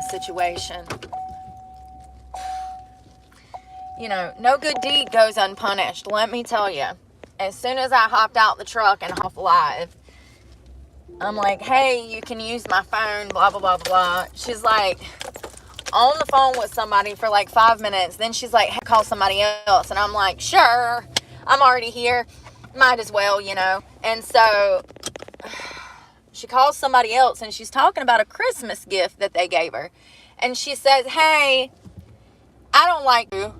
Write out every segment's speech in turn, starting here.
situation. You know, no good deed goes unpunished. Let me tell you. As soon as I hopped out the truck and off live, I'm like, hey, you can use my phone, blah, blah, blah, blah. She's like, on the phone with somebody for like 5 minutes. Then she's like, hey, call somebody else. And I'm like, sure, I'm already here. Might as well, you know. And so she calls somebody else, and she's talking about a Christmas gift that they gave her. And she says, hey, I don't like you.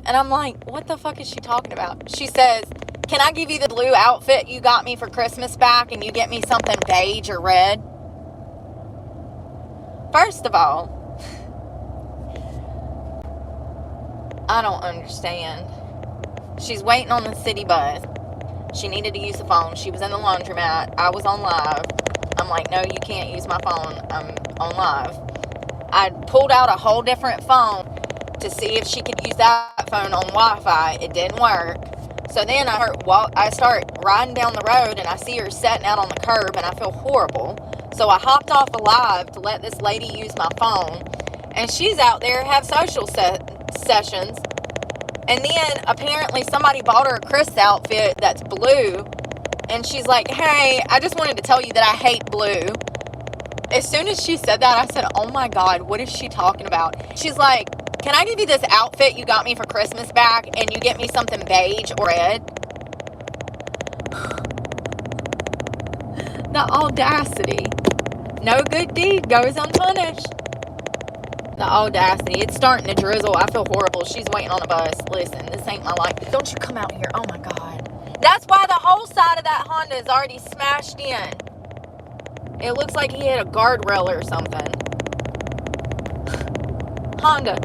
And I'm like, what the fuck is she talking about? She says, can I give you the blue outfit you got me for Christmas back and you get me something beige or red? First of all, I don't understand. She's waiting on the city bus. She needed to use the phone. She was in the laundromat. I was on live. I'm like, no, you can't use my phone. I'm on live. I pulled out a whole different phone to see if she could use that phone on Wi-Fi. It didn't work. So then I start riding down the road, and I see her sitting out on the curb, and I feel horrible. So I hopped off alive to let this lady use my phone, and she's out there have social sessions. And then apparently somebody bought her a Chris outfit that's blue, and she's like, hey, I just wanted to tell you that I hate blue. As soon as she said that, I said, oh my God, what is she talking about? She's like, can I give you this outfit you got me for Christmas back and you get me something beige or red? The audacity. No good deed goes unpunished. The audacity. It's starting to drizzle. I feel horrible. She's waiting on a bus. Listen, this ain't my life. Don't you come out here. Oh my God. That's why the whole side of that Honda is already smashed in. It looks like he hit a guardrail or something. Honda.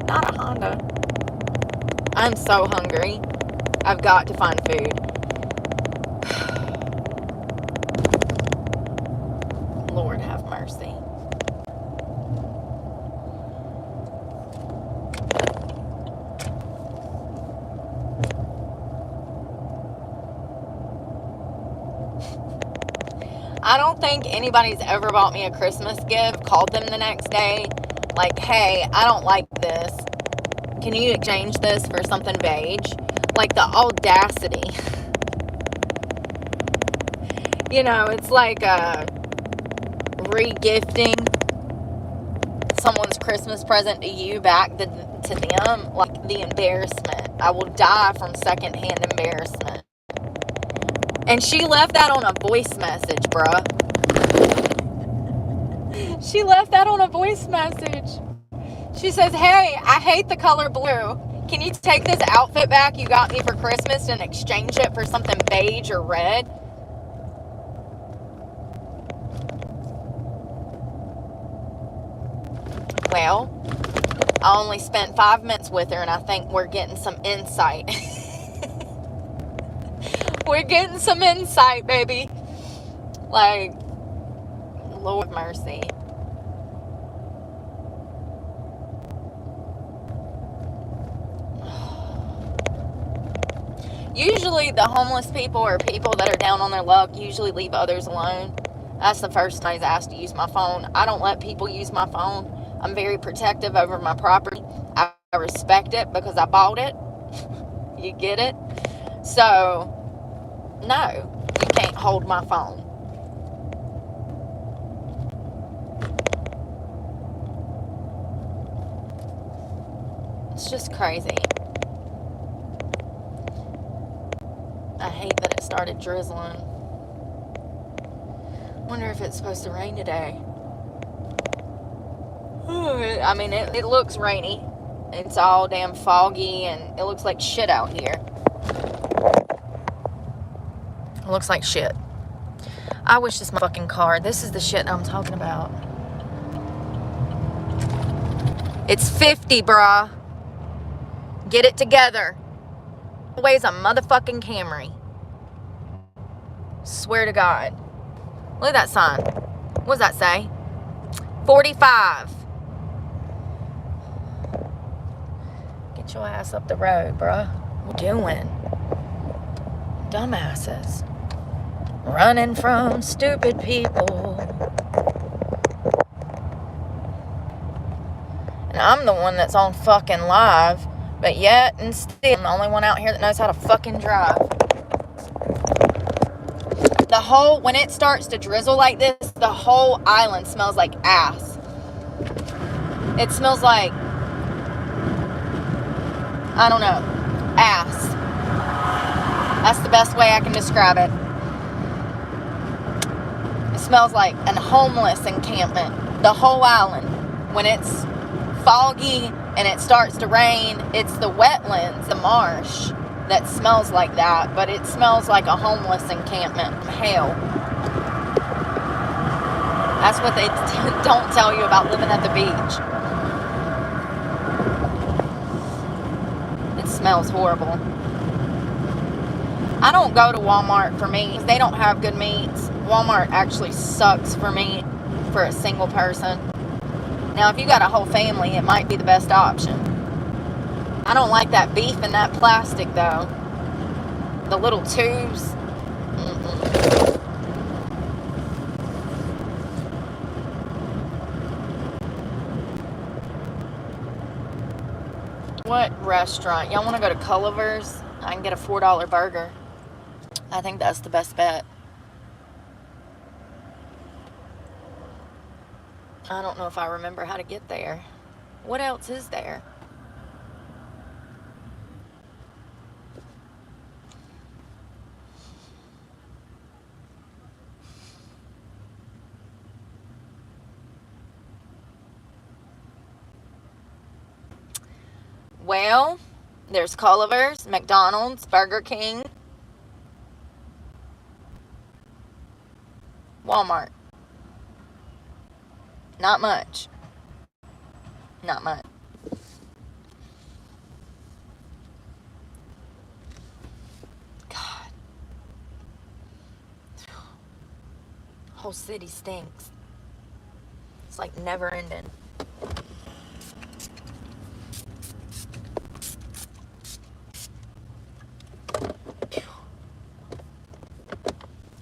Not a Honda. I'm so hungry. I've got to find food. Lord have mercy. I don't think anybody's ever bought me a Christmas gift, called them the next day, like, hey, I don't like this. Can you exchange this for something beige? Like, the audacity. You know, it's like re-gifting someone's Christmas present to you back to them. Like, the embarrassment. I will die from secondhand embarrassment. And she left that on a voice message, bruh. She left that on a voice message. She says, hey, I hate the color blue. Can you take this outfit back you got me for Christmas and exchange it for something beige or red? Well, I only spent 5 minutes with her, and I think we're getting some insight. We're getting some insight, baby. Like, Lord mercy. Usually the homeless people or people that are down on their luck usually leave others alone. That's the first time I was asked to use my phone. I don't let people use my phone. I'm very protective over my property. I respect it because I bought it. You get it? So, no, you can't hold my phone. It's just crazy. I hate that it started drizzling. Wonder if it's supposed to rain today. I mean, it looks rainy. It's all damn foggy, and it looks like shit out here. It looks like shit. I wish this fucking car. This is the shit I'm talking about. It's 50, bruh. Get it together. It weighs a motherfucking Camry. Swear to God. Look at that sign. What does that say? 45. Get your ass up the road, bruh. What you doing? Dumbasses. Running from stupid people. And I'm the one that's on fucking live. But yet, and still, I'm the only one out here that knows how to fucking drive. When it starts to drizzle like this, the whole island smells like ass. It smells like, I don't know, ass. That's the best way I can describe it. It smells like a homeless encampment. The whole island. When it's foggy and it starts to rain, it's the wetlands, the marsh, that smells like that. But it smells like a homeless encampment. Hell. That's what they don't tell you about living at the beach. It smells horrible. I don't go to Walmart for meat. They don't have good meats. Walmart actually sucks for meat for a single person. Now, if you got a whole family, it might be the best option. I don't like that beef in that plastic, though. The little tubes. Mm-mm. What restaurant? Y'all want to go to Culliver's? I can get a $4 burger. I think that's the best bet. I don't know if I remember how to get there. What else is there? Well, there's Culliver's, McDonald's, Burger King, Walmart. Not much. Not much. God. Whole city stinks. It's like never ending.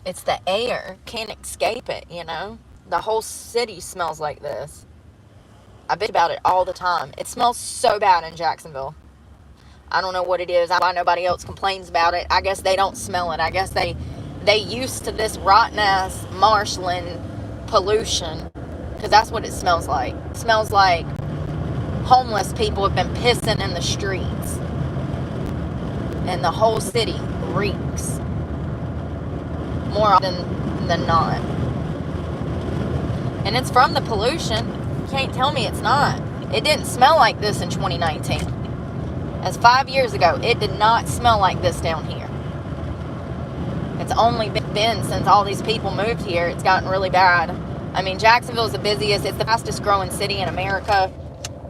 It's the air. Can't escape it, you know? The whole city smells like this. I bitch about it all the time. It smells so bad in Jacksonville. I don't know what it is. Why nobody else complains about it. I guess they don't smell it. I guess they used to this rotten ass marshland pollution. Because that's what it smells like. It smells like homeless people have been pissing in the streets. And the whole city reeks. More often than not. And it's from the pollution. You can't tell me it's not. It didn't smell like this in 2019. As 5 years ago, it did not smell like this down here. It's only been since all these people moved here, it's gotten really bad. I mean, Jacksonville is the busiest. It's the fastest growing city in America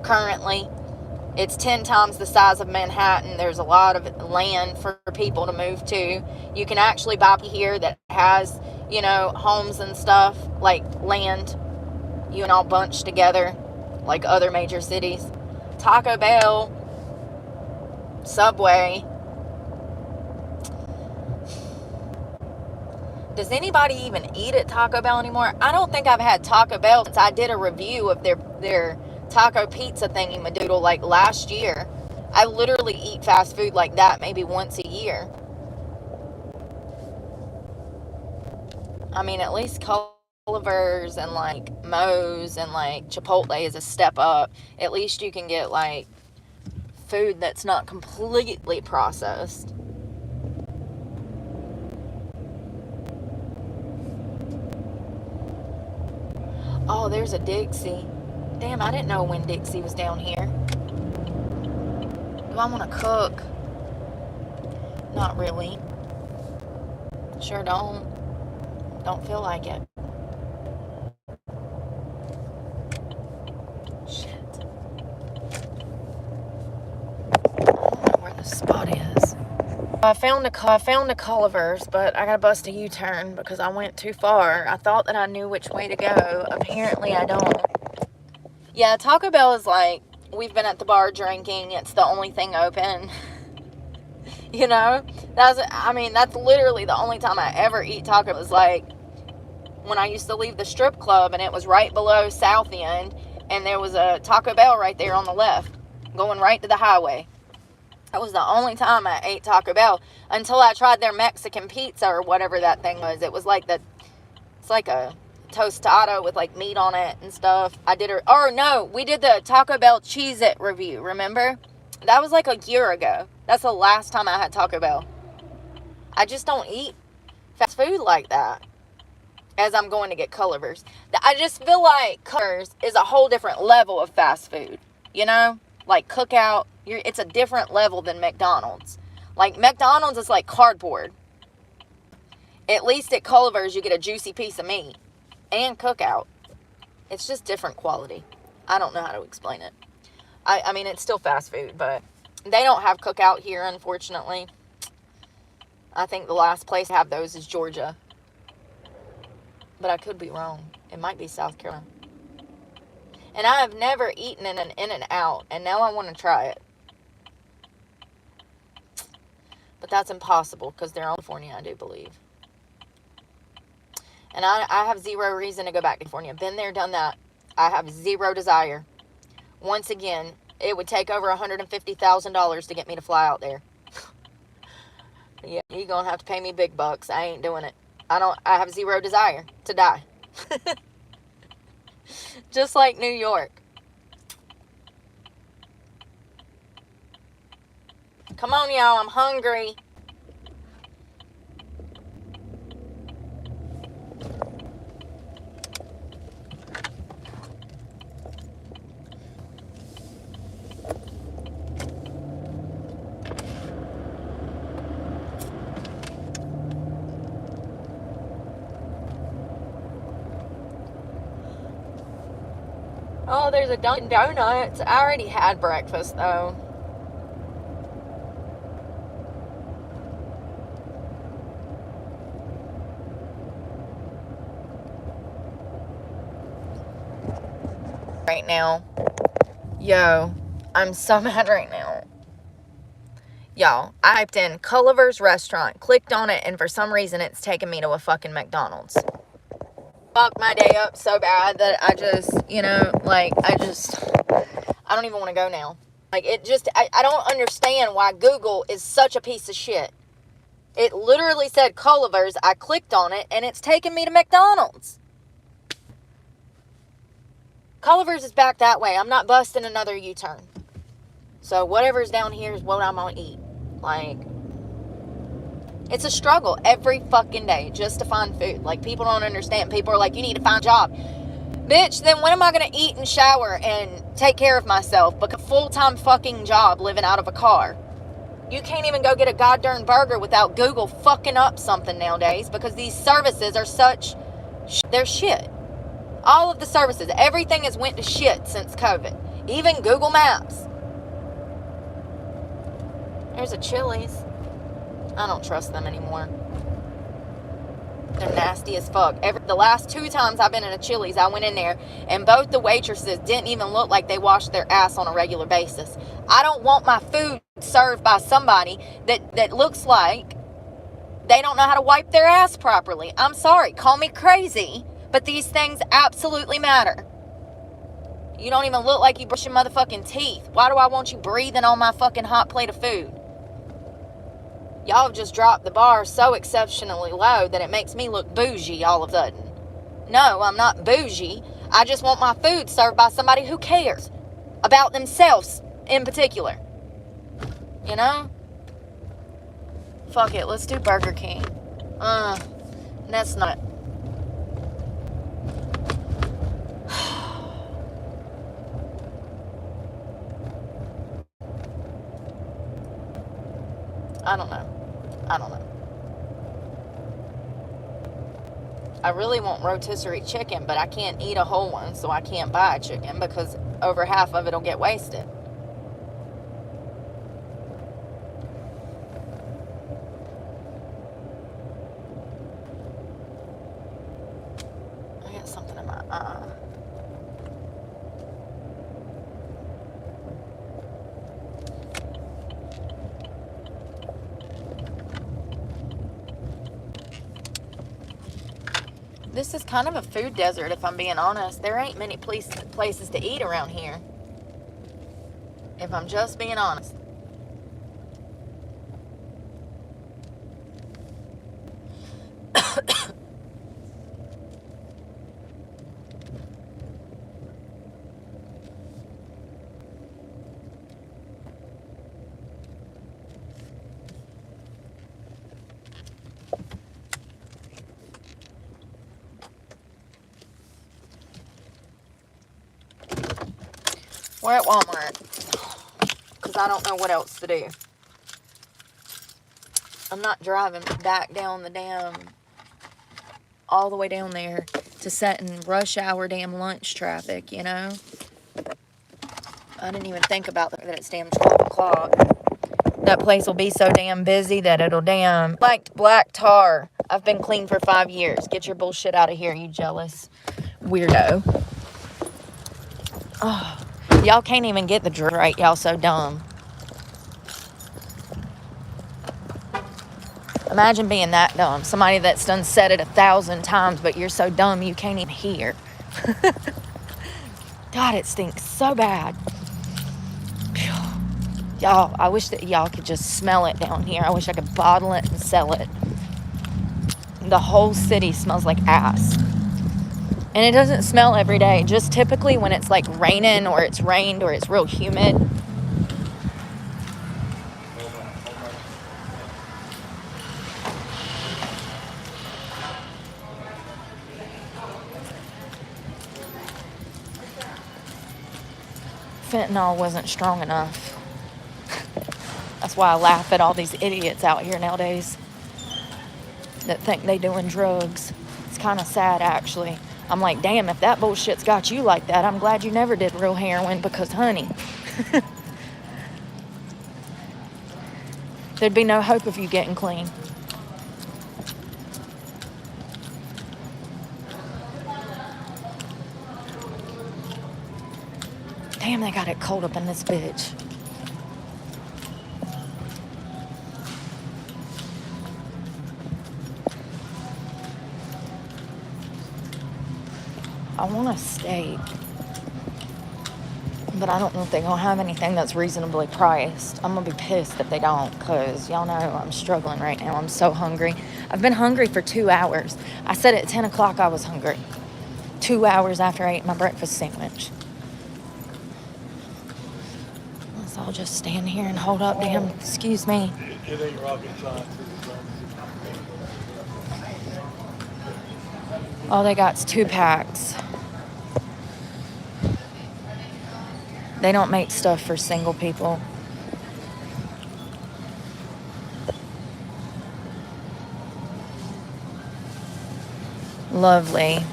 currently. It's 10 times the size of Manhattan. There's a lot of land for people to move to. You can actually buy here that has, you know, homes and stuff, like land, you and all bunched together, like other major cities. Taco Bell, Subway. Does anybody even eat at Taco Bell anymore? I don't think I've had Taco Bell since I did a review of their taco pizza thingy madoodle like last year. I literally eat fast food like that maybe once a year. I mean, at least Culliver's and like Moe's and like Chipotle is a step up. At least you can get like food that's not completely processed. Oh, there's a Dixie. Damn, I didn't know when Dixie was down here. Do I want to cook? Not really. Sure don't. Don't feel like it. Shit. I don't know where the spot is. I found a Culliver's, but I gotta bust a U-turn because I went too far. I thought that I knew which way to go. Apparently I don't. Yeah, Taco Bell is like, we've been at the bar drinking. It's the only thing open. You know? That's literally the only time I ever eat taco. It was like when I used to leave the strip club and it was right below South End. and there was a Taco Bell right there on the left, going right to the highway. That was the only time I ate Taco Bell until I tried their Mexican pizza or whatever that thing was. It was like it's like a tostado with like meat on it and stuff. We did the Taco Bell Cheez-It review, remember? That was like a year ago. That's the last time I had Taco Bell. I just don't eat fast food like that as I'm going to get Culver's. I just feel like Culver's is a whole different level of fast food, you know? Like Cookout, it's a different level than McDonald's. Like McDonald's is like cardboard. At least at Culver's you get a juicy piece of meat. And Cookout. It's just different quality. I don't know how to explain it. I mean, it's still fast food, but they don't have Cookout here, unfortunately. I think the last place to have those is Georgia. But I could be wrong. It might be South Carolina. And I have never eaten in an In-N-Out, and now I want to try it. But that's impossible, because they're in California, I do believe. And I have zero reason to go back to California. Been there, done that. I have zero desire. Once again, it would take over $150,000 to get me to fly out there. Yeah, you're going to have to pay me big bucks. I ain't doing it. I have zero desire to die. Just like New York. Come on, y'all. I'm hungry. Oh, there's a Dunkin' Donuts. I already had breakfast, though. Right now. Yo, I'm so mad right now. Y'all, I typed in Culver's restaurant, clicked on it, and for some reason it's taking me to a fucking McDonald's. Fucked my day up so bad that I just, I don't even want to go now. Like, I don't understand why Google is such a piece of shit. It literally said Culver's, I clicked on it, and it's taking me to McDonald's. Culver's is back that way. I'm not busting another U-turn. So whatever's down here is what I'm going to eat. Like, it's a struggle every fucking day just to find food. Like, people don't understand. People are like, you need to find a job. Bitch, then when am I going to eat and shower and take care of myself? But a full-time fucking job living out of a car. You can't even go get a goddamn burger without Google fucking up something nowadays because these services are they're shit. All of the services, everything has went to shit since COVID. Even Google Maps. There's a Chili's. I don't trust them anymore. They're nasty as fuck. The last 2 times I've been in a Chili's, I went in there, and both the waitresses didn't even look like they washed their ass on a regular basis. I don't want my food served by somebody that looks like they don't know how to wipe their ass properly. I'm sorry. Call me crazy. But these things absolutely matter. You don't even look like you brush your motherfucking teeth. Why do I want you breathing on my fucking hot plate of food? Y'all have just dropped the bar so exceptionally low that it makes me look bougie all of a sudden. No, I'm not bougie. I just want my food served by somebody who cares about themselves in particular. You know? Fuck it, let's do Burger King. That's not... I don't know. I really want rotisserie chicken, but I can't eat a whole one, so I can't buy a chicken because over half of it will get wasted. I got something in my eye. This is kind of a food desert, if I'm being honest. There ain't many places to eat around here, if I'm just being honest. We're at Walmart because I don't know what else to do. I'm not driving back down the damn, all the way down there to sit in rush hour damn lunch traffic, you know? I didn't even think about that it's damn 12 o'clock. That place will be so damn busy that it'll damn... Like black tar. I've been clean for 5 years. Get your bullshit out of here, you jealous weirdo. Oh, y'all can't even get the drink right. Y'all so dumb. Imagine being that dumb. Somebody that's done said it 1,000 times, but you're so dumb you can't even hear. God, it stinks so bad. Y'all, I wish that y'all could just smell it down here. I wish I could bottle it and sell it. The whole city smells like ass. And it doesn't smell every day. Just typically when it's like raining or it's rained or it's real humid. Fentanyl wasn't strong enough. That's why I laugh at all these idiots out here nowadays that think they doing drugs. It's kind of sad, actually. I'm like, damn, if that bullshit's got you like that, I'm glad you never did real heroin because, honey, there'd be no hope of you getting clean. Damn, they got it cold up in this bitch. I want a steak, but I don't know if they're going to have anything that's reasonably priced. I'm going to be pissed if they don't, because y'all know I'm struggling right now. I'm so hungry. I've been hungry for 2 hours. I said at 10 o'clock I was hungry. 2 hours after I ate my breakfast sandwich. So I'll just stand here and hold up to him. Excuse me. It ain't rocket science. All they got's 2 packs. They don't make stuff for single people. Lovely.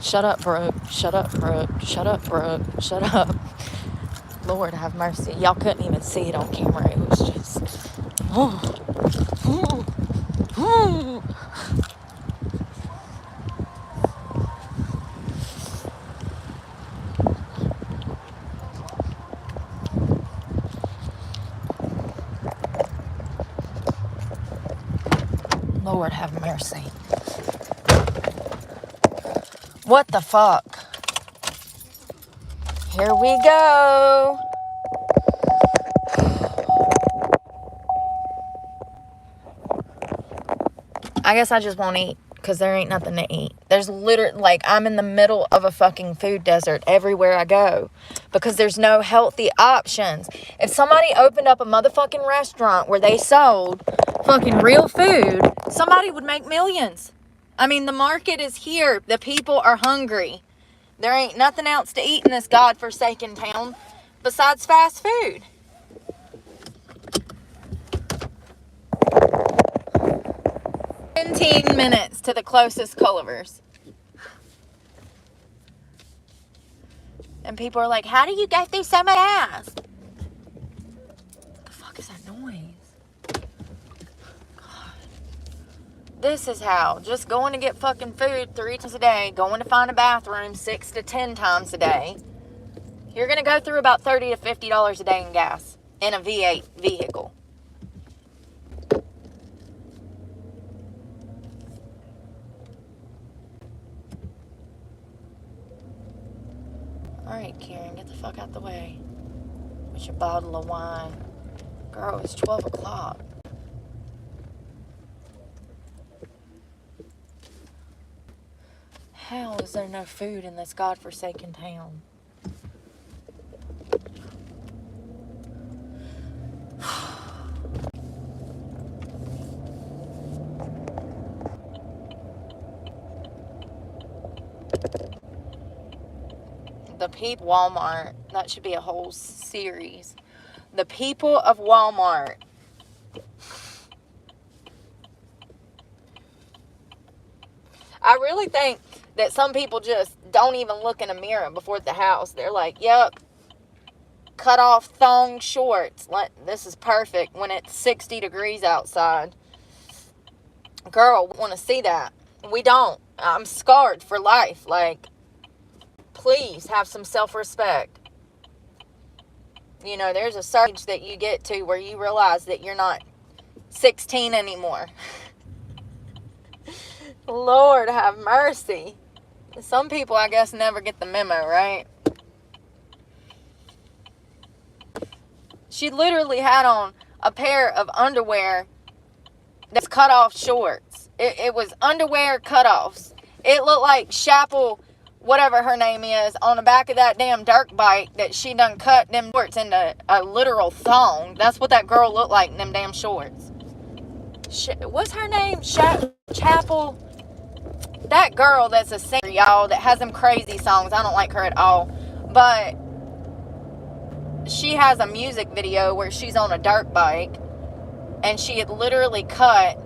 Shut up, Brooke. Shut up, Brooke. Shut up, Brooke. Shut up. Lord have mercy. Y'all couldn't even see it on camera. It was just... Lord have mercy. What the fuck? Here we go. I guess I just won't eat. because there ain't nothing to eat. There's literally, like, I'm in the middle of a fucking food desert everywhere I go because there's no healthy options. If somebody opened up a motherfucking restaurant where they sold fucking real food, somebody would make millions. I mean, the market is here. The people are hungry. There ain't nothing else to eat in this godforsaken town besides fast food. Minutes to the closest Culver's. And people are like, how do you get through so much gas? What the fuck is that noise? God. This is how. Just going to get fucking food 3 times a day, going to find a bathroom 6 to 10 times a day. You're going to go through about $30 to $50 a day in gas in a V8 vehicle. Alright, Karen, get the fuck out the way with your bottle of wine. Girl, it's 12 o'clock. How is there no food in this godforsaken town? The people of Walmart, that should be a whole series. The people of Walmart. I really think that some people just don't even look in a mirror before the house. They're like, yep, cut off thong shorts. This is perfect when it's 60 degrees outside. Girl, we want to see that. We don't. I'm scarred for life. Like, please have some self-respect. You know, there's a certain age that you get to where you realize that you're not 16 anymore. Lord have mercy. Some people, I guess, never get the memo, right? She literally had on a pair of underwear that's cut off shorts. It was underwear cutoffs. It looked like Chapel, whatever her name is, on the back of that damn dirt bike that she done cut them shorts into a literal thong. That's what that girl looked like in them damn shorts. What's her name? Chapel? That girl that's a singer, y'all, that has them crazy songs. I don't like her at all. But she has a music video where she's on a dirt bike and she had literally cut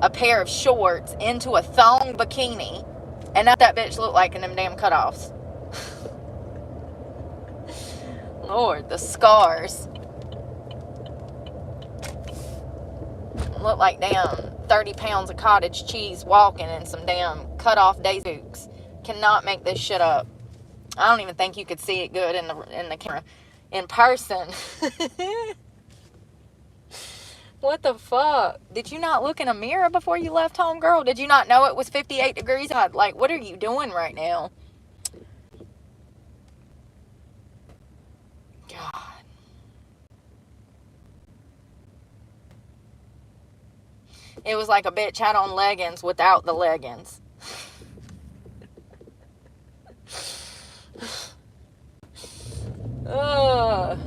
a pair of shorts into a thong bikini. And that's what that bitch looked like in them damn cutoffs. Lord, the scars. Look like damn 30 pounds of cottage cheese walking in some damn cut-off Daisy. Cannot make this shit up. I don't even think you could see it good in the camera. In person. What the fuck? Did you not look in a mirror before you left home, girl? Did you not know it was 58 degrees? Like, what are you doing right now? God. It was like a bitch had on leggings without the leggings. Ugh.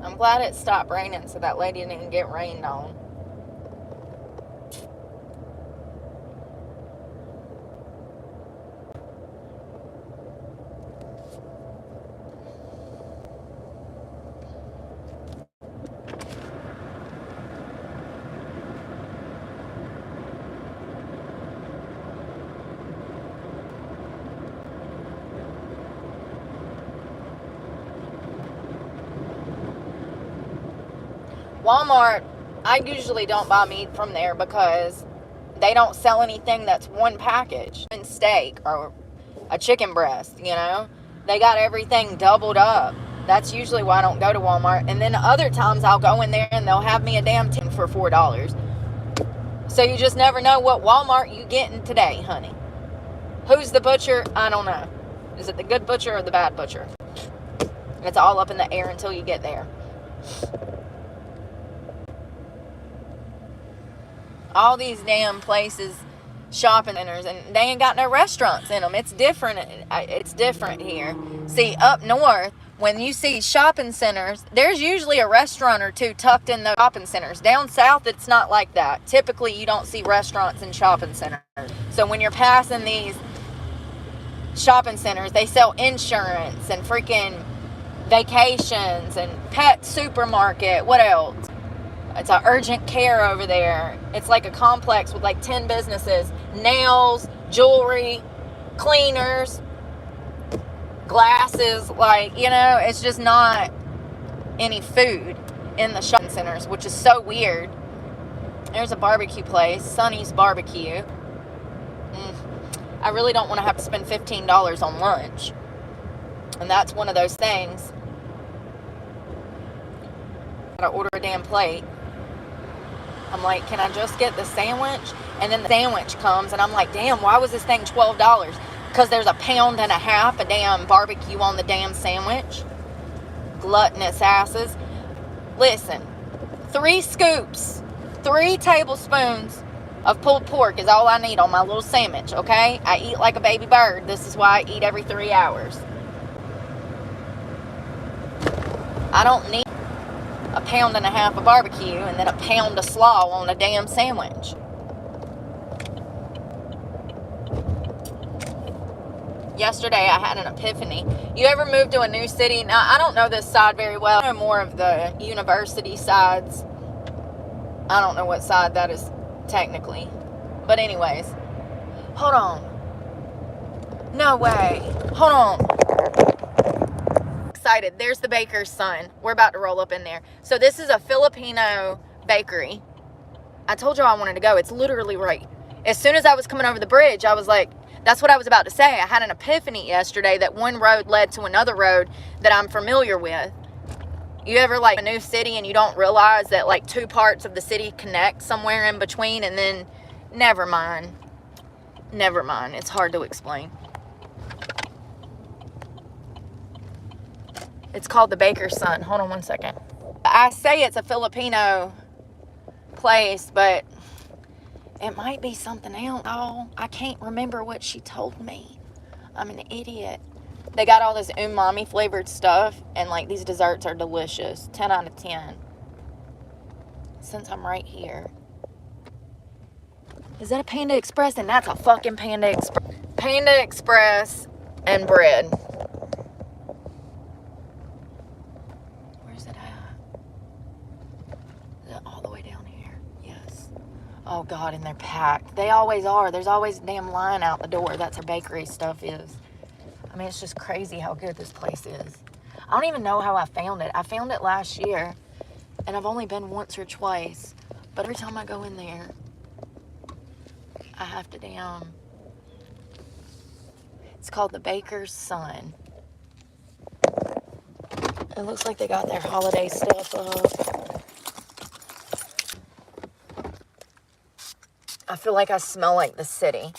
I'm glad it stopped raining so that lady didn't get rained on. Walmart, I usually don't buy meat from there because they don't sell anything that's one package. And steak or a chicken breast, you know? They got everything doubled up. That's usually why I don't go to Walmart. And then other times I'll go in there and they'll have me a damn tin for $4. So you just never know what Walmart you getting today, honey. Who's the butcher? I don't know. Is it the good butcher or the bad butcher? It's all up in the air until you get there. All these damn places, shopping centers, and they ain't got no restaurants in them. It's different. It's different here. See, up north, when you see shopping centers, there's usually a restaurant or two tucked in the shopping centers. Down south, it's not like that. Typically, you don't see restaurants in shopping centers. So when you're passing these shopping centers, they sell insurance and freaking vacations and pet supermarket. What else? It's an urgent care over there. It's like a complex with like 10 businesses. Nails, jewelry, cleaners, glasses. Like, you know, it's just not any food in the shopping centers, which is so weird. There's a barbecue place, Sonny's Barbecue. I really don't want to have to spend $15 on lunch. And that's one of those things. Gotta order a damn plate. I'm like, can I just get the sandwich? And then the sandwich comes, and I'm like, damn, why was this thing $12? Because there's a pound and a half of damn barbecue on the damn sandwich. Gluttonous asses. Listen, 3 scoops, 3 tablespoons of pulled pork is all I need on my little sandwich, okay? I eat like a baby bird. This is why I eat every 3 hours. I don't need a pound and a half of barbecue and then a pound of slaw on a damn sandwich. Yesterday I had an epiphany. You ever move to a new city? Now, I don't know this side very well. I know more of the university sides. I don't know what side that is technically. But anyways. Hold on. No way. Hold on. Excited. There's the baker's son. We're about to roll up in there. So this is a Filipino bakery. I told you I wanted to go. It's literally right. As soon as I was coming over the bridge, I was like, that's what I was about to say. I had an epiphany yesterday that one road led to another road that I'm familiar with. You ever like a new city and you don't realize that like 2 parts of the city connect somewhere in between, and then never mind. Never mind. It's hard to explain. It's called the Baker's Son. Hold on one second. I say it's a Filipino place, but it might be something else. Oh, I can't remember what she told me. I'm an idiot. They got all this umami flavored stuff, and like these desserts are delicious. 10 out of 10. Since I'm right here. Is that a Panda Express? And that's a fucking Panda Express. Panda Express and bread. Where's it at? Is it all the way down here? Yes. Oh God, and they're packed. They always are. There's always a damn line out the door. That's where bakery stuff is. I mean, it's just crazy how good this place is. I don't even know how I found it. I found it last year, and I've only been once or twice. But every time I go in there, I have to damn... It's called the Baker's Son. It looks like they got their holiday stuff up. I feel like I smell like the city.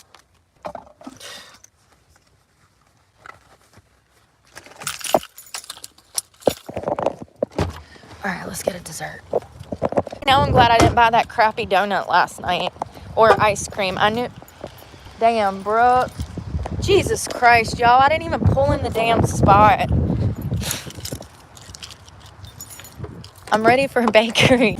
Alright, let's get a dessert. Now I'm glad I didn't buy that crappy donut last night. Or ice cream. I knew... Damn, Brooke. Jesus Christ, y'all. I didn't even pull in the damn spot. I'm ready for a bakery.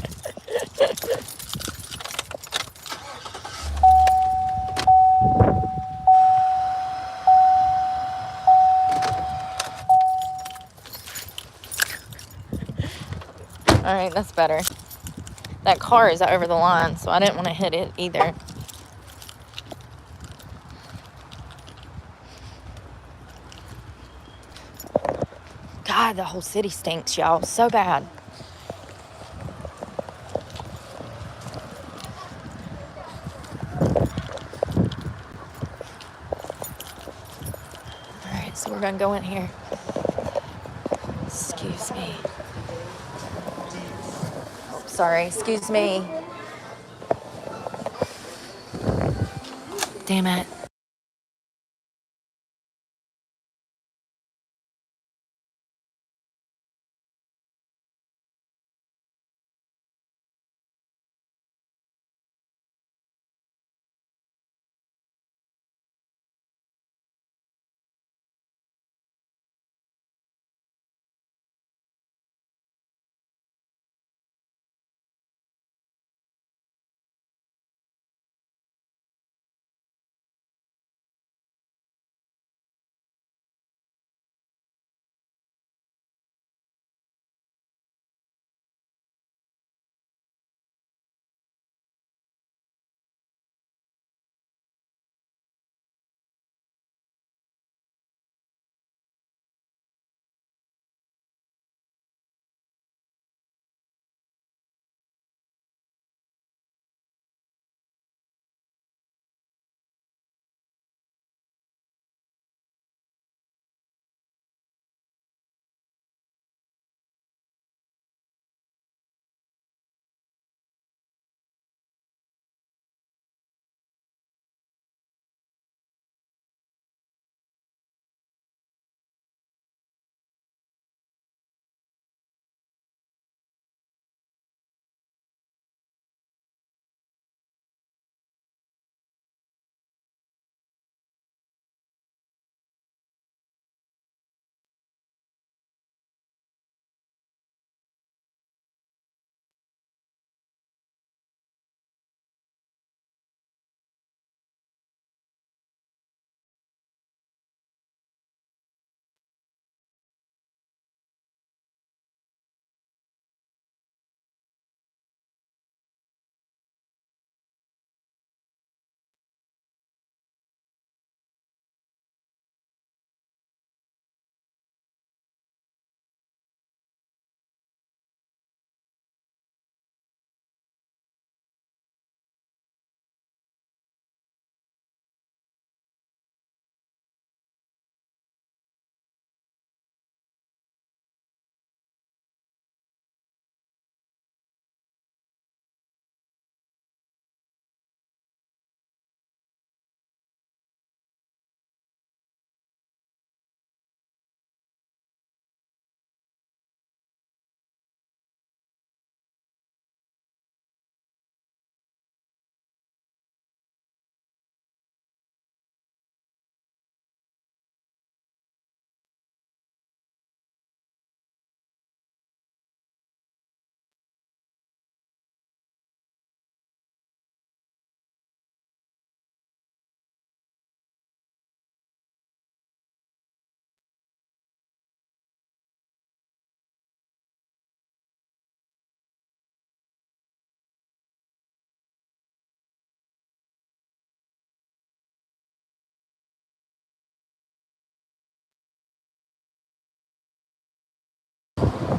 Alright, that's better. That car is over the line, so I didn't want to hit it either. God, the whole city stinks, y'all. So bad. we're gonna go in here. Excuse me. Oh, sorry, excuse me. Damn it.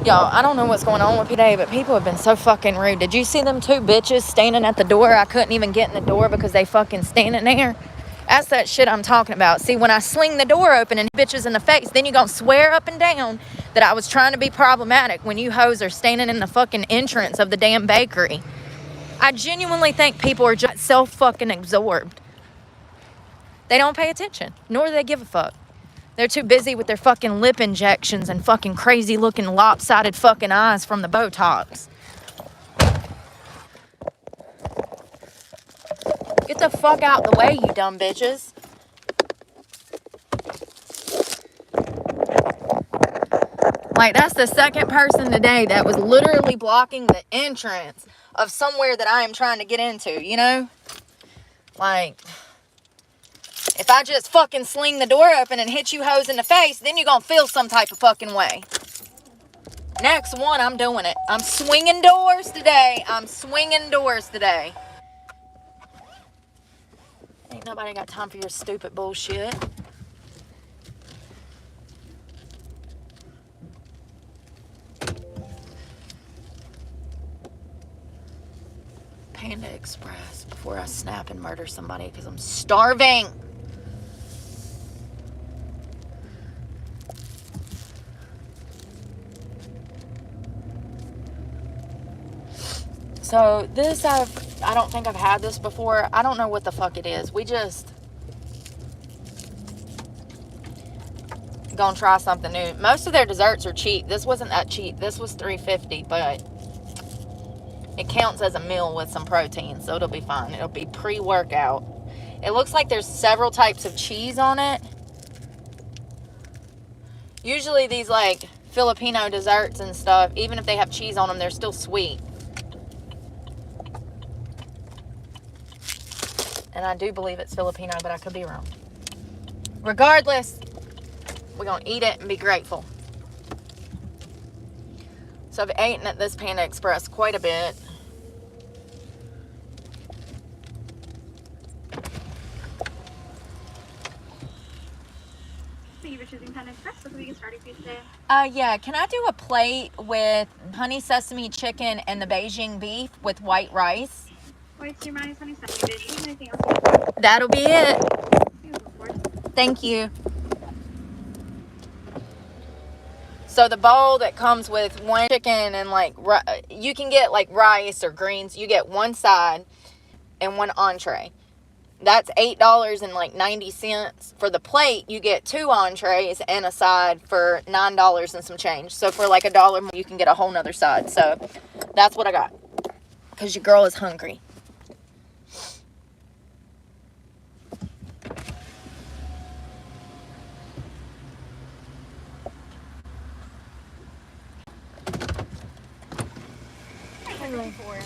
Y'all, I don't know what's going on with today, but people have been so fucking rude. Did you see them two bitches standing at the door? I couldn't even get in the door because they fucking standing there. That's that shit I'm talking about. See, when I sling the door open and bitches in the face, then you gonna swear up and down that I was trying to be problematic when you hoes are standing in the fucking entrance of the damn bakery. I genuinely think people are just self-fucking absorbed. They don't pay attention, nor do they give a fuck. They're too busy with their fucking lip injections and fucking crazy looking lopsided fucking eyes from the Botox. Get the fuck out the way, you dumb bitches. Like, that's the second person today that was literally blocking the entrance of somewhere that I am trying to get into, you know? Like, if I just fucking sling the door open and hit you hoes in the face, then you're gonna feel some type of fucking way. Next one, I'm doing it. I'm swinging doors today. Ain't nobody got time for your stupid bullshit. Panda Express before I snap and murder somebody because I'm starving. So this I don't think I've had this before. I don't know what the fuck it is. We just gonna try something new. Most of their desserts are cheap. This wasn't that cheap. This was $3.50, but it counts as a meal with some protein, so it'll be fine. It'll be pre-workout. It looks like there's several types of cheese on it. Usually these like Filipino desserts and stuff, even if they have cheese on them, they're still sweet. And I do believe it's Filipino, but I could be wrong. Regardless, we're going to eat it and be grateful. So I've eaten at this Panda Express quite a bit. Thank you for choosing Panda Express. What can we get started for you today? Yeah, can I do a plate with honey sesame chicken and the Beijing beef with white rice? White steamed rice, honey sesame dishes, anything else? That'll be it. Beautiful. Thank you. So the bowl that comes with one chicken and like, you can get like rice or greens. You get one side and one entree. That's $8.90. For the plate, you get 2 entrees and a side for $9 and some change. So for like $1 more, you can get a whole nother side. So that's what I got. Because your girl is hungry.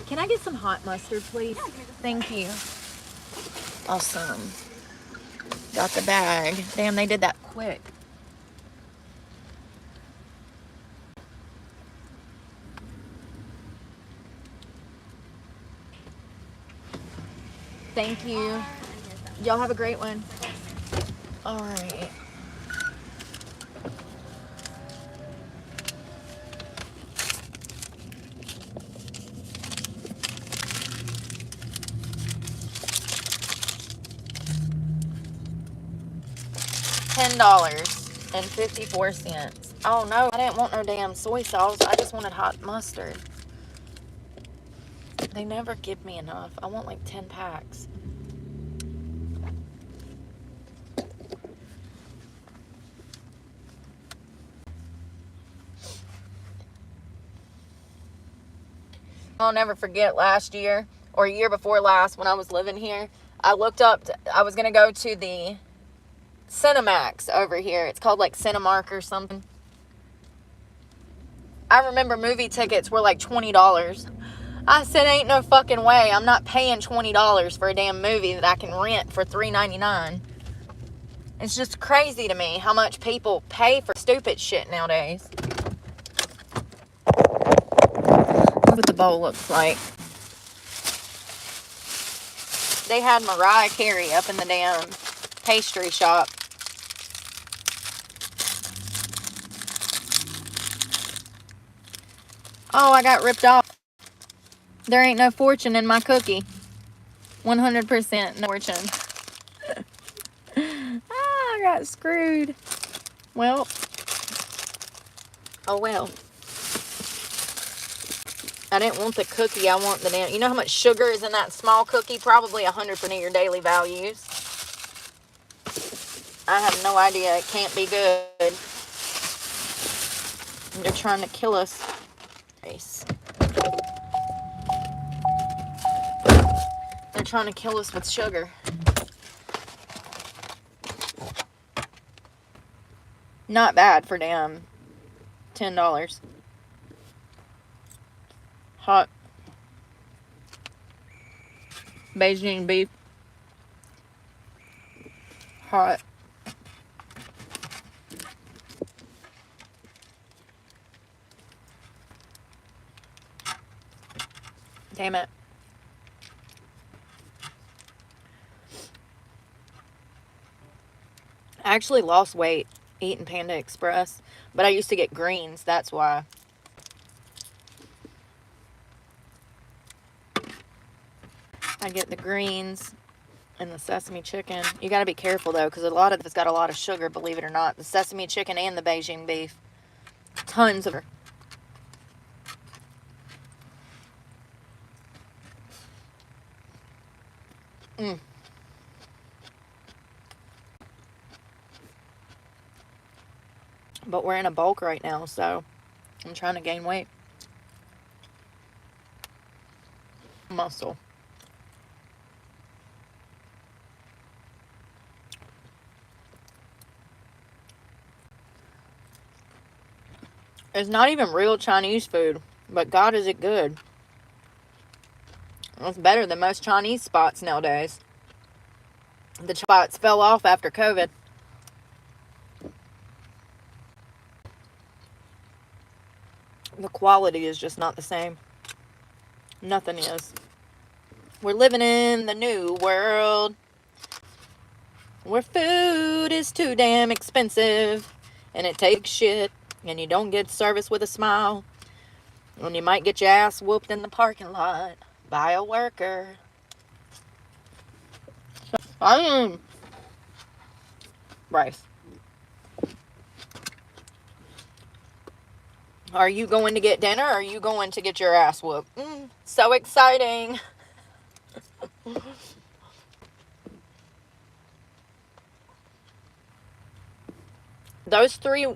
Can I get some hot mustard, please? Thank you. Awesome. Got the bag. Damn, they did that quick. Thank you. Y'all have a great one. All right. $10.54. Oh no, I didn't want no damn soy sauce. I just wanted hot mustard. They never give me enough. I want like 10 packs. I'll never forget last year or year before last when I was living here. I looked up, I was going to go to the Cinemax over here. It's called like Cinemark or something. I remember movie tickets were like $20. I said, ain't no fucking way. I'm not paying $20 for a damn movie that I can rent for $3.99. It's just crazy to me how much people pay for stupid shit nowadays. Look what the bowl looks like. They had Mariah Carey up in the damn pastry shop. Oh, I got ripped off. There ain't no fortune in my cookie. 100% no fortune. I got screwed. Well. Oh well. I didn't want the cookie. I want the damn... You know how much sugar is in that small cookie? Probably 100% of your daily values. I have no idea. It can't be good. They're trying to kill us. They're trying to kill us with sugar. Not bad for damn $10. Hot Beijing beef. Hot. Damn it. I actually lost weight eating Panda Express, but I used to get greens, that's why. I get the greens and the sesame chicken. You gotta be careful though, because a lot of it's got a lot of sugar, believe it or not. The sesame chicken and the Beijing beef. Tons of sugar. Mm. But we're in a bulk right now, so I'm trying to gain weight. Muscle. It's not even real Chinese food, but God, is it good. It's better than most Chinese spots nowadays. The spots fell off after COVID. The quality is just not the same. Nothing is. We're living in the new world where food is too damn expensive and it takes shit and you don't get service with a smile and you might get your ass whooped in the parking lot by a worker. I am Bryce. Are you going to get dinner or are you going to get your ass whooped? So exciting. Those 3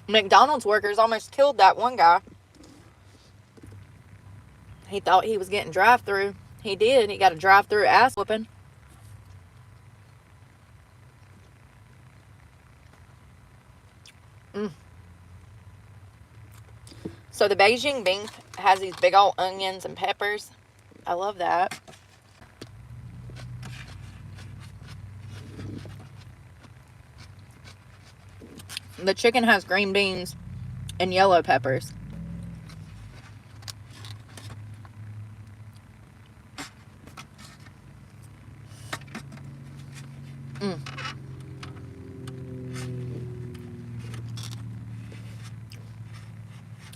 McDonald's workers almost killed that one guy. He thought he was getting drive-through. He did. He got a drive-through ass whooping. So the Beijing beef has these big old onions and peppers. I love that. The chicken has green beans and yellow peppers.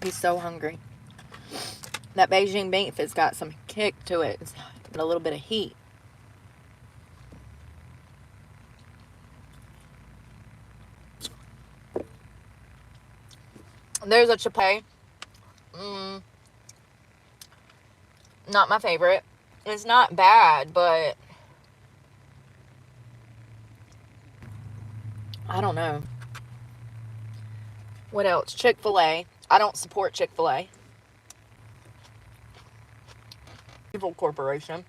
He's so hungry. That Beijing beef has got some kick to it. It's got a little bit of heat. There's a Chipotle. Not my favorite. It's not bad, but I don't know. What else? Chick-fil-A. I don't support Chick-fil-A. Evil corporation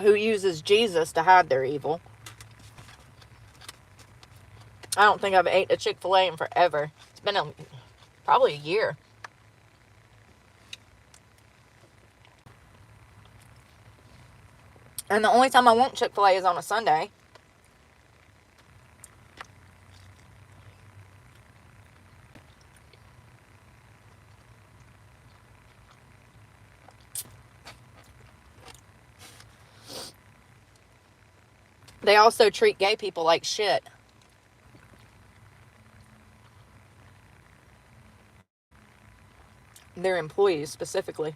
who uses Jesus to hide their evil. I don't think I've ate a Chick-fil-A in forever. It's been probably a year. And the only time I want Chick-fil-A is on a Sunday. They also treat gay people like shit. Their employees specifically.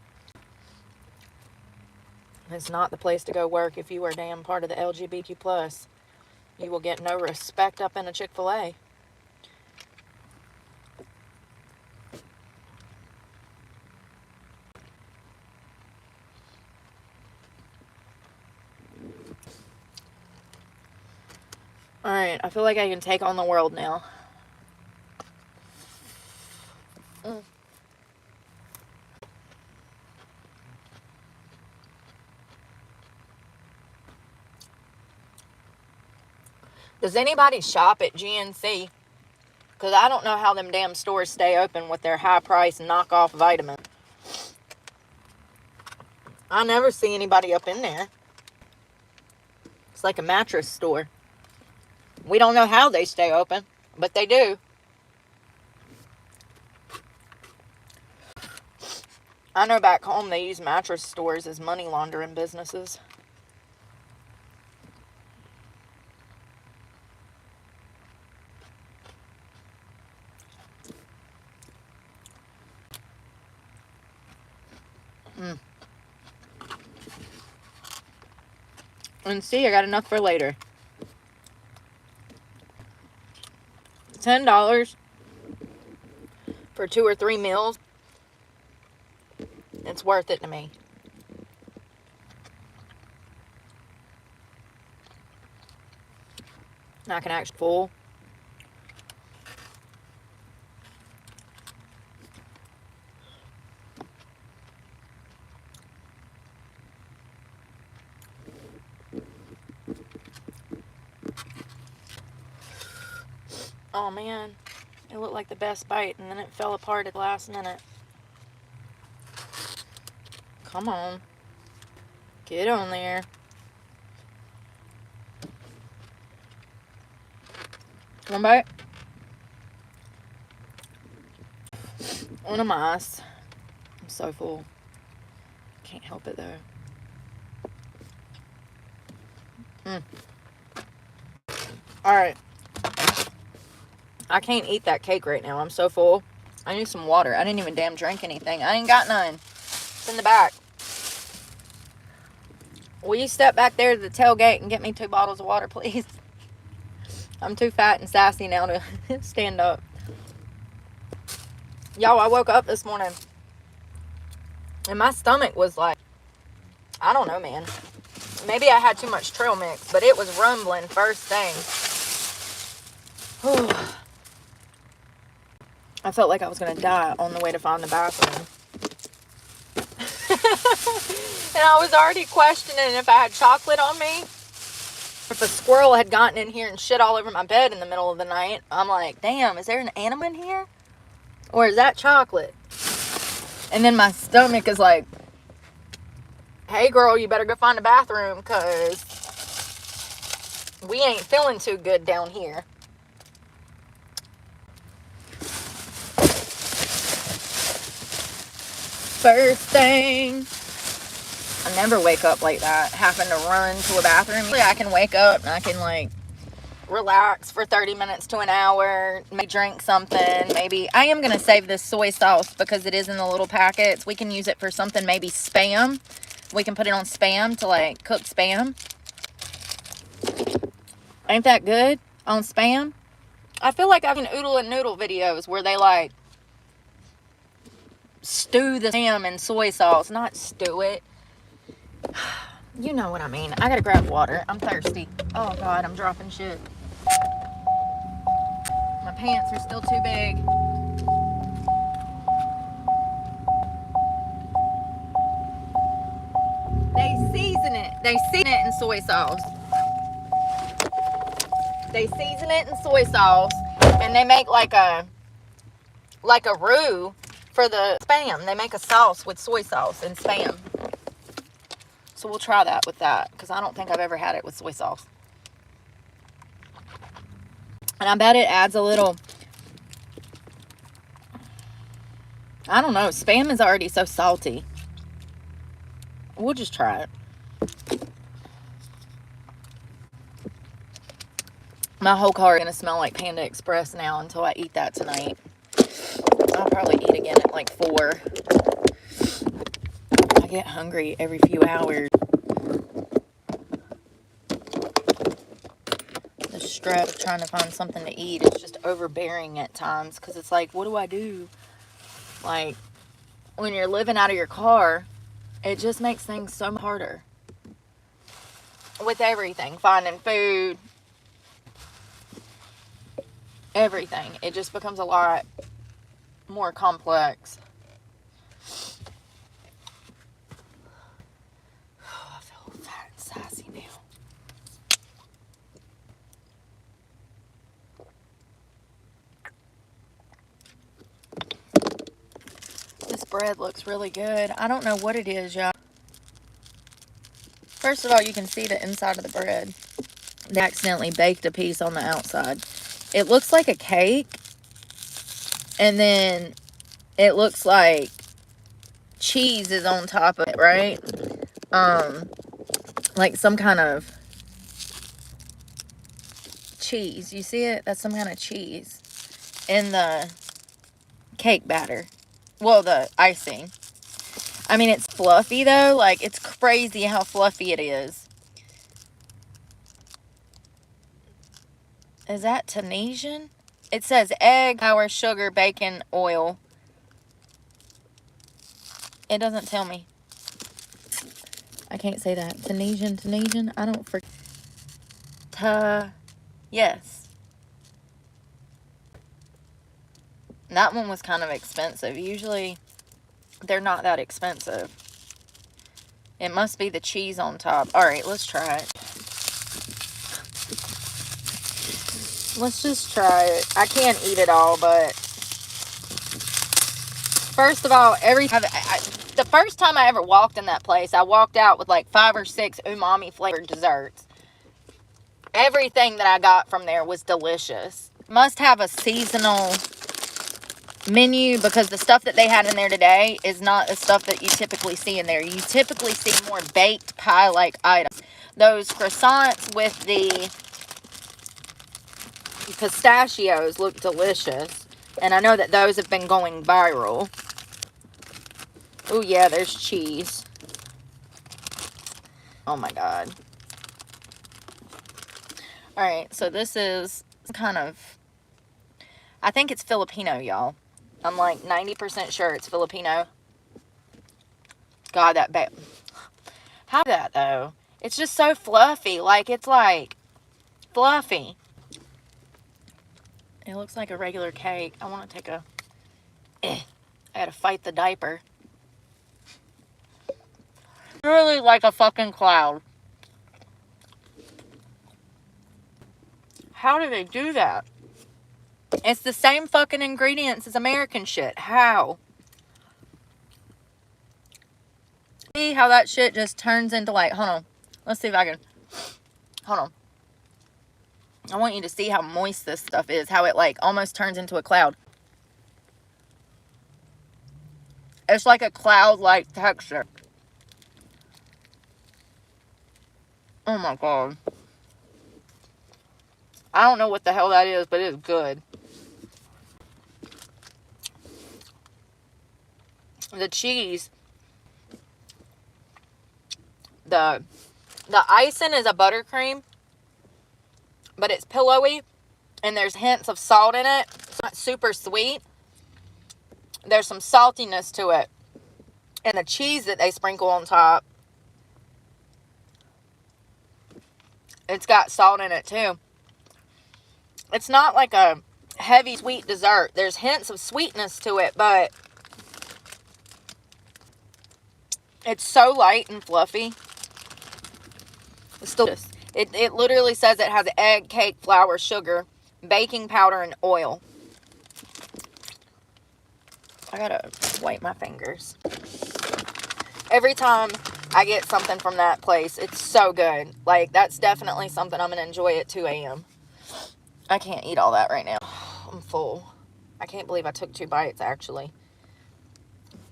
It's not the place to go work if you are damn part of the LGBT+. You will get no respect up in a Chick-fil-A. Alright, I feel like I can take on the world now. Does anybody shop at GNC? Because I don't know how them damn stores stay open with their high-price knockoff vitamins. I never see anybody up in there. It's like a mattress store. We don't know how they stay open, but they do. I know back home they use mattress stores as money laundering businesses. And see, I got enough for later. $10 for 2 or 3 meals. It's worth it to me. I can actually full. Oh man, it looked like the best bite, and then it fell apart at the last minute. Come on. Get on there. One bite. One of mice. I'm so full. Can't help it though. Alright. I can't eat that cake right now. I'm so full. I need some water. I didn't even damn drink anything. I ain't got none. It's in the back. Will you step back there to the tailgate and get me 2 bottles of water, please? I'm too fat and sassy now to stand up. Y'all, I woke up this morning and my stomach was like, I don't know, man. Maybe I had too much trail mix, but it was rumbling first thing. I felt like I was going to die on the way to find the bathroom. And I was already questioning if I had chocolate on me. If a squirrel had gotten in here and shit all over my bed in the middle of the night. I'm like, damn, is there an animal in here? Or is that chocolate? And then my stomach is like, hey girl, you better go find a bathroom because we ain't feeling too good down here. First thing, I never wake up like that, having to run to a bathroom. I can wake up and I can like relax for 30 minutes to an hour, maybe drink something. Maybe I am going to save this soy sauce because it is in the little packets. We can use it for something, maybe Spam. We can put it on Spam to like cook Spam. Ain't that good on Spam? I feel like I've seen Oodle and Noodle videos where they like stew the Spam in soy sauce, not stew it. You know what I mean. I gotta grab water. I'm thirsty. Oh God, I'm dropping shit. My pants are still too big. They season it. They season it in soy sauce. They season it in soy sauce, and they make like a roux for the Spam. They make a sauce with soy sauce and Spam. So we'll try that with that because I don't think I've ever had it with soy sauce. And I bet it adds a little, I don't know, Spam is already so salty. We'll just try it. My whole car is going to smell like Panda Express now until I eat that tonight. I'll probably eat again at like 4. I get hungry every few hours. The stress of trying to find something to eat is just overbearing at times because it's like, what do I do? Like, when you're living out of your car, it just makes things so much harder. With everything, finding food, everything. It just becomes a lot more complex. I feel fat and sassy now. This bread looks really good. I don't know what it is, y'all. First of all, you can see the inside of the bread. They accidentally baked a piece on the outside. It looks like a cake. And then it looks like cheese is on top of it, right? Like some kind of cheese. You see it? That's some kind of cheese in the cake batter. Well, the icing. I mean, it's fluffy though. Like, it's crazy how fluffy it is. Is that Tunisian? It says egg, flour, sugar, bacon, oil. It doesn't tell me. I can't say that. Tunisian. I don't forget. Yes. That one was kind of expensive. Usually, they're not that expensive. It must be the cheese on top. Alright, let's try it. Let's just try it. I can't eat it all, but... First of all, the first time I ever walked in that place, I walked out with like 5 or 6 umami flavored desserts. Everything that I got from there was delicious. Must have a seasonal menu, because the stuff that they had in there today is not the stuff that you typically see in there. You typically see more baked pie-like items. Those croissants with the pistachios look delicious. And I know that those have been going viral. Oh yeah, there's cheese. Oh my god. Alright, so this is kind of... I think it's Filipino, y'all. I'm like 90% sure it's Filipino. God, that how that though? It's just so fluffy. Like, it's like fluffy. It looks like a regular cake. I want to take a... I gotta fight the diaper. Really like a fucking cloud. How do they do that? It's the same fucking ingredients as American shit. How? See how that shit just turns into like... Hold on. Let's see if I can... Hold on. I want you to see how moist this stuff is. How it like almost turns into a cloud. It's like a cloud-like texture. Oh my god. I don't know what the hell that is, but it's good. The cheese. The icing is a buttercream, but it's pillowy, and there's hints of salt in it. It's not super sweet. There's some saltiness to it. And the cheese that they sprinkle on top, it's got salt in it too. It's not like a heavy sweet dessert. There's hints of sweetness to it, but it's so light and fluffy. It's still... It literally says it has egg, cake, flour, sugar, baking powder, and oil. I gotta wipe my fingers. Every time I get something from that place, it's so good. Like, that's definitely something I'm gonna enjoy at 2 a.m. I can't eat all that right now. I'm full. I can't believe I took 2 bites, actually.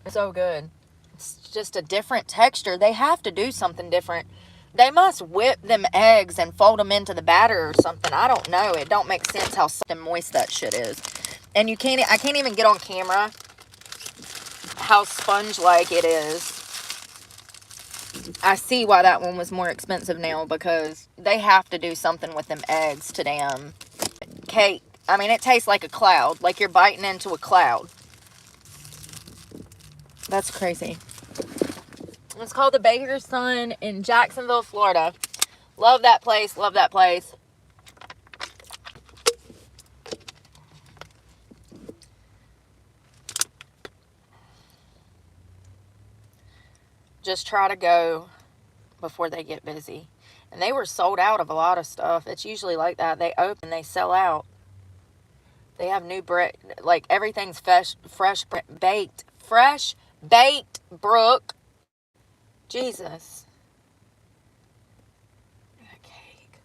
It's so good. It's just a different texture. They have to do something different. They must whip them eggs and fold them into the batter or something. I don't know. It don't make sense how soft and moist that shit is. And I can't even get on camera how sponge-like it is. I see why that one was more expensive now, because they have to do something with them eggs to damn cake. I mean, it tastes like a cloud. Like you're biting into a cloud. That's crazy. It's called the Baker's Son in Jacksonville, Florida. Love that place. Love that place. Just try to go before they get busy. And they were sold out of a lot of stuff. It's usually like that. They open, they sell out. They have new bread. Like, everything's fresh baked. Fresh baked, Brooke. Jesus. That cake.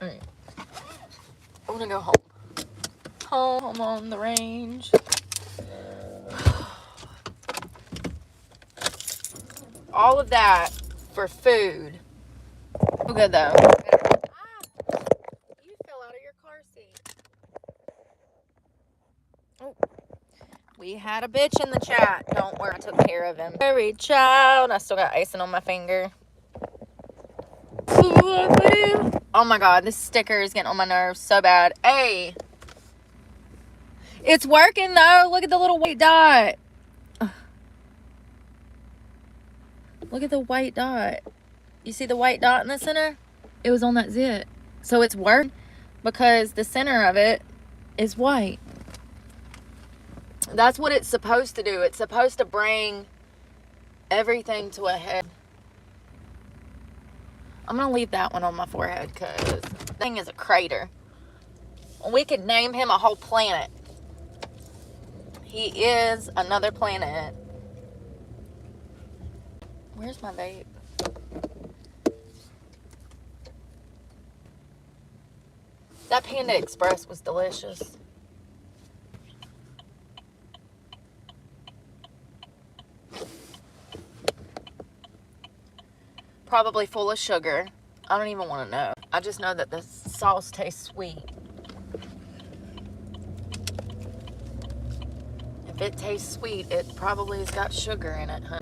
Alright. I'm gonna go home. Home on the range. All of that for food. So good though. You fell out of your car seat. Oh. We had a bitch in the chat. Don't worry, I took care of him. Very child. I still got icing on my finger. Oh my god, this sticker is getting on my nerves so bad. Hey. It's working though. Look at the little white dot. Look at the white dot. You see the white dot in the center? It was on that zit. So it's working because the center of it is white. That's what it's supposed to do. It's supposed to bring everything to a head. I'm going to leave that one on my forehead because that thing is a crater. We could name him a whole planet. He is another planet. Where's my vape? That Panda Express was delicious. Probably full of sugar. I don't even want to know. I just know that the sauce tastes sweet. If it tastes sweet, it probably has got sugar in it, huh?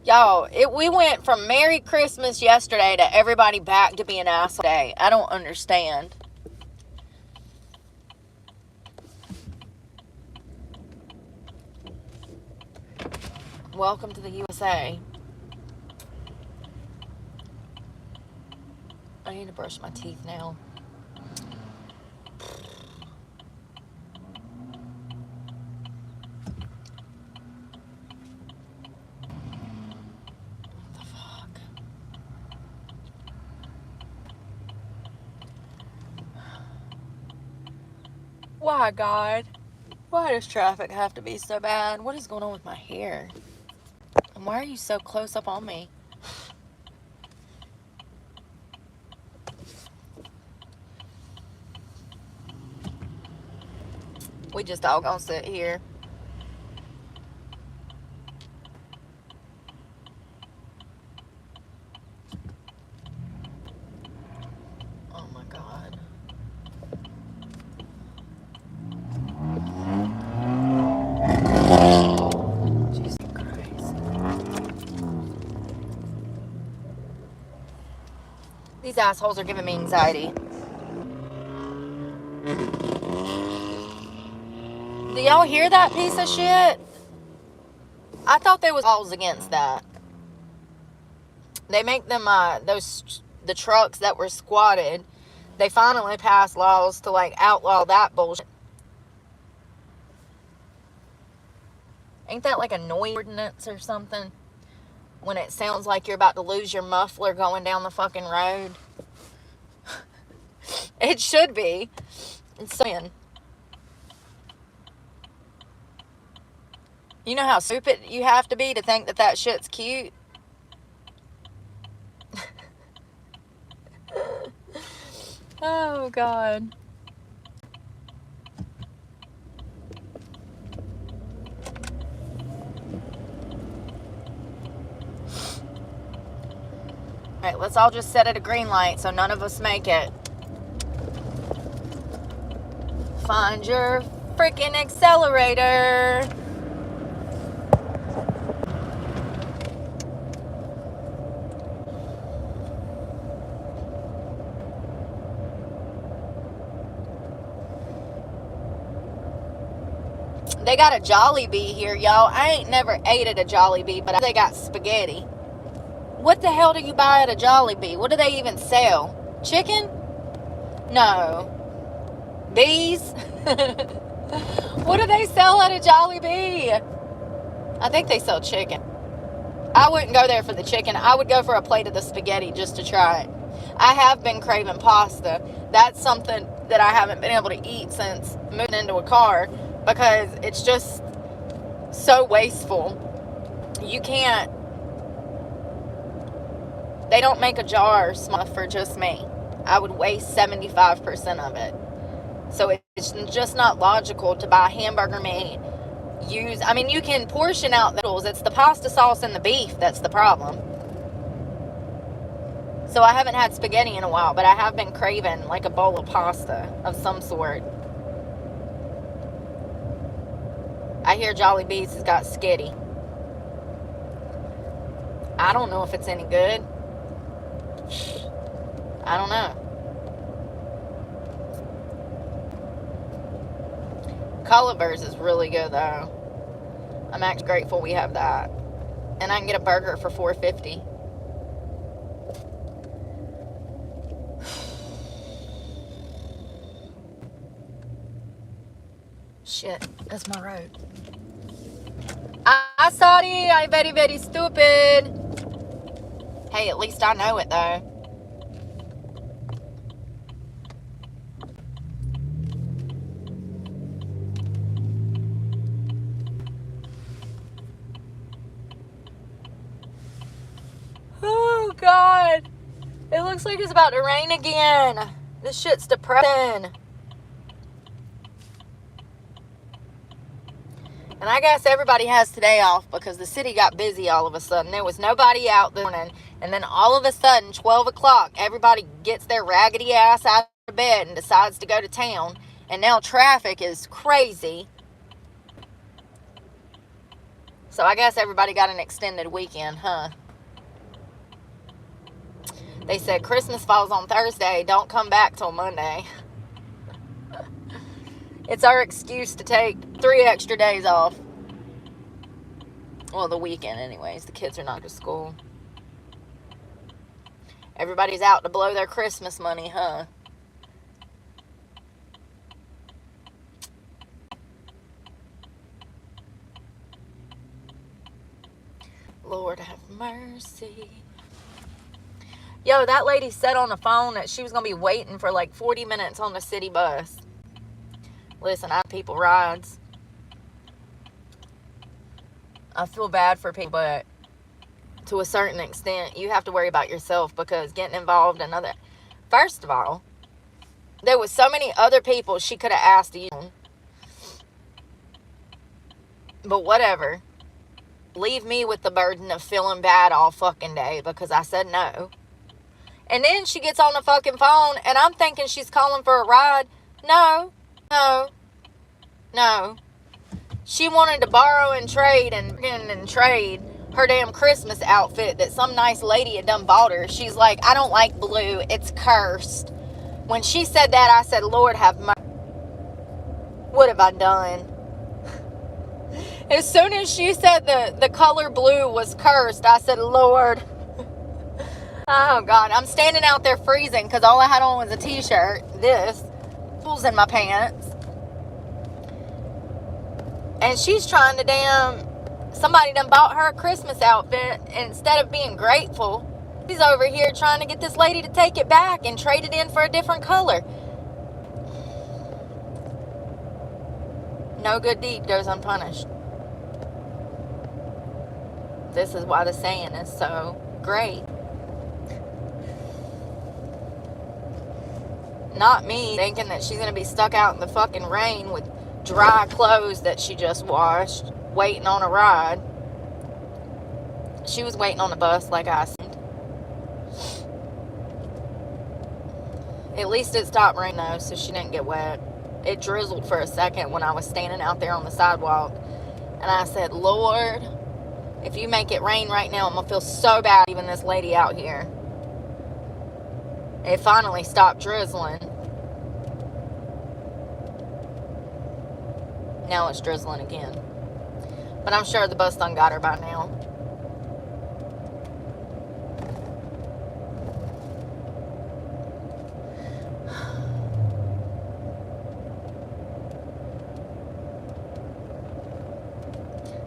Y'all, we went from Merry Christmas yesterday to everybody back to being asshole today. I don't understand. Welcome to the USA. I need to brush my teeth now. Why, God? Why does traffic have to be so bad? What is going on with my hair? And why are you so close up on me? We just all gonna sit here. Oh my God. Jesus Christ. These assholes are giving me anxiety. Do y'all hear that piece of shit? I thought there was laws against that. They make them, the trucks that were squatted, they finally passed laws to, like, outlaw that bullshit. Ain't that like a noise ordinance or something? When it sounds like you're about to lose your muffler going down the fucking road. It should be. It's saying. You know how stupid you have to be to think that that shit's cute? Oh, God. Alright, let's all just set at a green light so none of us make it. Find your freaking accelerator. They got a Jollibee here, y'all. I ain't never ate at a Jollibee, but they got spaghetti. What the hell do you buy at a Jollibee? What do they even sell? Chicken? No. Bees? What do they sell at a Jollibee? I think they sell chicken. I wouldn't go there for the chicken. I would go for a plate of the spaghetti just to try it. I have been craving pasta. That's something that I haven't been able to eat since moving into a car because it's just so wasteful. You can't. They don't make a jar small for just me. I would waste 75% of it. So it's just not logical to buy hamburger meat. You can portion out the noodles. It's the pasta sauce and the beef that's the problem. So I haven't had spaghetti in a while, but I have been craving like a bowl of pasta of some sort. I hear Jollibee's has got skitty. I don't know if it's any good. I don't know. Culver's is really good though. I'm actually grateful we have that. And I can get a burger for $4.50. Shit, that's my road. I'm sorry, I'm very, very stupid. Hey, at least I know it though. Oh, God. It looks like it's about to rain again. This shit's depressing. And I guess everybody has today off because the city got busy all of a sudden. There was nobody out this morning. And then all of a sudden, 12 o'clock, everybody gets their raggedy ass out of bed and decides to go to town. And now traffic is crazy. So I guess everybody got an extended weekend, huh? They said Christmas falls on Thursday. Don't come back till Monday. It's our excuse to take 3 extra days off. Well, the weekend anyways. The kids are not to school. Everybody's out to blow their Christmas money, huh? Lord have mercy. Yo, that lady said on the phone that she was going to be waiting for like 40 minutes on the city bus. Listen, I have people rides. I feel bad for people, but to a certain extent, you have to worry about yourself because getting involved in other... First of all, there was so many other people she could have asked you. But whatever. Leave me with the burden of feeling bad all fucking day because I said no. And then she gets on the fucking phone and I'm thinking she's calling for a ride. No. She wanted to borrow and trade her damn Christmas outfit that some nice lady had done bought her. She's like, I don't like blue. It's cursed. When she said that, I said, Lord have mercy. What have I done? As soon as she said the color blue was cursed, I said, Lord. Oh, God. I'm standing out there freezing because all I had on was a t-shirt. This. Pulls in my pants. And she's trying to somebody done bought her a Christmas outfit. And instead of being grateful, she's over here trying to get this lady to take it back and trade it in for a different color. No good deed goes unpunished. This is why the saying is so great. Not me thinking that she's going to be stuck out in the fucking rain with dry clothes that she just washed, waiting on a ride. She was waiting on the bus like I said. At least it stopped raining though, so she didn't get wet. It drizzled for a second when I was standing out there on the sidewalk. And I said, Lord, if you make it rain right now, I'm going to feel so bad leaving this lady out here. It finally stopped drizzling. Now it's drizzling again. But I'm sure the bus done got her by now.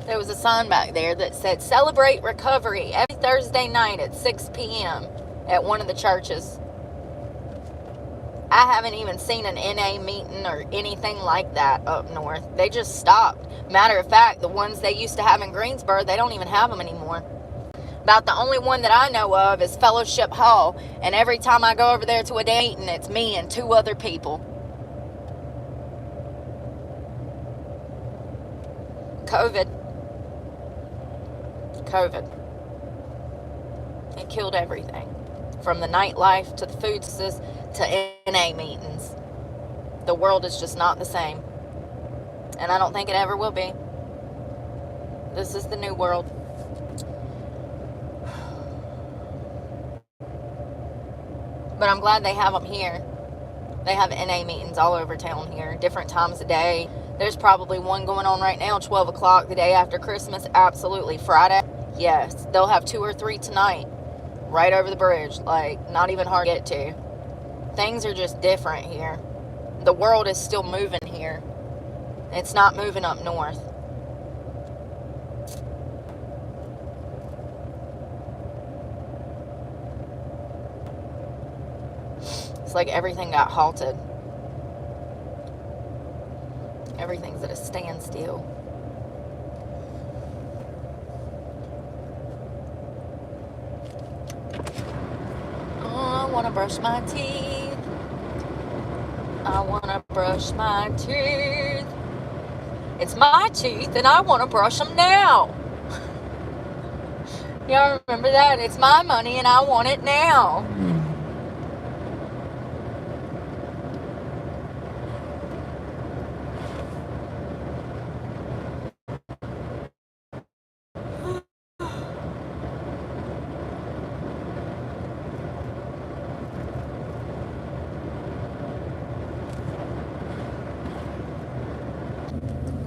There was a sign back there that said, Celebrate Recovery every Thursday night at 6 p.m. at one of the churches. I haven't even seen an NA meeting or anything like that up north. They just stopped. Matter of fact, the ones they used to have in Greensboro, they don't even have them anymore. About the only one that I know of is Fellowship Hall. And every time I go over there to a meeting, it's me and 2 other people. COVID. It killed everything. From the nightlife to the food services to NA meetings. The world is just not the same. And I don't think it ever will be. This is the new world. But I'm glad they have them here. They have NA meetings all over town here, different times of day. There's probably one going on right now, 12 o'clock, the day after Christmas. Absolutely. Friday, yes. They'll have 2 or 3 tonight, right over the bridge. Like, not even hard to get to. Things are just different here. The world is still moving here. It's not moving up north. It's like everything got halted. Everything's at a standstill. Oh, I want to brush my teeth. I want to brush my teeth. It's my teeth and I want to brush them now. Y'all remember that? It's my money and I want it now.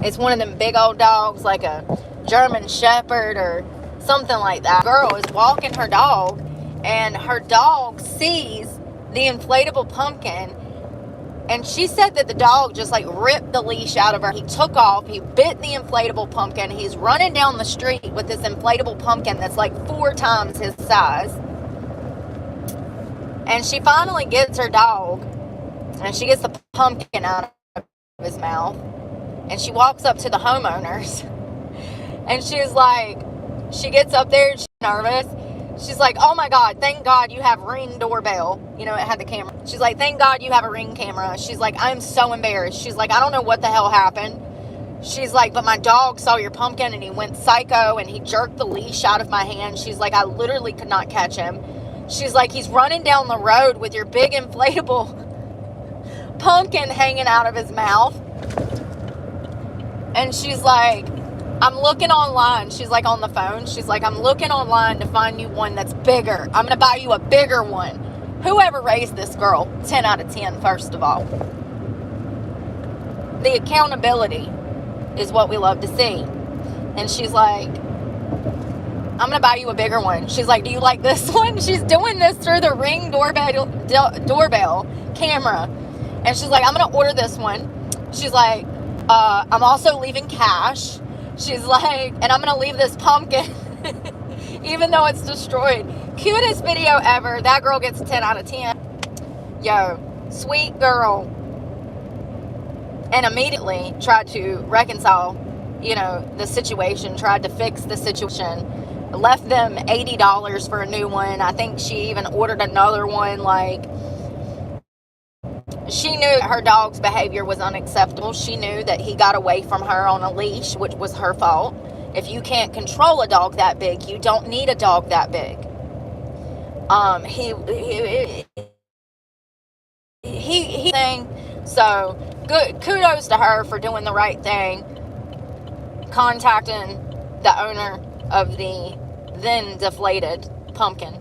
It's one of them big old dogs, like a German Shepherd or something like that. Girl is walking her dog, and her dog sees the inflatable pumpkin, and she said that the dog just like ripped the leash out of her. He took off, he bit the inflatable pumpkin. He's running down the street with this inflatable pumpkin that's like 4 times his size. And she finally gets her dog, and she gets the pumpkin out of his mouth. And she walks up to the homeowners, and she's like, she gets up there and she's nervous. She's like, oh my God, thank God you have Ring doorbell. You know, it had the camera. She's like, thank God you have a Ring camera. She's like, I'm so embarrassed. She's like, I don't know what the hell happened. She's like, but my dog saw your pumpkin and he went psycho and he jerked the leash out of my hand. She's like, I literally could not catch him. She's like, he's running down the road with your big inflatable pumpkin hanging out of his mouth. And she's like, I'm looking online. She's like on the phone. She's like, I'm looking online to find you one that's bigger. I'm going to buy you a bigger one. Whoever raised this girl, 10 out of 10, first of all. The accountability is what we love to see. And she's like, I'm going to buy you a bigger one. She's like, do you like this one? She's doing this through the Ring doorbell camera. And she's like, I'm going to order this one. She's like, I'm also leaving cash. She's like, and I'm going to leave this pumpkin, even though it's destroyed. Cutest video ever. That girl gets a 10 out of 10. Yo, sweet girl. And immediately tried to reconcile, you know, the situation, tried to fix the situation. Left them $80 for a new one. I think she even ordered another one, like, she knew her dog's behavior was unacceptable. She knew that he got away from her on a leash, which was her fault. If you can't control a dog that big, you don't need a dog that big. So good, kudos to her for doing the right thing, contacting the owner of the then deflated pumpkin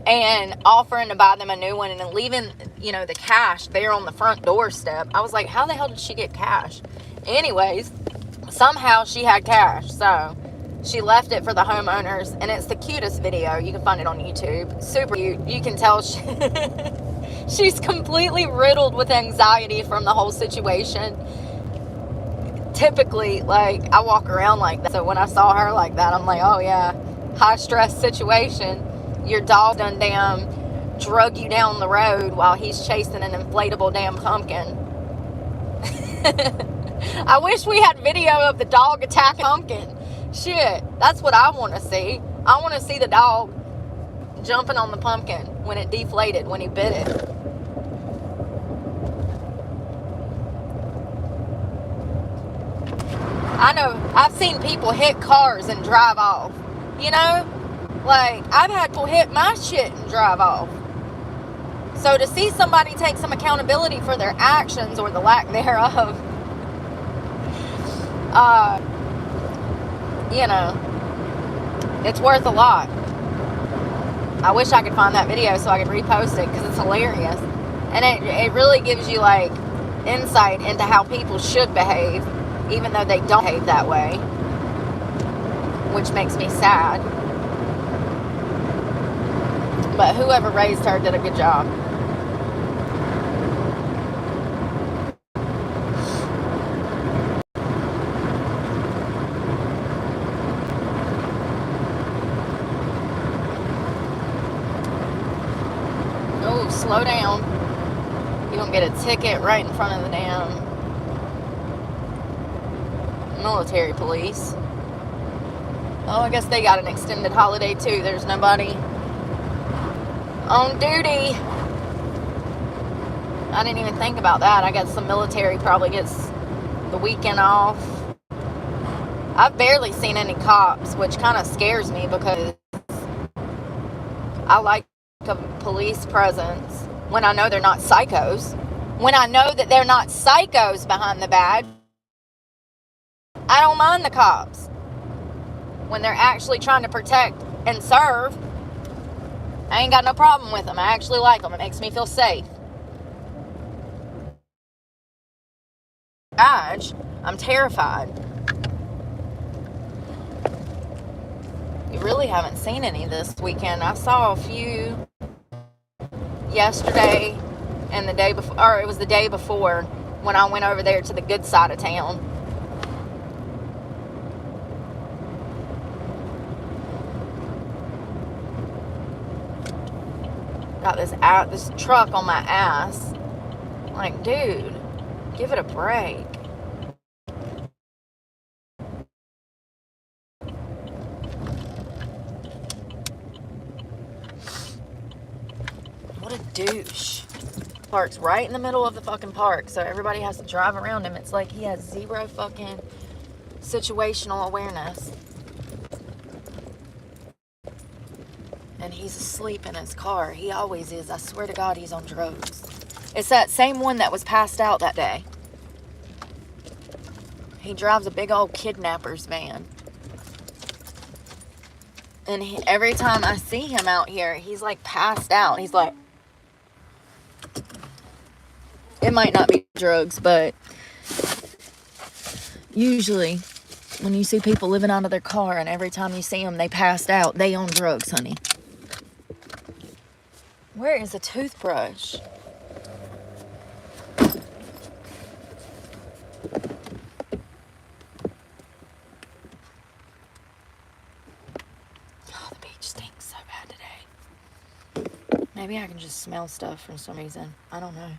and offering to buy them a new one and then leaving, you know, the cash there on the front doorstep. I was like, how the hell did she get cash? Anyways, somehow she had cash, so she left it for the homeowners, and it's the cutest video. You can find it on YouTube. Super cute. You can tell she's completely riddled with anxiety from the whole situation. Typically, like, I walk around like that, so when I saw her like that, I'm like, oh yeah, high stress situation. Your dog done damn drug you down the road while he's chasing an inflatable damn pumpkin. I wish we had video of the dog attacking pumpkin. Shit, that's what I want to see. I want to see the dog jumping on the pumpkin when it deflated, when he bit it. I know, I've seen people hit cars and drive off, you know? Like, I've had people hit my shit and drive off. So to see somebody take some accountability for their actions or the lack thereof, you know, it's worth a lot. I wish I could find that video so I could repost it, because it's hilarious. And it really gives you, like, insight into how people should behave, even though they don't behave that way, which makes me sad. But whoever raised her did a good job. Oh, slow down. You're going to get a ticket right in front of the damn military police. Oh, I guess they got an extended holiday too. There's nobody on duty. I didn't even think about that. I guess the military probably gets the weekend off. I've barely seen any cops, which kind of scares me, because I like a police presence when I know they're not psychos. When I know that they're not psychos behind the badge, I don't mind the cops. When they're actually trying to protect and serve, I ain't got no problem with them. I actually like them. It makes me feel safe. Badge, I'm terrified. You really haven't seen any this weekend. I saw a few yesterday and the day before, or it was the day before, when I went over there to the good side of town. Got this truck on my ass. Like, dude, give it a break. What a douche. Parks right in the middle of the fucking park, so everybody has to drive around him. It's like he has zero fucking situational awareness. And he's asleep in his car. He always is. I swear to God, he's on drugs. It's that same one that was passed out that day. He drives a big old kidnapper's van. And every time I see him out here, he's like passed out. He's like, it might not be drugs, but usually when you see people living out of their car and every time you see them, they passed out, they on drugs, honey. Where is a toothbrush? Oh, the beach stinks so bad today. Maybe I can just smell stuff for some reason. I don't know.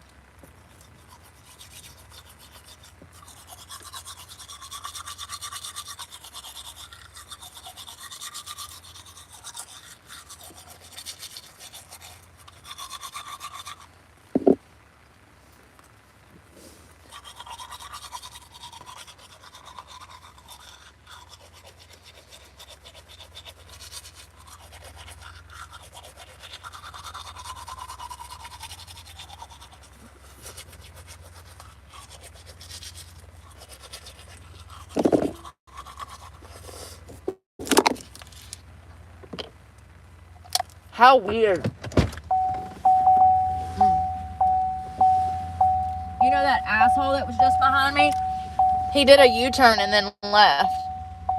How weird. You know that asshole that was just behind me? He did a U-turn and then left.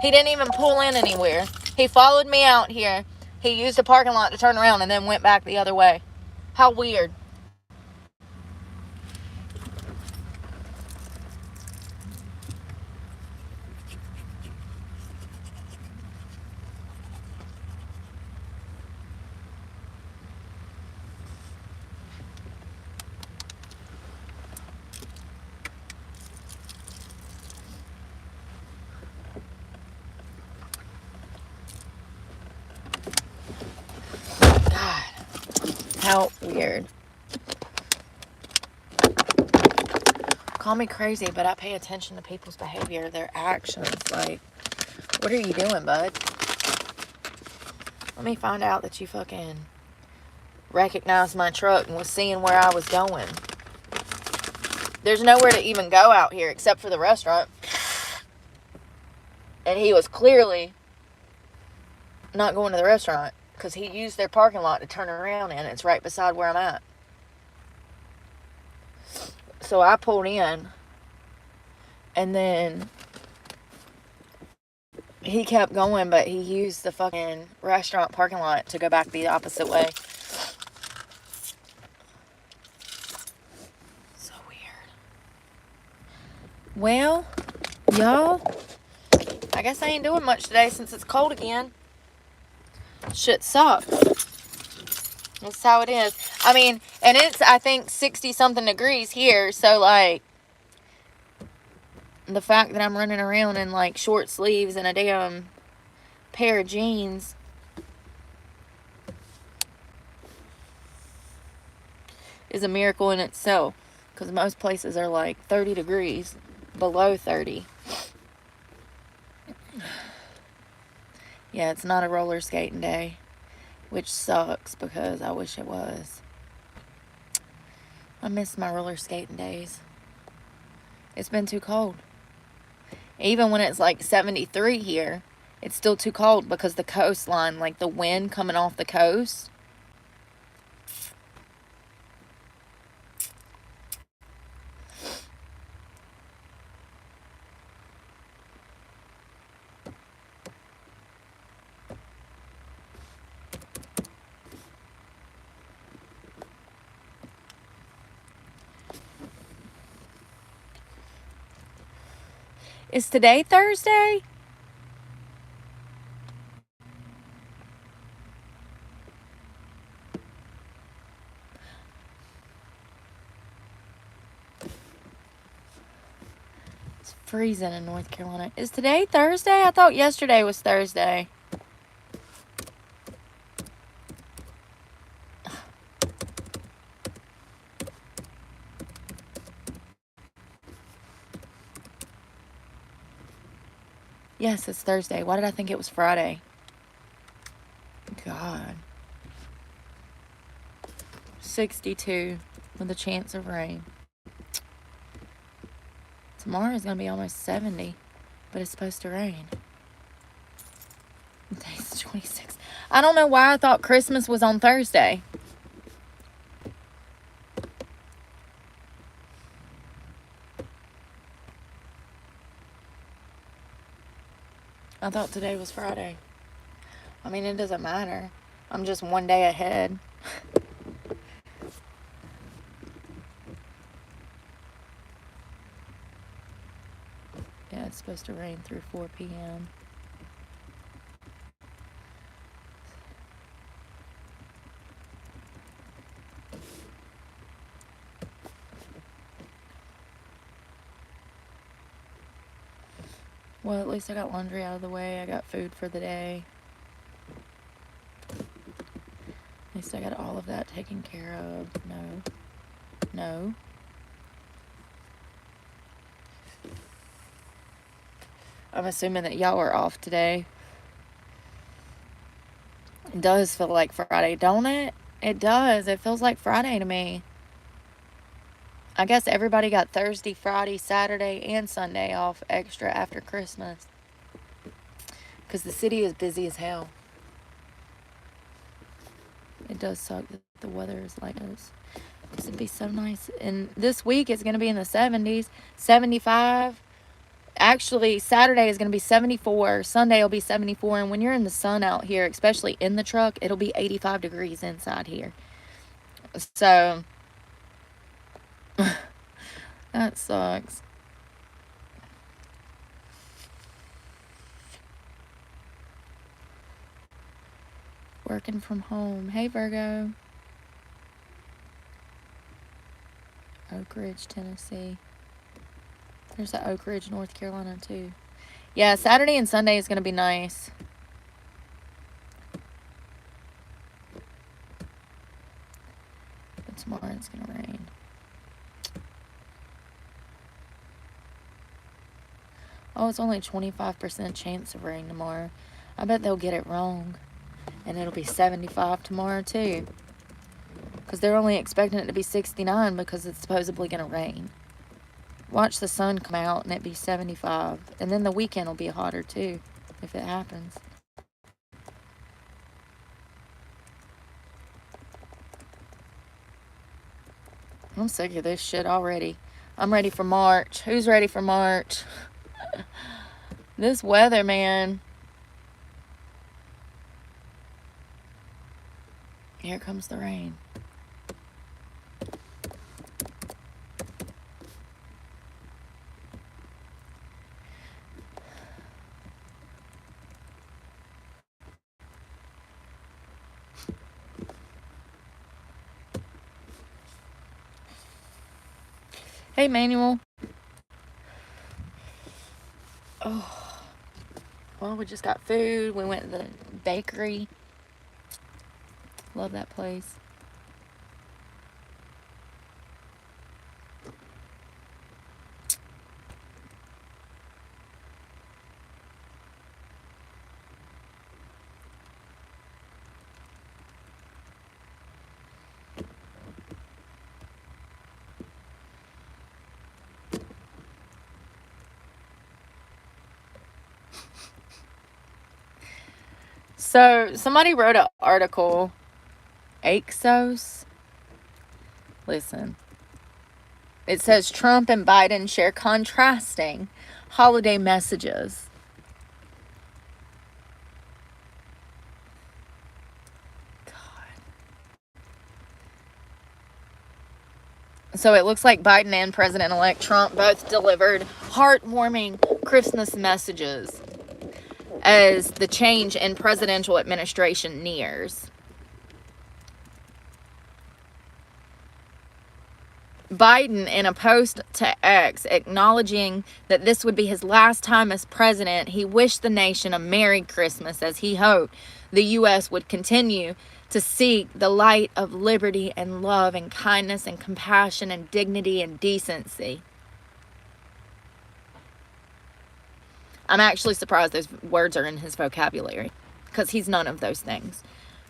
He didn't even pull in anywhere. He followed me out here. He used the parking lot to turn around and then went back the other way. How weird. How weird. Call me crazy, but I pay attention to people's behavior, their actions. Like, what are you doing, bud? Let me find out that you fucking recognized my truck and was seeing where I was going. There's nowhere to even go out here except for the restaurant. And he was clearly not going to the restaurant. because he used their parking lot to turn around in. It's right beside where I'm at. So I pulled in, and then he kept going, but he used the fucking restaurant parking lot to go back the opposite way. So weird. Well, y'all, I guess I ain't doing much today since it's cold again. Shit sucks. That's how it is. I mean, and it's, I think, 60 something degrees here. So, like, the fact that I'm running around in, like, short sleeves and a damn pair of jeans is a miracle in itself. Because most places are, like, 30 degrees. Below 30. Yeah, it's not a roller skating day. Which sucks because I wish it was. I miss my roller skating days. It's been too cold. Even when it's like 73 here, it's still too cold because the coastline, like the wind coming off the coast. Is today Thursday? It's freezing in North Carolina. Is today Thursday? I thought yesterday was Thursday. Yes, it's Thursday. Why did I think it was Friday? God. 62 with a chance of rain. Tomorrow is going to be almost 70, but it's supposed to rain. Today's 26. I don't know why I thought Christmas was on Thursday. I thought today was Friday. I mean, it doesn't matter. I'm just one day ahead. Yeah, it's supposed to rain through 4 p.m. Well, at least I got laundry out of the way. I got food for the day. At least I got all of that taken care of. No. I'm assuming that y'all are off today. It does feel like Friday, don't it? It does. It feels like Friday to me. I guess everybody got Thursday, Friday, Saturday, and Sunday off extra after Christmas. Because the city is busy as hell. It does suck that the weather is like this. Because it'd be so nice. And this week it's going to be in the 70s, 75. Actually, Saturday is going to be 74. Sunday will be 74. And when you're in the sun out here, especially in the truck, it'll be 85 degrees inside here. So, that sucks. Working from home. Hey, Virgo. Oak Ridge, Tennessee. There's the Oak Ridge, North Carolina, too. Yeah, Saturday and Sunday is going to be nice. But tomorrow it's going to rain. Oh, it's only 25% chance of rain tomorrow. I bet they'll get it wrong. And it'll be 75 tomorrow, too. Because they're only expecting it to be 69 because it's supposedly going to rain. Watch the sun come out and it be 75. And then the weekend will be hotter, too, if it happens. I'm sick of this shit already. I'm ready for March. Who's ready for March? This weather, man. Here comes the rain. Hey, Manuel. Oh, well, we just got food. We went to the bakery. Love that place. So, somebody wrote an article, Axos. Listen. It says Trump and Biden share contrasting holiday messages. God. So it looks like Biden and President-elect Trump both delivered heartwarming Christmas messages as the change in presidential administration nears. Biden, in a post to X, acknowledging that this would be his last time as president, he wished the nation a Merry Christmas as he hoped the U.S. would continue to seek the light of liberty and love and kindness and compassion and dignity and decency. I'm actually surprised those words are in his vocabulary because he's none of those things.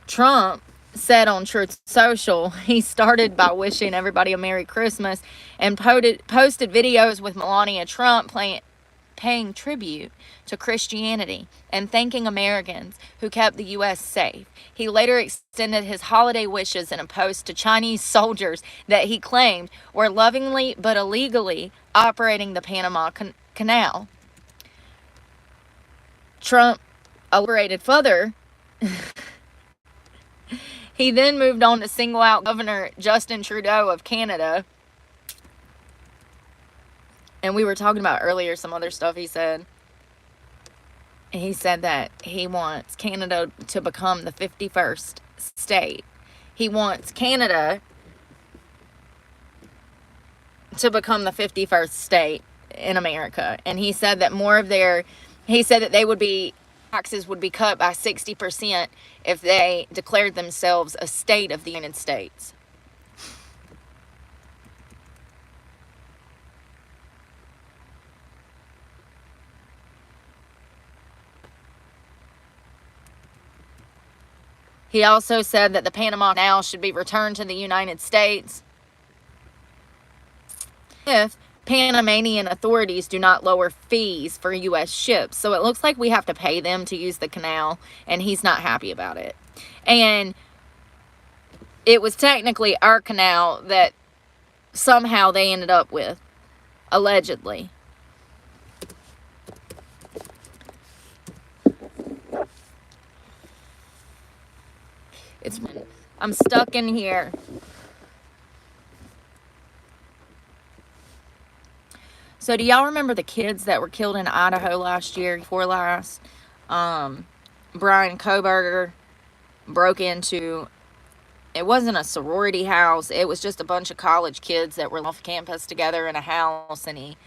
Trump said on Truth Social, he started by wishing everybody a Merry Christmas and posted videos with Melania Trump paying tribute to Christianity and thanking Americans who kept the U.S. safe. He later extended his holiday wishes in a post to Chinese soldiers that he claimed were lovingly but illegally operating the Panama Canal. Trump elaborated further. He then moved on to single out Governor Justin Trudeau of Canada. And we were talking about earlier some other stuff he said. He said that he wants Canada to become the 51st state. He wants Canada to become the 51st state in America. And he said that taxes would be cut by 60% if they declared themselves a state of the United States. He also said that the Panama Canal should be returned to the United States if Panamanian authorities do not lower fees for U.S. ships. So it looks like we have to pay them to use the canal, and he's not happy about it. And it was technically our canal that somehow they ended up with, allegedly. I'm stuck in here. So do y'all remember the kids that were killed in Idaho last year, before last? Brian Koberger broke into, it wasn't a sorority house, it was just a bunch of college kids that were off campus together in a house, and he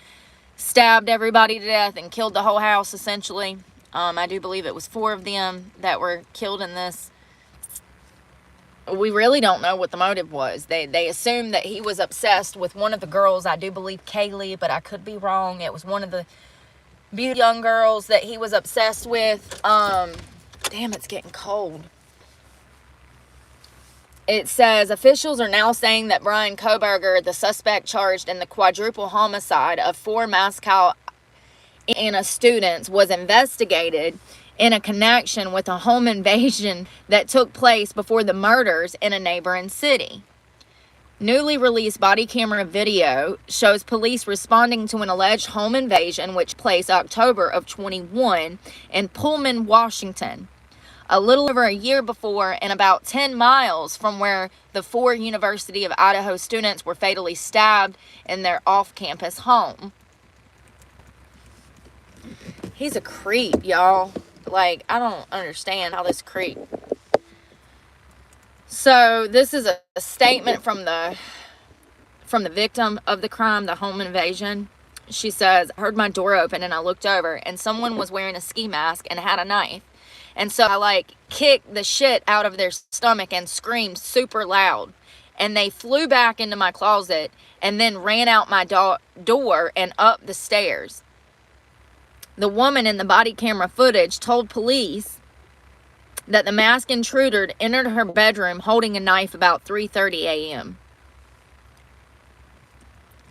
stabbed everybody to death and killed the whole house, essentially. I do believe it was 4 of them that were killed in this. We really don't know what the motive was. They assumed that he was obsessed with one of the girls, I do believe Kaylee, but I could be wrong. It was one of the beautiful young girls that he was obsessed with. Damn, it's getting cold. It says, officials are now saying that Brian Koberger, the suspect charged in the quadruple homicide of 4 Moscow Indiana students, was investigated in a connection with a home invasion that took place before the murders in a neighboring city. Newly released body camera video shows police responding to an alleged home invasion which took place October of 21 in Pullman, Washington, a little over a year before, and about 10 miles from where the 4 University of Idaho students were fatally stabbed in their off-campus home. He's a creep, y'all. Like, I don't understand how this creep. So this is a statement from the victim of the crime, the home invasion. She says, I heard my door open and I looked over and someone was wearing a ski mask and had a knife. And so I like kicked the shit out of their stomach and screamed super loud. And they flew back into my closet and then ran out my door and up the stairs. The woman in the body camera footage told police that the masked intruder entered her bedroom holding a knife about 3:30 a.m.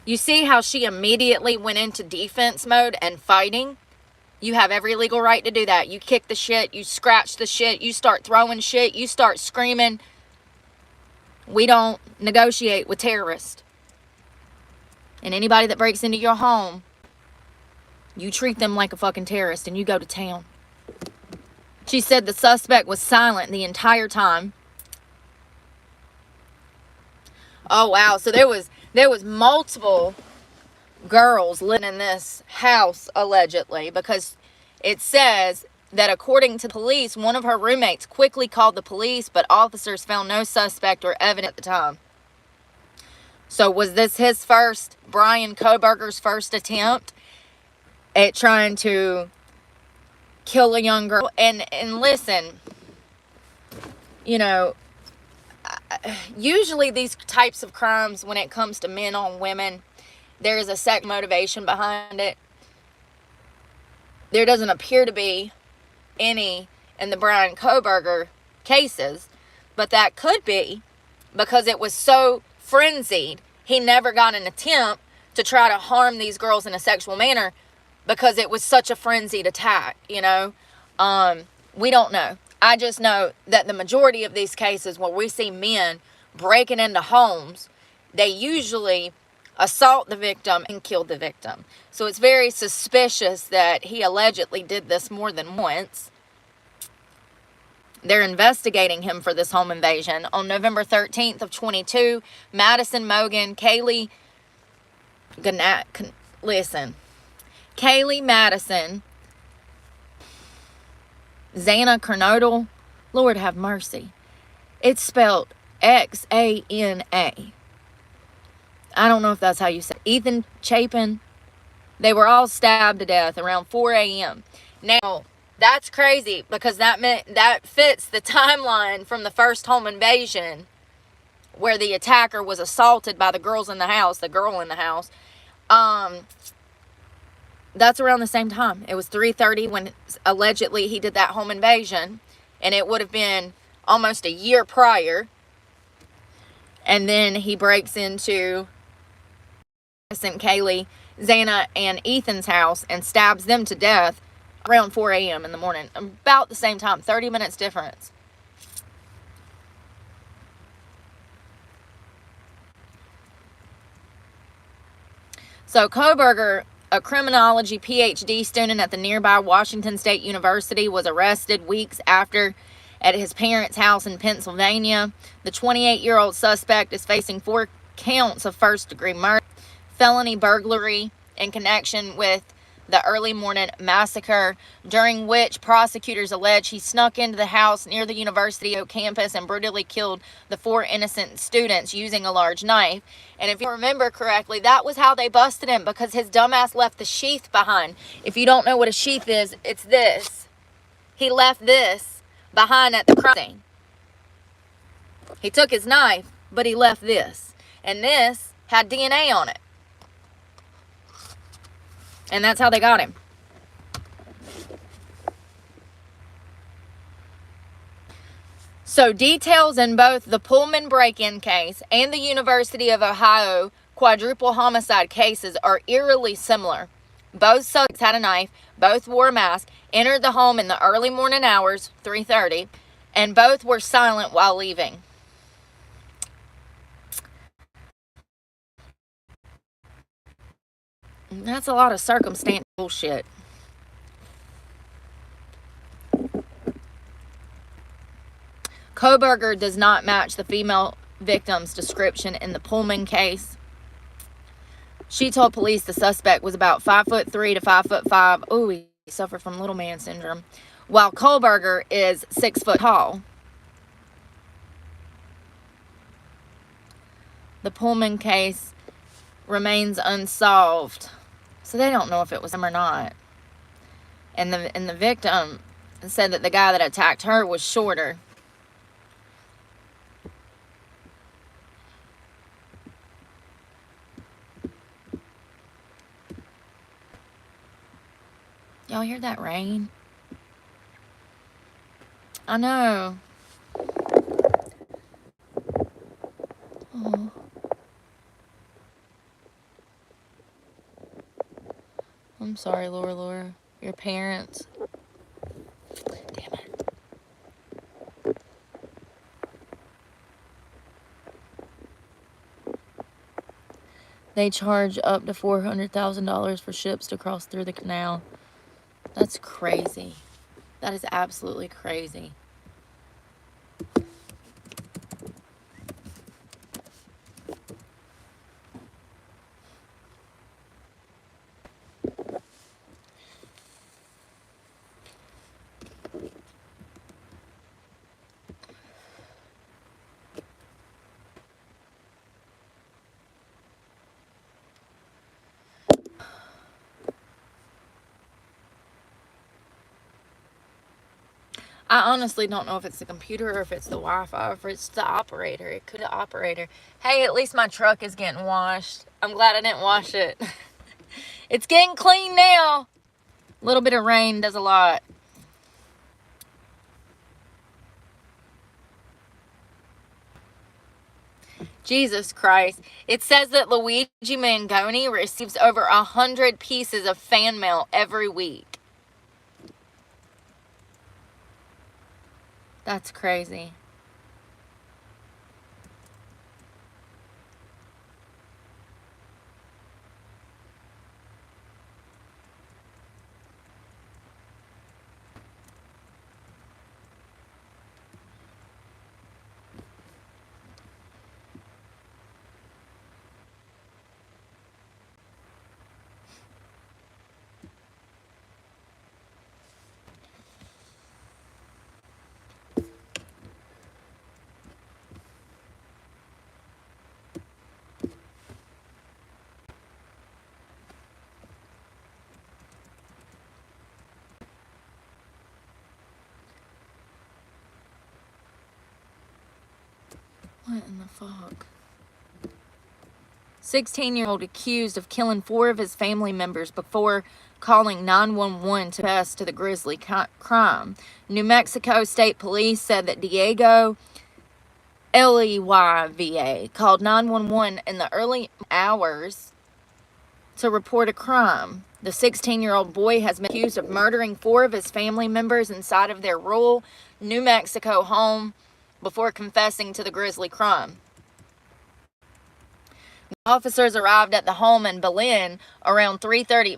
You see how she immediately went into defense mode and fighting? You have every legal right to do that. You kick the shit, you scratch the shit, you start throwing shit, you start screaming. We don't negotiate with terrorists. And anybody that breaks into your home, you treat them like a fucking terrorist and you go to town. She said the suspect was silent the entire time. Oh wow, so there was multiple girls living in this house allegedly, because it says that according to police, one of her roommates quickly called the police, but officers found no suspect or evidence at the time. So was this his first, Brian Koberger's first attempt at trying to kill a young girl? And listen, you know, usually these types of crimes, when it comes to men on women, there is a sex motivation behind it. There doesn't appear to be any in the Brian Koberger cases, but that could be because it was so frenzied. He never got an attempt to try to harm these girls in a sexual manner because it was such a frenzied attack, you know. We don't know. I just know that the majority of these cases where we see men breaking into homes, they usually assault the victim and kill the victim. So it's very suspicious that he allegedly did this more than once. They're investigating him for this home invasion. On November 13th of 22, Madison Mogan, Kaylee Madison, Xana Kernodle, Lord have mercy. It's spelled Xana. I don't know if that's how you say it. Ethan Chapin. They were all stabbed to death around 4 a.m. Now, that's crazy because that fits the timeline from the first home invasion where the attacker was assaulted by the girl in the house. That's around the same time. It was 3:30 when allegedly he did that home invasion, and it would have been almost a year prior. And then he breaks into Kaylee, Xana, and Ethan's house and stabs them to death around 4 a.m. in the morning. About the same time, 30 minutes difference. So Koberger, a criminology PhD student at the nearby Washington State University, was arrested weeks after at his parents' house in Pennsylvania. The 28-year-old suspect is facing 4 counts of first-degree murder, felony burglary in connection with the early morning massacre, during which prosecutors allege he snuck into the house near the University campus and brutally killed the 4 innocent students using a large knife. And if you remember correctly, that was how they busted him, because his dumbass left the sheath behind. If you don't know what a sheath is, it's this. He left this behind at the crime scene. He took his knife, but he left this. And this had DNA on it. And that's how they got him. So details in both the Pullman break-in case and the University of Ohio quadruple homicide cases are eerily similar. Both suspects had a knife, both wore a mask, entered the home in the early morning hours, 3:30, and both were silent while leaving. That's a lot of circumstantial bullshit. Koberger does not match the female victim's description in the Pullman case. She told police the suspect was about 5'3" to 5'5". Oh, he suffered from little man syndrome. While Koberger is 6 foot tall. The Pullman case remains unsolved, so they don't know if it was him or not. And the victim said that the guy that attacked her was shorter. Y'all hear that rain? I know. Oh. I'm sorry, Laura. Your parents. Damn it. They charge up to $400,000 for ships to cross through the canal. That's crazy. That is absolutely crazy. I honestly don't know if it's the computer or if it's the Wi-Fi or if it's the operator. It could be the operator. Hey, at least my truck is getting washed. I'm glad I didn't wash it. It's getting clean now. A little bit of rain does a lot. Jesus Christ. It says that Luigi Mangoni receives over 100 pieces of fan mail every week. That's crazy. What in the fuck? 16-year-old accused of killing 4 of his family members before calling 911 to confess to the grisly crime. New Mexico State Police said that Diego Leyva called 911 in the early hours to report a crime. The 16-year-old boy has been accused of murdering 4 of his family members inside of their rural New Mexico home before confessing to the grisly crime. Officers arrived at the home in Belen around 3:30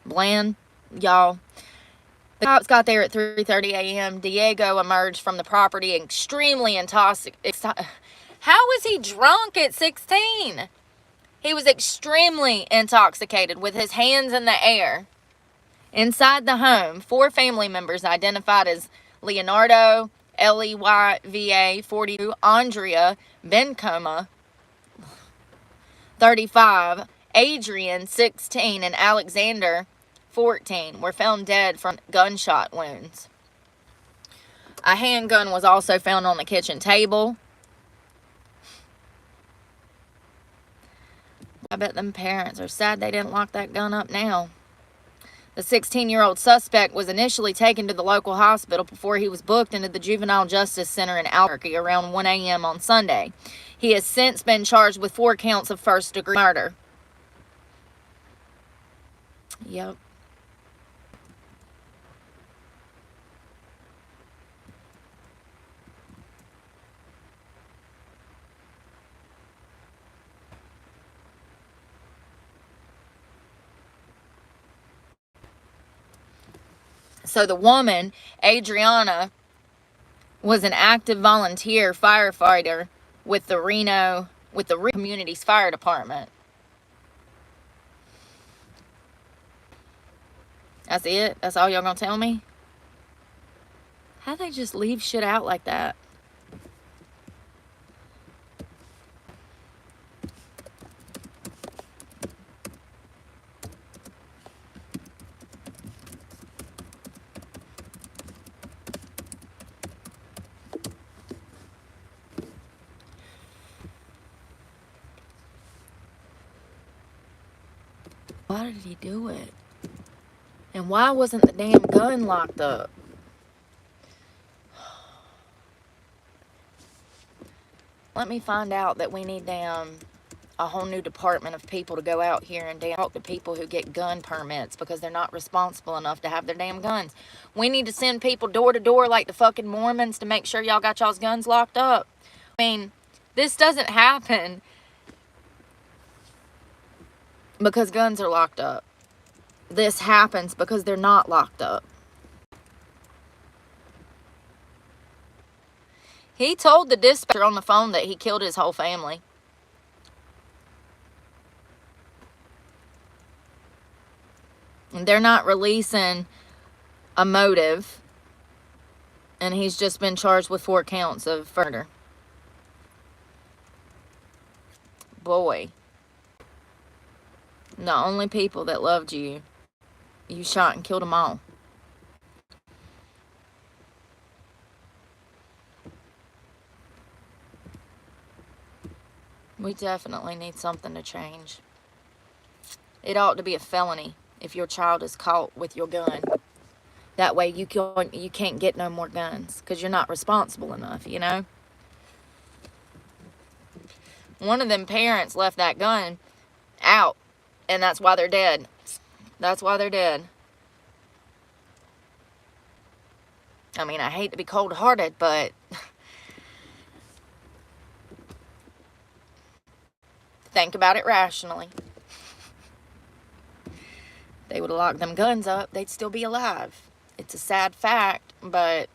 Belen, y'all. The cops got there at 3:30 a.m. Diego emerged from the property extremely intoxicated. How was he drunk at 16? He was extremely intoxicated with his hands in the air. Inside the home, 4 family members identified as Leonardo, Leyva, 42, Andrea Bencoma, 35, Adrian, 16, and Alexander, 14, were found dead from gunshot wounds. A handgun was also found on the kitchen table. I bet them parents are sad they didn't lock that gun up now. The 16-year-old suspect was initially taken to the local hospital before he was booked into the Juvenile Justice Center in Albuquerque around 1 a.m. on Sunday. He has since been charged with 4 counts of first-degree murder. Yep. So the woman, Adriana, was an active volunteer firefighter with the Reno Community's fire department. That's it? That's all y'all gonna tell me? How they just leave shit out like that? Why did he do it? And why wasn't the damn gun locked up? Let me find out that we need a whole new department of people to go out here and talk to people who get gun permits because they're not responsible enough to have their damn guns. We need to send people door to door like the fucking Mormons to make sure y'all got y'all's guns locked up. I mean, this doesn't happen because guns are locked up. This happens because they're not locked up. He told the dispatcher on the phone that he killed his whole family. And they're not releasing a motive. And he's just been charged with 4 counts of murder. Boy. The only people that loved you, you shot and killed them all. We definitely need something to change. It ought to be a felony if your child is caught with your gun. That way you can't get no more guns because you're not responsible enough, you know? One of them parents left that gun out, and that's why they're dead. That's why they're dead. I mean, I hate to be cold-hearted, but think about it rationally. They would have locked them guns up, they'd still be alive. It's a sad fact, but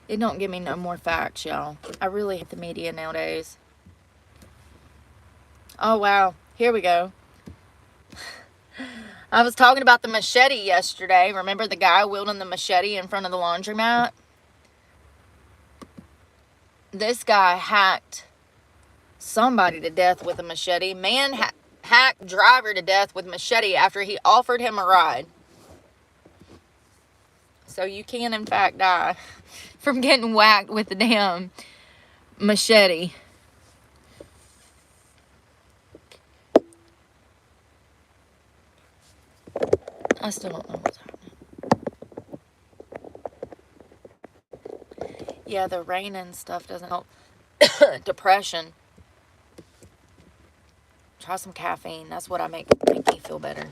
it don't give me no more facts, y'all. I really hate the media nowadays. Oh, wow. Here we go. I was talking about the machete yesterday. Remember the guy wielding the machete in front of the laundromat? This guy hacked somebody to death with a machete. Man hacked driver to death with machete after he offered him a ride. So you can, in fact, die from getting whacked with the damn machete. I still don't know what's happening. Yeah, the rain and stuff doesn't help. Depression. Try some caffeine. That's what make me feel better.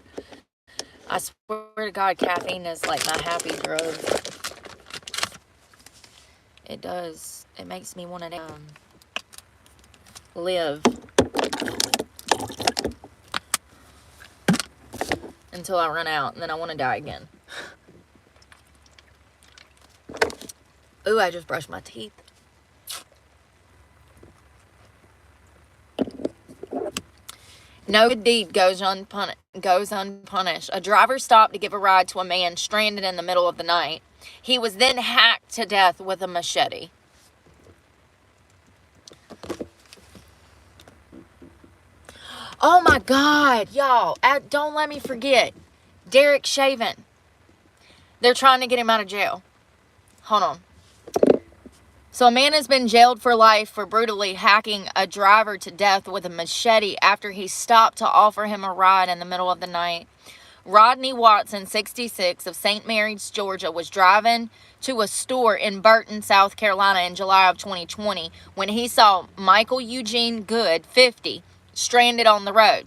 I swear to God, caffeine is like my happy drug. It does. It makes me want to live until I run out, and then I want to die again. Ooh, I just brushed my teeth. No good deed goes unpunished. A driver stopped to give a ride to a man stranded in the middle of the night. He was then hacked to death with a machete. Oh my God, y'all, don't let me forget. Derek Chauvin. They're trying to get him out of jail. Hold on. So a man has been jailed for life for brutally hacking a driver to death with a machete after he stopped to offer him a ride in the middle of the night. Rodney Watson, 66, of St. Mary's, Georgia, was driving to a store in Burton, South Carolina in July of 2020 when he saw Michael Eugene Good, 50, stranded on the road.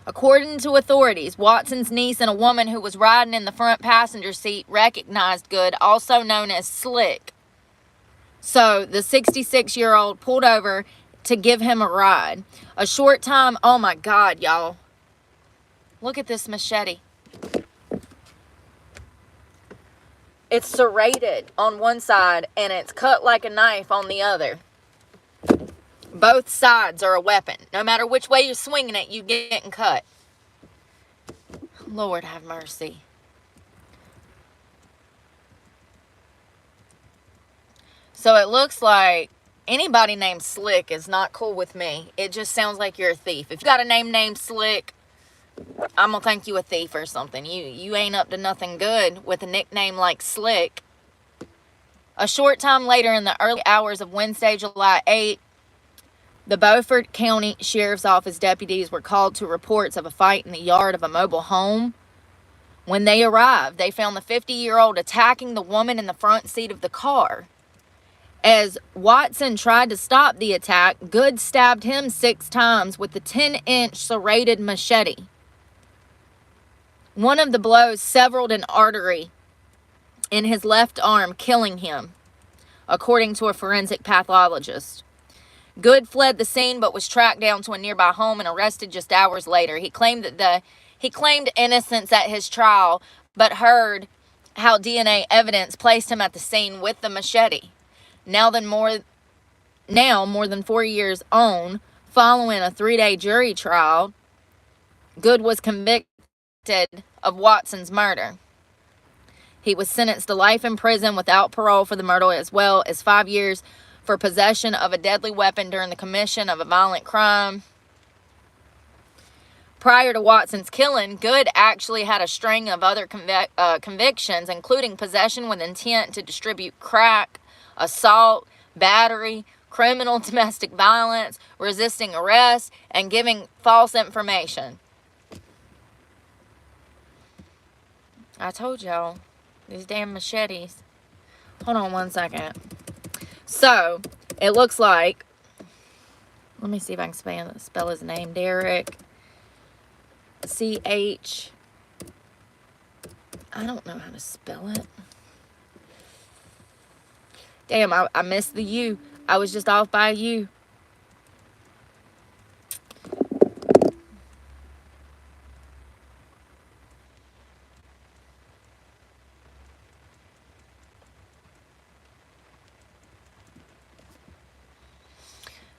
According to authorities, Watson's niece and a woman who was riding in the front passenger seat recognized Good, also known as Slick. So the 66-year-old pulled over to give him a ride. A short time, oh my God, y'all. Look at this machete. It's serrated on one side and it's cut like a knife on the other. Both sides are a weapon. No matter which way you're swinging it, you getting cut. Lord have mercy. So it looks like anybody named Slick is not cool with me. It just sounds like you're a thief. If you got a name named Slick, I'm going to think you a thief or something. You ain't up to nothing good with a nickname like Slick. A short time later, in the early hours of Wednesday, July 8th, the Beaufort County Sheriff's Office deputies were called to reports of a fight in the yard of a mobile home. When they arrived, they found the 50-year-old attacking the woman in the front seat of the car. As Watson tried to stop the attack, Good stabbed him 6 times with the 10-inch serrated machete. One of the blows severed an artery in his left arm, killing him, according to a forensic pathologist. Good fled the scene but was tracked down to a nearby home and arrested just hours later. He claimed innocence at his trial, but heard how DNA evidence placed him at the scene with the machete. Now more than 4 years on, following a 3-day jury trial, Good was convicted of Watson's murder. He was sentenced to life in prison without parole for the murder, as well as 5 years for possession of a deadly weapon during the commission of a violent crime. Prior to Watson's killing, Good actually had a string of other convictions, including possession with intent to distribute crack, assault, battery, criminal domestic violence, resisting arrest, and giving false information. I told y'all, these damn machetes. Hold on one second. So, it looks like, let me see if I can spell his name. Derek. C-H. I don't know how to spell it. Damn, I missed the U. I was just off by a U.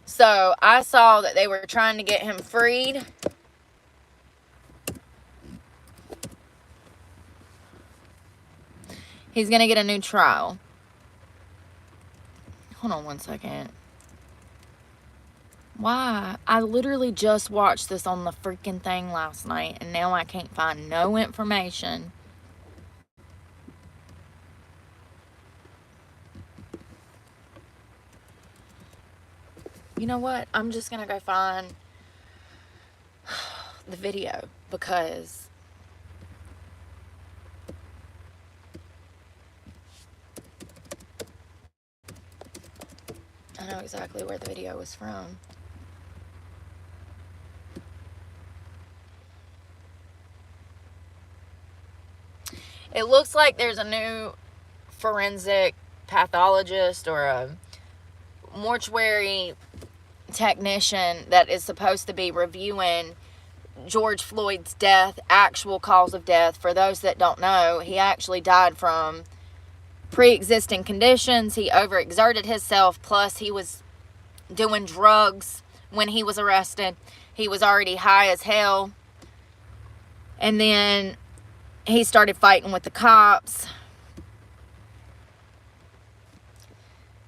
So, I saw that they were trying to get him freed. He's going to get a new trial. Hold on one second. Why? I literally just watched this on the freaking thing last night, and now I can't find no information. You know what? I'm just going to go find the video because I know exactly where the video was from. It looks like there's a new forensic pathologist or a mortuary technician that is supposed to be reviewing George Floyd's death, actual cause of death. For those that don't know, he actually died from pre-existing conditions. He overexerted himself, plus he was doing drugs when he was arrested. He was already high as hell, and then he started fighting with the cops,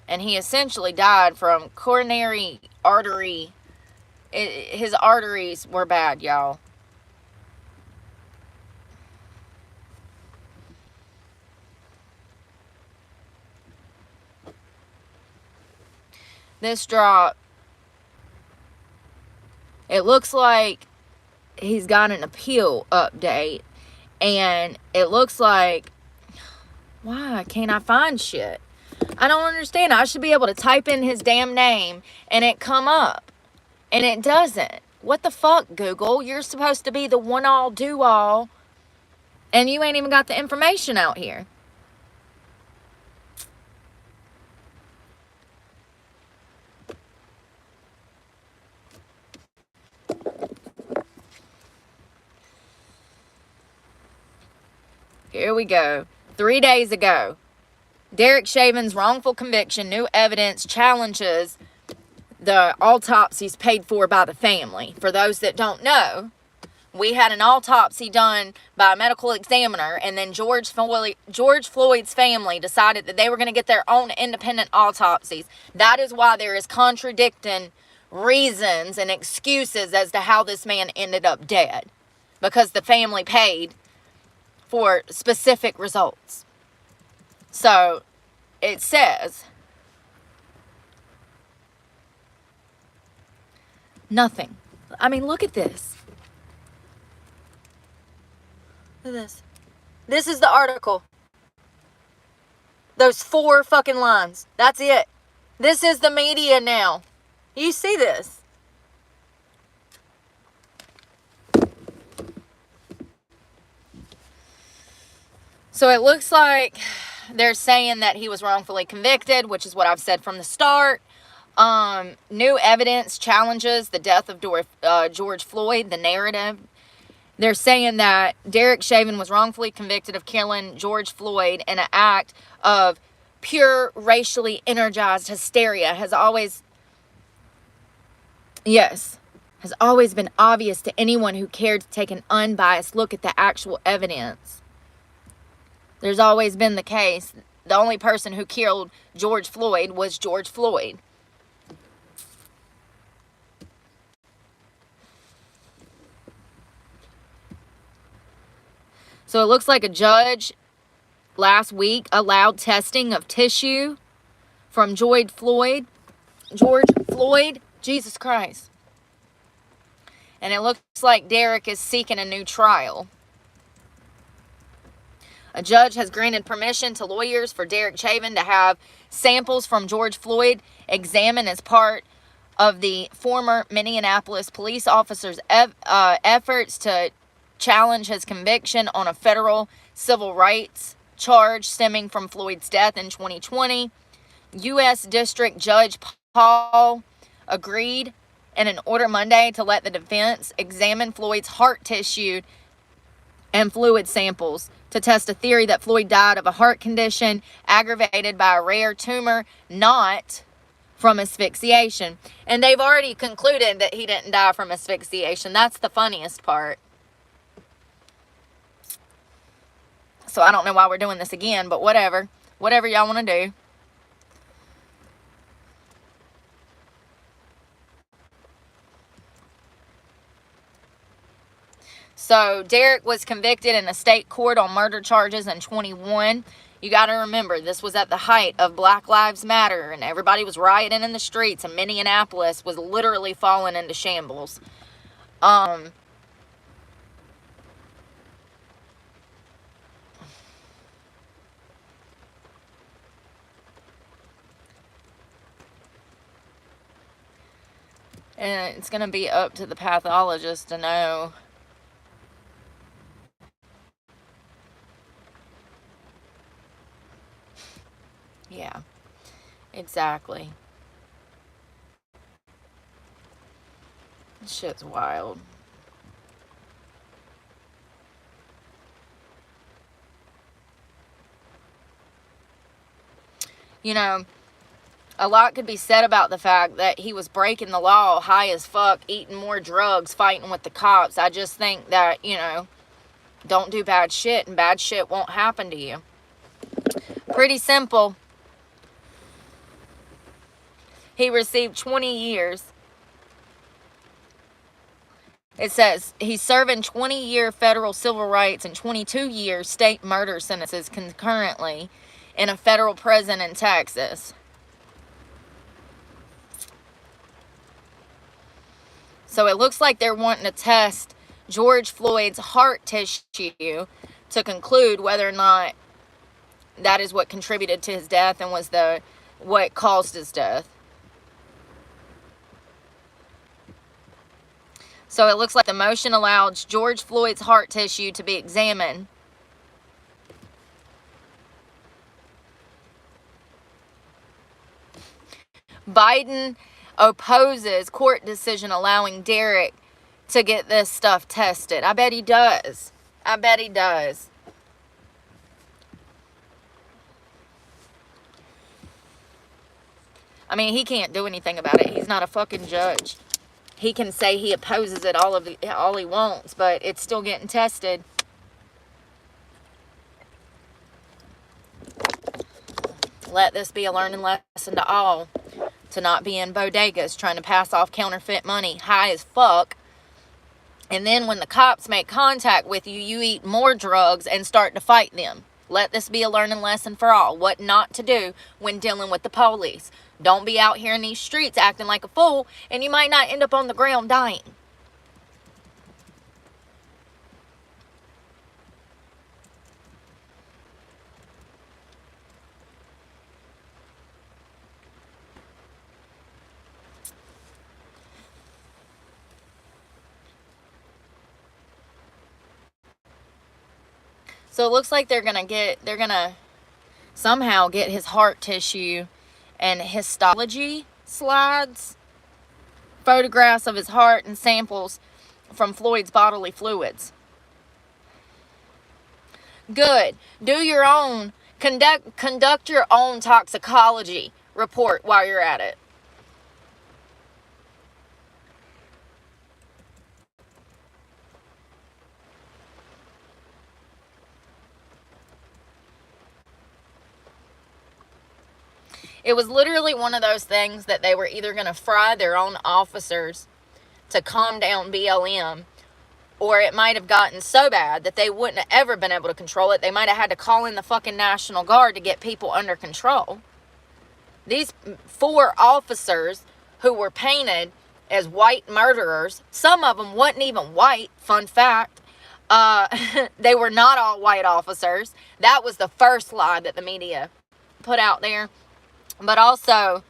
and he essentially died from coronary artery. His arteries were bad, y'all. This drop, it looks like he's got an appeal update, and it looks like, why can't I find shit? I don't understand. I should be able to type in his damn name and it come up, and it doesn't. What the fuck, Google? You're supposed to be the one-all, do-all, and you ain't even got the information out here. Here we go. 3 days ago, Derek Chavin's wrongful conviction, new evidence challenges the autopsies paid for by the family. For those that don't know, we had an autopsy done by a medical examiner, and then George Floyd's family decided that they were going to get their own independent autopsies. That is why there is contradicting reasons and excuses as to how this man ended up dead, because the family paid for specific results. So it says nothing. I mean, look at this. Look at this. This is the article. Those 4 fucking lines. That's it. This is the media now. You see this? So it looks like they're saying that he was wrongfully convicted, which is what I've said from the start. New evidence challenges the death of George Floyd, the narrative. They're saying that Derek Chauvin was wrongfully convicted of killing George Floyd in an act of pure racially energized hysteria has always been obvious to anyone who cared to take an unbiased look at the actual evidence. There's always been the case. The only person who killed George Floyd was George Floyd. So it looks like a judge last week allowed testing of tissue from George Floyd, Jesus Christ. And it looks like Derek is seeking a new trial. A judge has granted permission to lawyers for Derek Chauvin to have samples from George Floyd examined as part of the former Minneapolis police officer's efforts to challenge his conviction on a federal civil rights charge stemming from Floyd's death in 2020. U.S. District Judge Paul agreed in an order Monday to let the defense examine Floyd's heart tissue and fluid samples to test a theory that Floyd died of a heart condition aggravated by a rare tumor, not from asphyxiation. And they've already concluded that he didn't die from asphyxiation. That's the funniest part. So I don't know why we're doing this again, but whatever. Whatever y'all want to do. So Derek was convicted in a state court on murder charges in 2021. You got to remember, this was at the height of Black Lives Matter, and everybody was rioting in the streets, and Minneapolis was literally falling into shambles. And it's going to be up to the pathologist to know. Yeah, exactly. This shit's wild. You know, a lot could be said about the fact that he was breaking the law, high as fuck, eating more drugs, fighting with the cops. I just think that, you know, don't do bad shit and bad shit won't happen to you. Pretty simple. He received 20 years. It says he's serving 20-year federal civil rights and 22-year state murder sentences concurrently in a federal prison in Texas. So it looks like they're wanting to test George Floyd's heart tissue to conclude whether or not that is what contributed to his death and was what caused his death. So it looks like the motion allowed George Floyd's heart tissue to be examined. Biden opposes court decision allowing Derek to get this stuff tested. I bet he does. I bet he does. I mean, he can't do anything about it. He's not a fucking judge. He can say he opposes it all he wants, but it's still getting tested. Let this be a learning lesson to all. To not be in bodegas trying to pass off counterfeit money high as fuck. And then when the cops make contact with you, you eat more drugs and start to fight them. Let this be a learning lesson for all. What not to do when dealing with the police. Don't be out here in these streets acting like a fool, and you might not end up on the ground dying. So it looks like they're gonna somehow get his heart tissue and histology slides, photographs of his heart, and samples from Floyd's bodily fluids. Good. Do your own, conduct your own toxicology report while you're at it. It was literally one of those things that they were either going to fry their own officers to calm down BLM, or it might have gotten so bad that they wouldn't have ever been able to control it. They might have had to call in the fucking National Guard to get people under control. These 4 officers who were painted as white murderers, some of them wasn't even white, fun fact. They were not all white officers. That was the first lie that the media put out there. But also,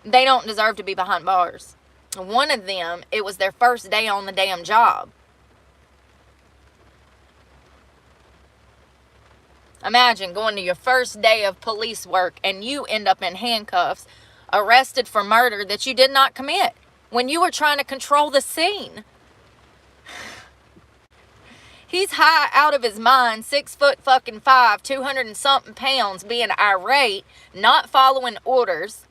they don't deserve to be behind bars. One of them, it was their first day on the damn job. Imagine going to your first day of police work and you end up in handcuffs, arrested for murder that you did not commit when you were trying to control the scene. He's high out of his mind, 6'5", 200 and something pounds, being irate, not following orders,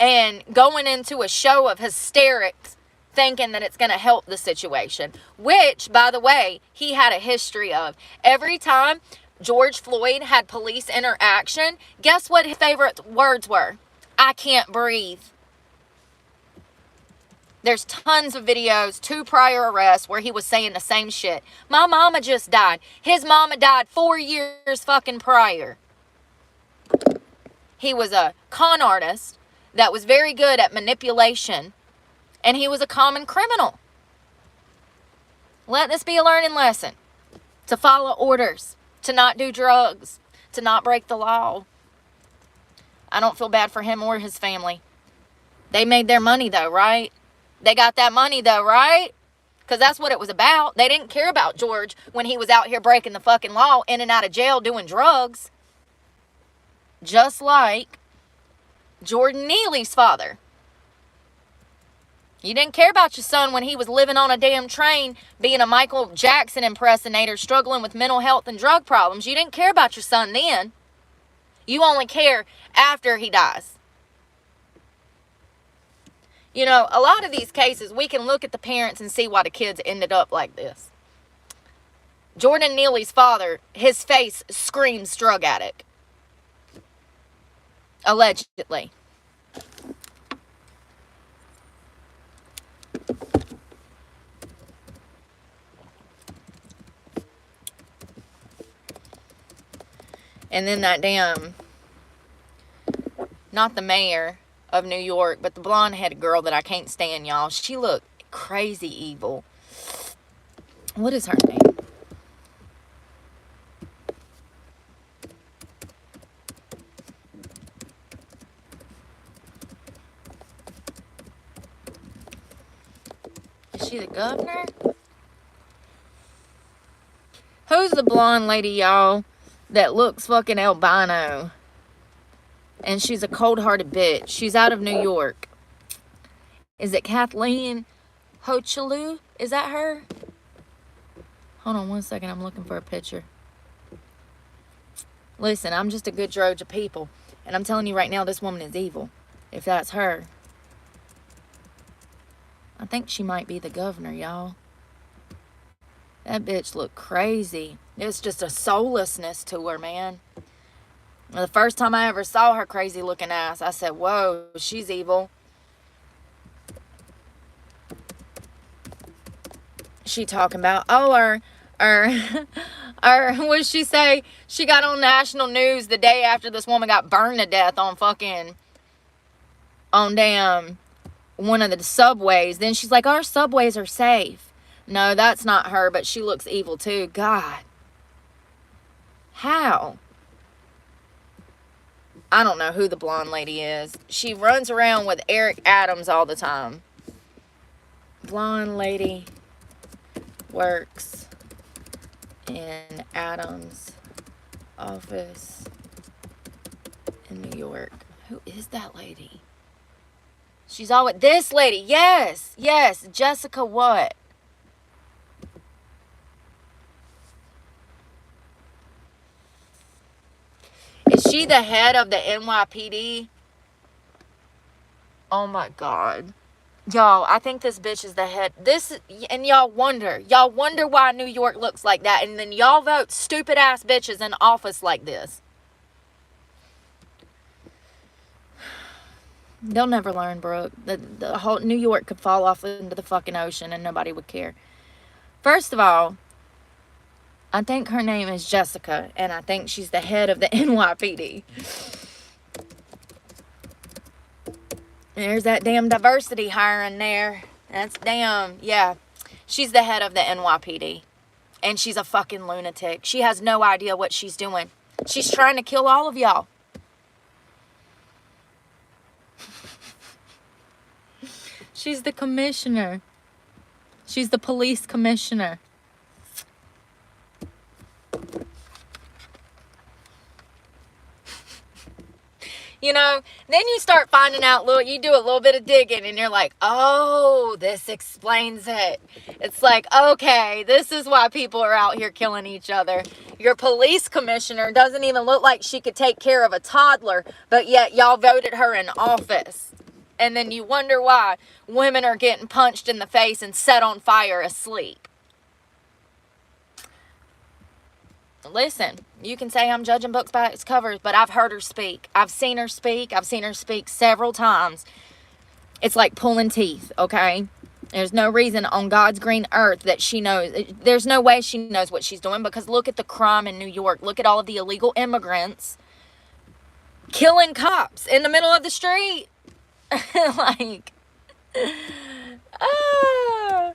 and going into a show of hysterics, thinking that it's going to help the situation, which, by the way, he had a history of. Every time George Floyd had police interaction, guess what his favorite words were? I can't breathe. There's tons of videos, 2 prior arrests, where he was saying the same shit. My mama just died. His mama died 4 years fucking prior. He was a con artist that was very good at manipulation, and he was a common criminal. Let this be a learning lesson. To follow orders, to not do drugs, to not break the law. I don't feel bad for him or his family. They made their money though, right? They got that money though, right? Because that's what it was about. They didn't care about George when he was out here breaking the fucking law, in and out of jail doing drugs. Just like Jordan Neely's father. You didn't care about your son when he was living on a damn train, being a Michael Jackson impersonator, struggling with mental health and drug problems. You didn't care about your son then. You only care after he dies. You know, a lot of these cases, we can look at the parents and see why the kids ended up like this. Jordan Neely's father, his face screams drug addict. Allegedly. And then that damn, not the mayor of New York, but the blonde-headed girl that I can't stand, y'all. She looked crazy evil. What is her name? Is she the governor? Who's the blonde lady, y'all, that looks fucking albino? And she's a cold-hearted bitch. She's out of New York. Is it Kathleen Hochelaga? Is that her? Hold on one second. I'm looking for a picture. Listen, I'm just a good drudge of people. And I'm telling you right now, this woman is evil. If that's her. I think she might be the governor, y'all. That bitch looked crazy. It's just a soullessness to her, man. The first time I ever saw her crazy looking ass, I said, whoa, she's evil. She talking about, or what did she say? She got on national news the day after this woman got burned to death on damn one of the subways. Then she's like, our subways are safe. No, that's not her, but she looks evil too. God. How? I don't know who the blonde lady is. She runs around with Eric Adams all the time. Blonde lady works in Adams' office in New York. Who is that lady? She's always... This lady. Yes. Yes. Jessica what? Is she the head of the NYPD? Oh my God. Y'all, I think this bitch is the head. And y'all wonder why New York looks like that. And then y'all vote stupid ass bitches in office like this. They'll never learn, Brooke. The whole New York could fall off into the fucking ocean and nobody would care. First of all, I think her name is Jessica, and I think she's the head of the NYPD. There's that damn diversity hiring there. That's damn, yeah. She's the head of the NYPD, and she's a fucking lunatic. She has no idea what she's doing. She's trying to kill all of y'all. She's the commissioner. She's the police commissioner. You know, then you start finding out, you do a little bit of digging and you're like, oh, this explains it. It's like, okay, this is why people are out here killing each other. Your police commissioner doesn't even look like she could take care of a toddler, but yet y'all voted her in office. And then you wonder why women are getting punched in the face and set on fire asleep. Listen, you can say I'm judging books by its covers, but I've heard her speak. I've seen her speak. I've seen her speak several times. It's like pulling teeth, okay? There's no reason on God's green earth that she knows. There's no way she knows what she's doing, because look at the crime in New York. Look at all of the illegal immigrants killing cops in the middle of the street. Like, ah.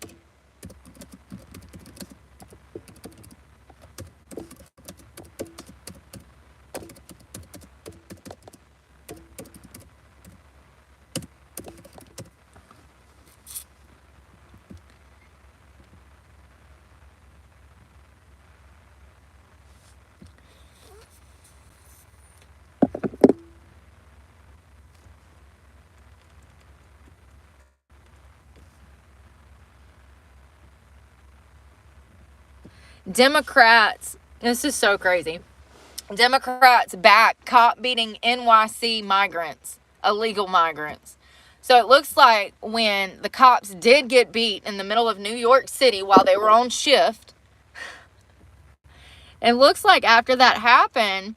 Democrats, this is so crazy. Democrats back cop beating NYC migrants, illegal migrants. So it looks like when the cops did get beat in the middle of New York City while they were on shift, it looks like after that happened,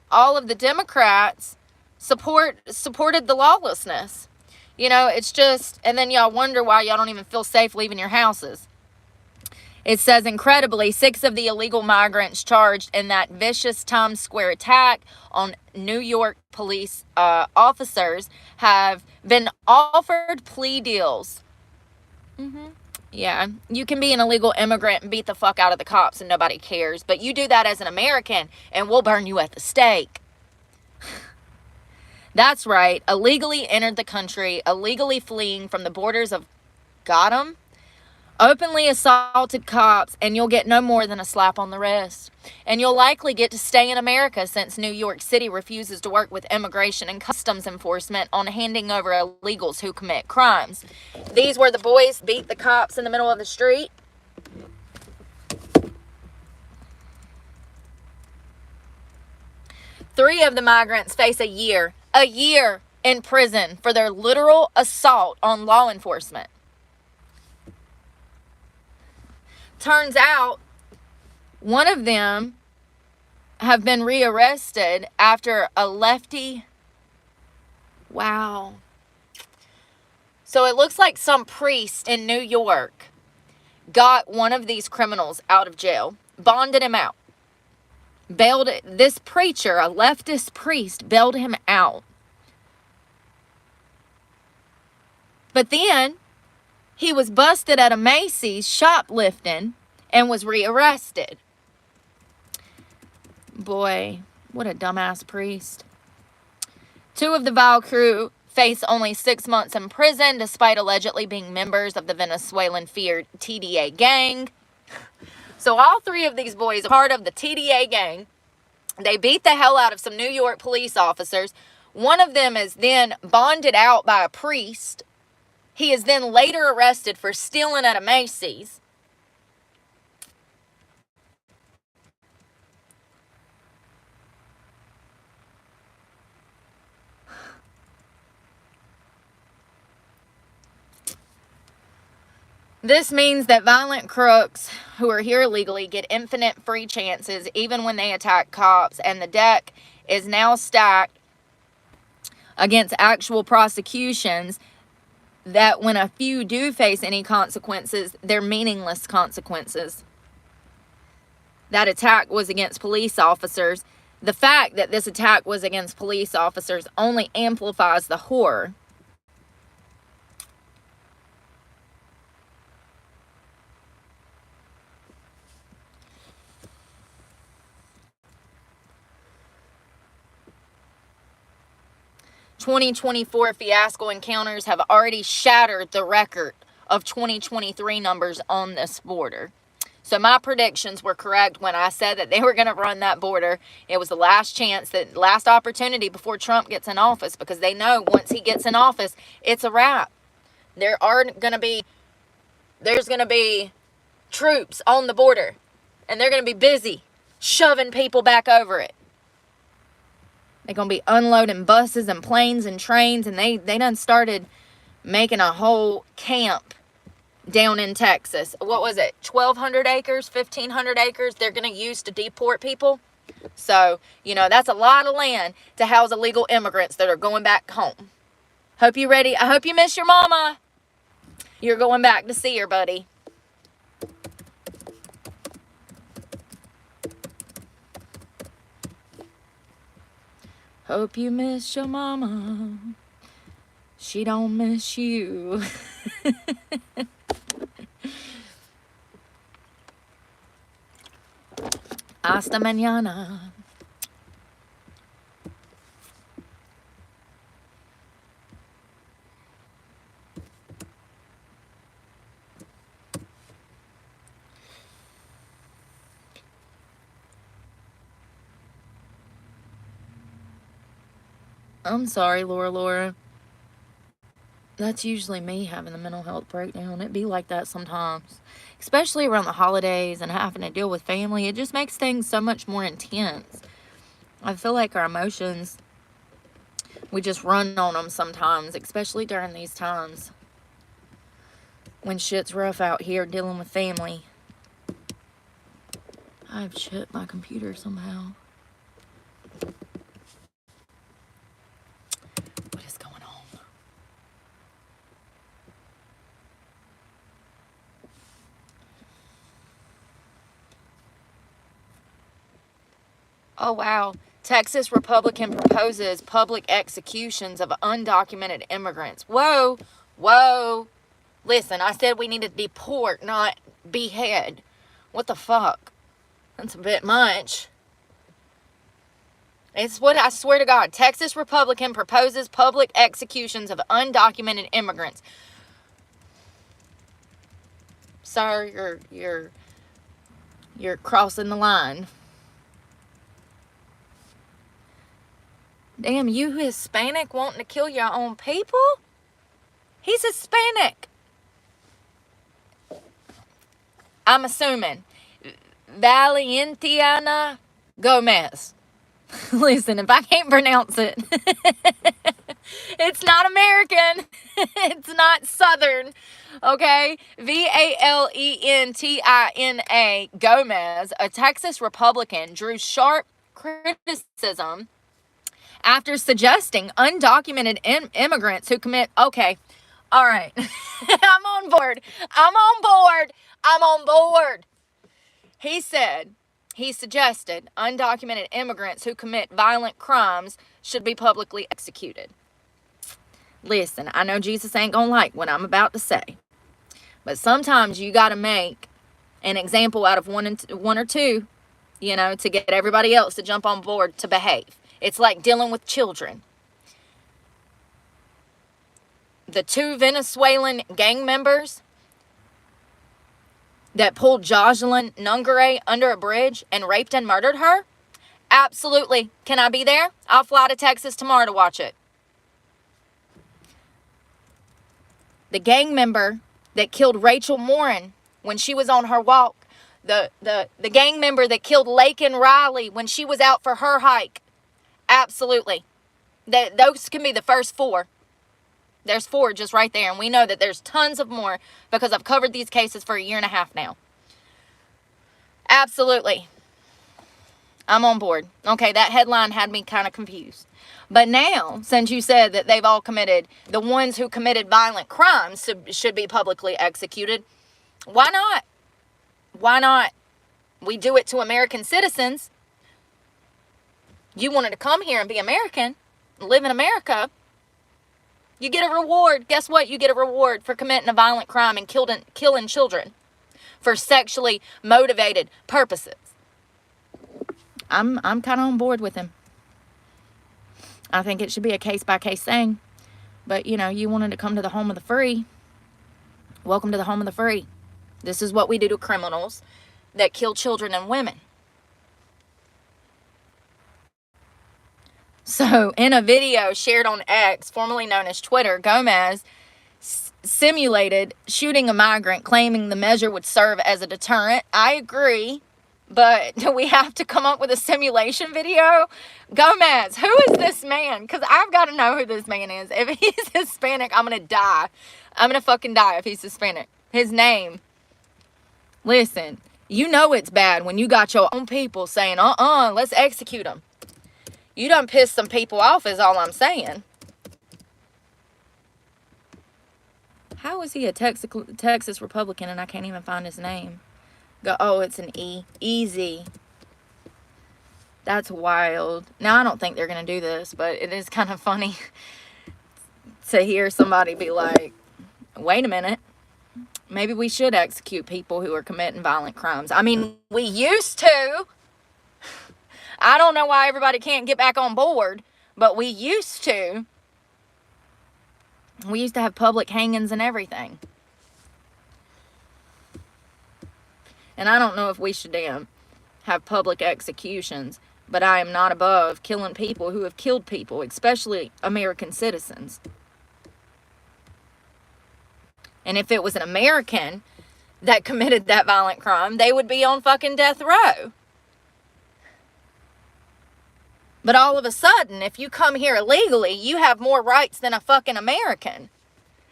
all of the Democrats supported the lawlessness. You know, it's just, and then y'all wonder why y'all don't even feel safe leaving your houses. It says, incredibly, 6 of the illegal migrants charged in that vicious Times Square attack on New York police officers have been offered plea deals. Yeah, you can be an illegal immigrant and beat the fuck out of the cops and nobody cares. But you do that as an American and we'll burn you at the stake. That's right. Illegally entered the country, illegally fleeing from the borders of Gotham, openly assaulted cops, and you'll get no more than a slap on the wrist. And you'll likely get to stay in America since New York City refuses to work with immigration and customs enforcement on handing over illegals who commit crimes. These were the boys beat the cops in the middle of the street. Three of the migrants face a year in prison for their literal assault on law enforcement. Turns out one of them have been rearrested after a lefty. Wow. So it looks like some priest in New York got one of these criminals out of jail, bonded him out, bailed this preacher, a leftist priest, bailed him out. But then he was busted at a Macy's shoplifting and was rearrested. Boy, what a dumbass priest. Two of the vile crew face only 6 months in prison despite allegedly being members of the Venezuelan feared TDA gang. So all three of these boys are part of the TDA gang. They beat the hell out of some New York police officers. One of them is then bonded out by a priest. He is then later arrested for stealing at a Macy's. This means that violent crooks who are here illegally get infinite free chances even when they attack cops, and the deck is now stacked against actual prosecutions that when a few do face any consequences, they're meaningless consequences. That attack was against police officers. The fact that this attack was against police officers only amplifies the horror. "2024 fiasco encounters have already shattered the record of 2023 numbers on this border." So my predictions were correct when I said that they were going to run that border. It was the last chance, the last opportunity before Trump gets in office, because they know once he gets in office, it's a wrap. There's going to be troops on the border, and they're going to be busy shoving people back over it. They're going to be unloading buses and planes and trains, and they done started making a whole camp down in Texas. What was it? 1,200 acres, 1,500 acres they're going to use to deport people. So, that's a lot of land to house illegal immigrants that are going back home. Hope you ready. I hope you miss your mama. You're going back to see her, buddy. Hope you miss your mama. She don't miss you. Hasta mañana. I'm sorry, Laura. That's usually me having the mental health breakdown. It be like that sometimes. Especially around the holidays and having to deal with family. It just makes things so much more intense. I feel like our emotions, we just run on them sometimes. Especially during these times. When shit's rough out here dealing with family. I've shut my computer somehow. What is going on? Oh, wow. Texas Republican proposes public executions of undocumented immigrants. Whoa. Listen, I said we need to deport, not behead. What the fuck? That's a bit much. It's what I swear to God. Texas Republican proposes public executions of undocumented immigrants. Sir, you're crossing the line. Damn, you Hispanic wanting to kill your own people? He's Hispanic. I'm assuming. Valentina Gomez. Listen, if I can't pronounce it, it's not American. It's not Southern. Okay? Valentina Gomez, a Texas Republican, drew sharp criticism after suggesting undocumented immigrants who commit... Okay. All right. I'm on board. He suggested undocumented immigrants who commit violent crimes should be publicly executed. Listen, I know Jesus ain't gonna like what I'm about to say, but sometimes you got to make an example out of one or two, to get everybody else to jump on board to behave. It's like dealing with children. The 2 Venezuelan gang members that pulled Jocelyn Nungare under a bridge and raped and murdered her? Absolutely. Can I be there? I'll fly to Texas tomorrow to watch it. The gang member that killed Rachel Morin when she was on her walk. The gang member that killed Lakin Riley when she was out for her hike. Absolutely. Those can be the first 4. There's 4 just right there. And we know that there's tons of more because I've covered these cases for a year and a half now. Absolutely. I'm on board. Okay, that headline had me kind of confused. But now, since you said that they've all committed, the ones who committed violent crimes should be publicly executed, why not? Why not? We do it to American citizens. You wanted to come here and be American, live in America. You get a reward. Guess what? You get a reward for committing a violent crime and killing children for sexually motivated purposes. I'm kind of on board with him. I think it should be a case-by-case thing. But, you wanted to come to the home of the free. Welcome to the home of the free. This is what we do to criminals that kill children and women. So, in a video shared on X, formerly known as Twitter, Gomez simulated shooting a migrant, claiming the measure would serve as a deterrent. I agree, but do we have to come up with a simulation video? Gomez, who is this man? Because I've got to know who this man is. If he's Hispanic, I'm going to die. I'm going to fucking die if he's Hispanic. His name. Listen, it's bad when you got your own people saying, let's execute them. You done pissed some people off is all I'm saying. How is he a Texas Republican and I can't even find his name? It's an E. Easy. That's wild. Now, I don't think they're going to do this, but it is kind of funny to hear somebody be like, wait a minute. Maybe we should execute people who are committing violent crimes. I mean, we used to. I don't know why everybody can't get back on board, but we used to. We used to have public hangings and everything. And I don't know if we should have public executions, but I am not above killing people who have killed people, especially American citizens. And if it was an American that committed that violent crime, they would be on fucking death row. But all of a sudden, if you come here illegally, you have more rights than a fucking American.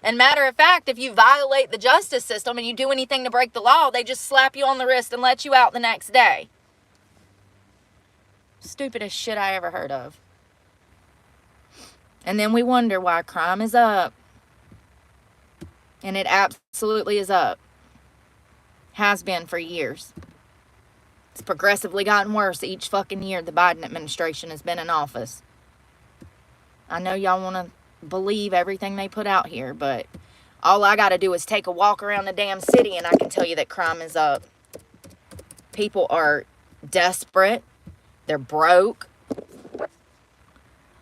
And matter of fact, if you violate the justice system and you do anything to break the law, they just slap you on the wrist and let you out the next day. Stupidest shit I ever heard of. And then we wonder why crime is up. And it absolutely is up. Has been for years. It's progressively gotten worse each fucking year the Biden administration has been in office. I know y'all want to believe everything they put out here, but All I got to do is take a walk around the damn city and I can tell you that crime is up. People are desperate. They're broke.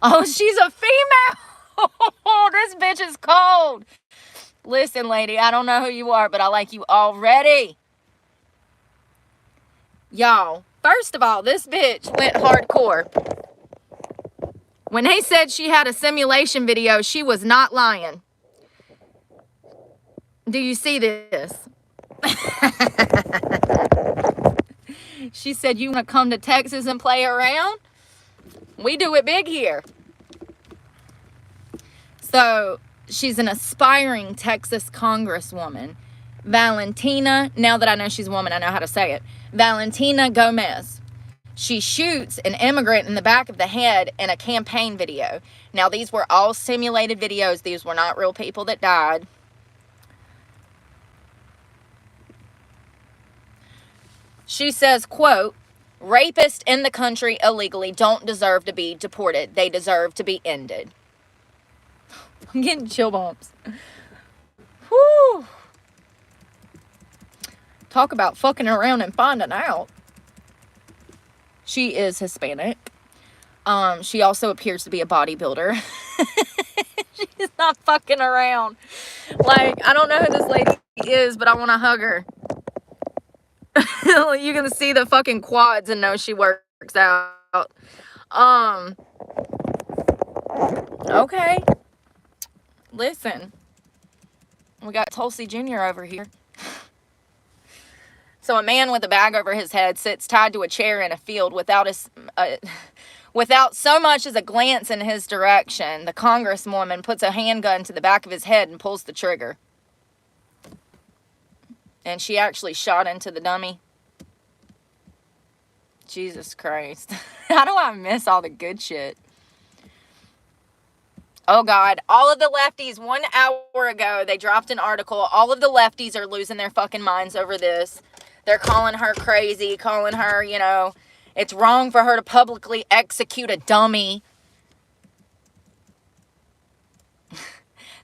Oh, she's a female. Oh, this bitch is cold. Listen, lady, I don't know who you are, but I like you already. Y'all, first of all, this bitch went hardcore. When they said she had a simulation video, she was not lying. Do you see this? She said, you want to come to Texas and play around? We do it big here. So she's an aspiring Texas congresswoman. Valentina, now that I know she's a woman, I know how to say it. Valentina Gomez. She shoots an immigrant in the back of the head in a campaign video. Now, these were all simulated videos. These were not real people that died. She says, quote, rapists in the country illegally don't deserve to be deported. They deserve to be ended. I'm getting chill bumps. Whew. Talk about fucking around and finding out. She is Hispanic. She also appears to be a bodybuilder. She's not fucking around. Like, I don't know who this lady is, but I want to hug her. You can see the fucking quads and know she works out. Okay. Listen. We got Tulsi Jr. over here. So a man with a bag over his head sits tied to a chair in a field without so much as a glance in his direction. The congresswoman puts a handgun to the back of his head and pulls the trigger. And she actually shot into the dummy. Jesus Christ. How do I miss all the good shit? Oh, God. All of the lefties, 1 hour ago, they dropped an article. All of the lefties are losing their fucking minds over this. They're calling her crazy, calling her, you know, it's wrong for her to publicly execute a dummy.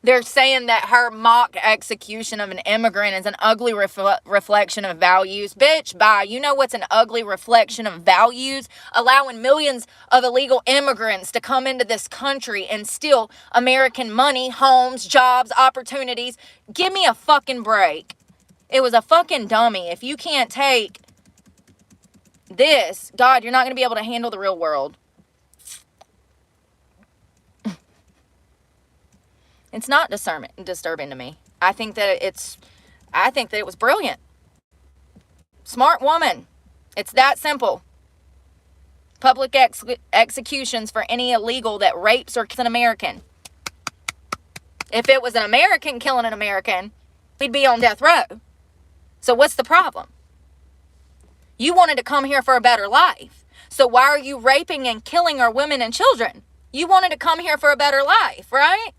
They're saying that her mock execution of an immigrant is an ugly reflection of values. Bitch, bye. You know what's an ugly reflection of values? Allowing millions of illegal immigrants to come into this country and steal American money, homes, jobs, opportunities. Give me a fucking break. It was a fucking dummy. If you can't take this, God, you're not going to be able to handle the real world. It's not disturbing to me. I think that it was brilliant. Smart woman. It's that simple. Public executions for any illegal that rapes or kills an American. If it was an American killing an American, we'd be on death row. So what's the problem? You wanted to come here for a better life. So why are you raping and killing our women and children? You wanted to come here for a better life, right?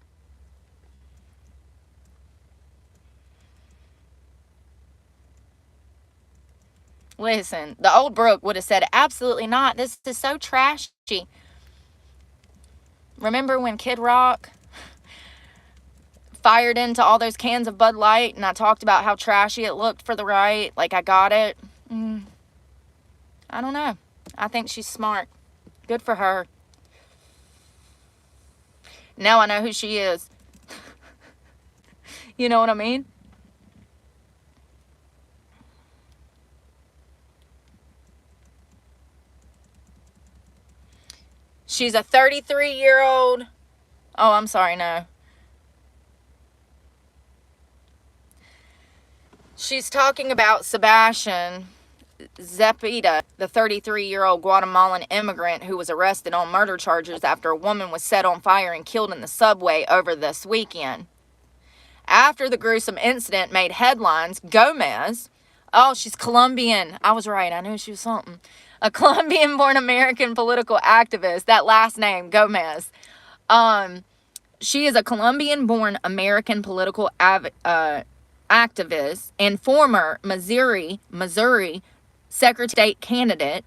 Listen, the old Brooke would have said, absolutely not. This is so trashy. Remember when Kid Rock fired into all those cans of Bud Light and I talked about how trashy it looked for the right? Like I got it. I don't know. I think she's smart. Good for her. Now I know who she is. You know what I mean? She's a 33-year-old. Oh, I'm sorry, no. She's talking about Sebastian Zepeda, the 33-year-old Guatemalan immigrant who was arrested on murder charges after a woman was set on fire and killed in the subway over this weekend. After the gruesome incident made headlines, Gomez, oh, she's Colombian. I was right. I knew she was something. A Colombian-born American political activist. That last name, Gomez. She is a Colombian-born American political activist and former Missouri Secretary of State candidate.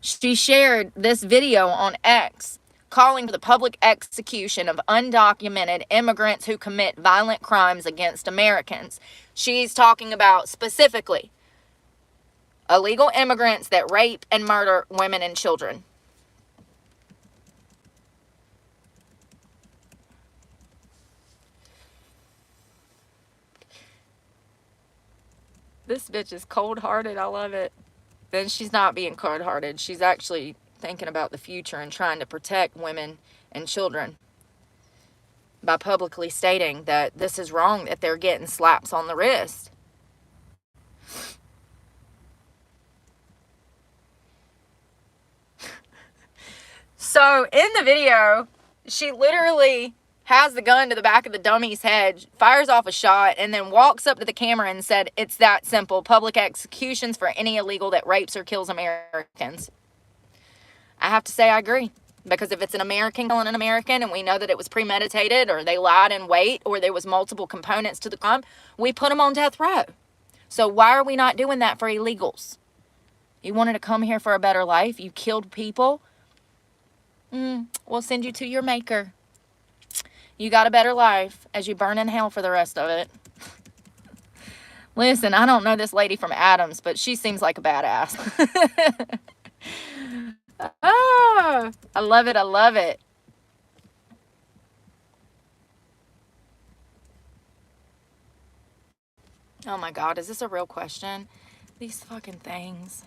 She shared this video on X calling for the public execution of undocumented immigrants who commit violent crimes against Americans. She's talking about specifically illegal immigrants that rape and murder women and children. This bitch is cold-hearted. I love it. Then she's not being cold-hearted. She's actually thinking about the future and trying to protect women and children by publicly stating that this is wrong, that they're getting slaps on the wrist. So in the video, she literally has the gun to the back of the dummy's head, fires off a shot, and then walks up to the camera and said, "It's that simple. Public executions for any illegal that rapes or kills Americans." I have to say I agree. Because if it's an American killing an American and we know that it was premeditated or they lied in wait or there was multiple components to the crime, we put them on death row. So why are we not doing that for illegals? You wanted to come here for a better life. You killed people. We'll send you to your maker. You got a better life as you burn in hell for the rest of it. Listen, I don't know this lady from Adams, but she seems like a badass. Oh, I love it. I love it. Oh my God, is this a real question? These fucking things.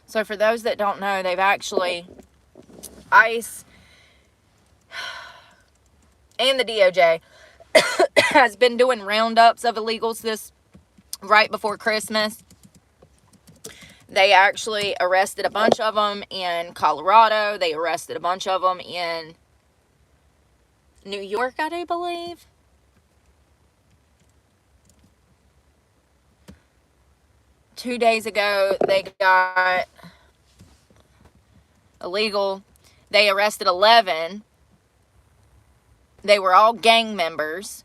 So for those that don't know, they've actually, ICE and the DOJ has been doing roundups of illegals this right before Christmas. They actually arrested a bunch of them in Colorado. They arrested a bunch of them in New York, I do believe. Two days ago, they got illegal. They arrested 11. They were all gang members.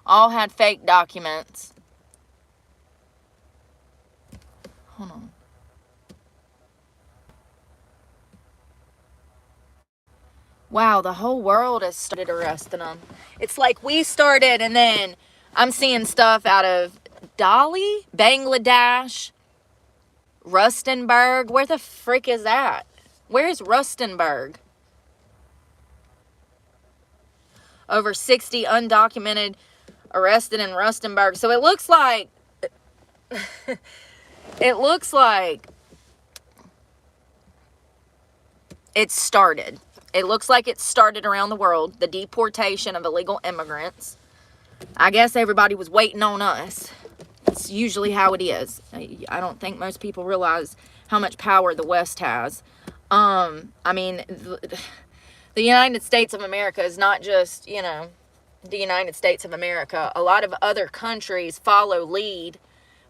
All had fake documents. Hold on. Wow, the whole world has started arresting them. It's like we started, and then I'm seeing stuff out of Delhi, Bangladesh, Rustenburg. Where the frick is that? Where's Rustenburg? Over 60 undocumented arrested in Rustenburg. So it looks like it started. It looks like it started around the world, the deportation of illegal immigrants. I guess everybody was waiting on us. It's usually how it is. I don't think most people realize how much power the West has. I mean, the United States of America is not just, you know, the United States of America. A lot of other countries follow lead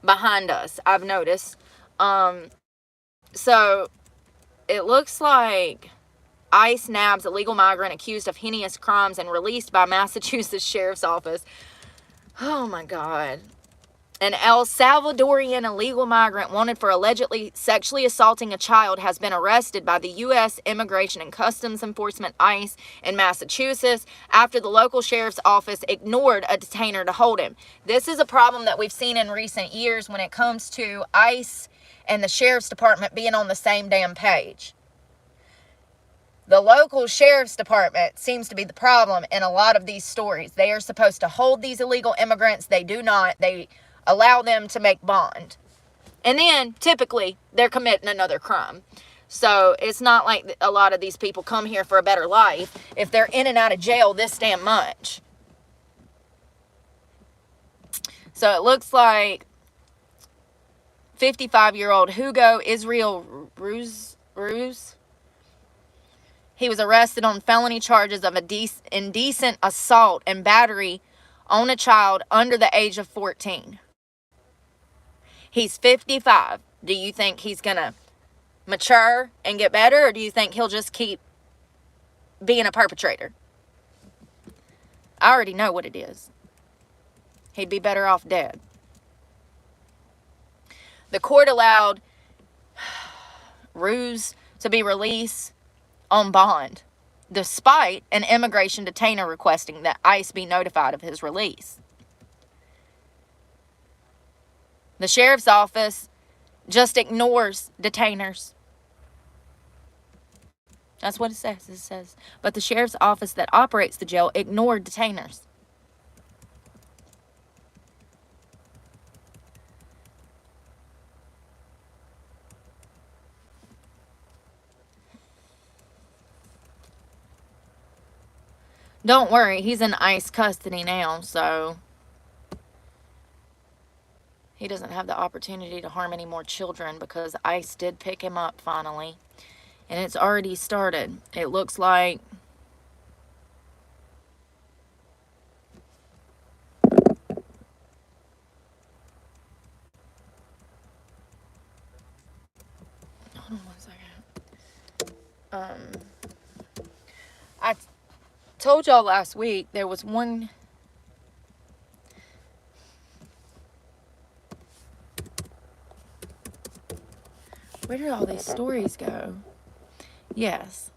behind us, I've noticed. So it looks like ICE nabs illegal migrant accused of heinous crimes and released by Massachusetts Sheriff's Office. Oh my God. An El Salvadorian illegal migrant wanted for allegedly sexually assaulting a child has been arrested by the U.S. Immigration and Customs Enforcement, ICE, in Massachusetts after the local sheriff's office ignored a detainer to hold him. This is a problem that we've seen in recent years when it comes to ICE and the sheriff's department being on the same damn page. The local sheriff's department seems to be the problem in a lot of these stories. They are supposed to hold these illegal immigrants. They do not. They allow them to make bond. And then, typically, they're committing another crime. So, it's not like a lot of these people come here for a better life if they're in and out of jail this damn much. So, it looks like 55-year-old Hugo Israel Ruse. He was arrested on felony charges of indecent assault and battery on a child under the age of 14. He's 55. Do you think he's going to mature and get better, or do you think he'll just keep being a perpetrator? I already know what it is. He'd be better off dead. The court allowed Ruse to be released on bond, despite an immigration detainer requesting that ICE be notified of his release. The sheriff's office just ignores detainers. That's what it says. It says, but the sheriff's office that operates the jail ignored detainers. Don't worry, he's in ICE custody now, so he doesn't have the opportunity to harm any more children because ICE did pick him up finally. And it's already started. It looks like hold on one second. I told y'all last week there was one. Where did all these stories go? Yes.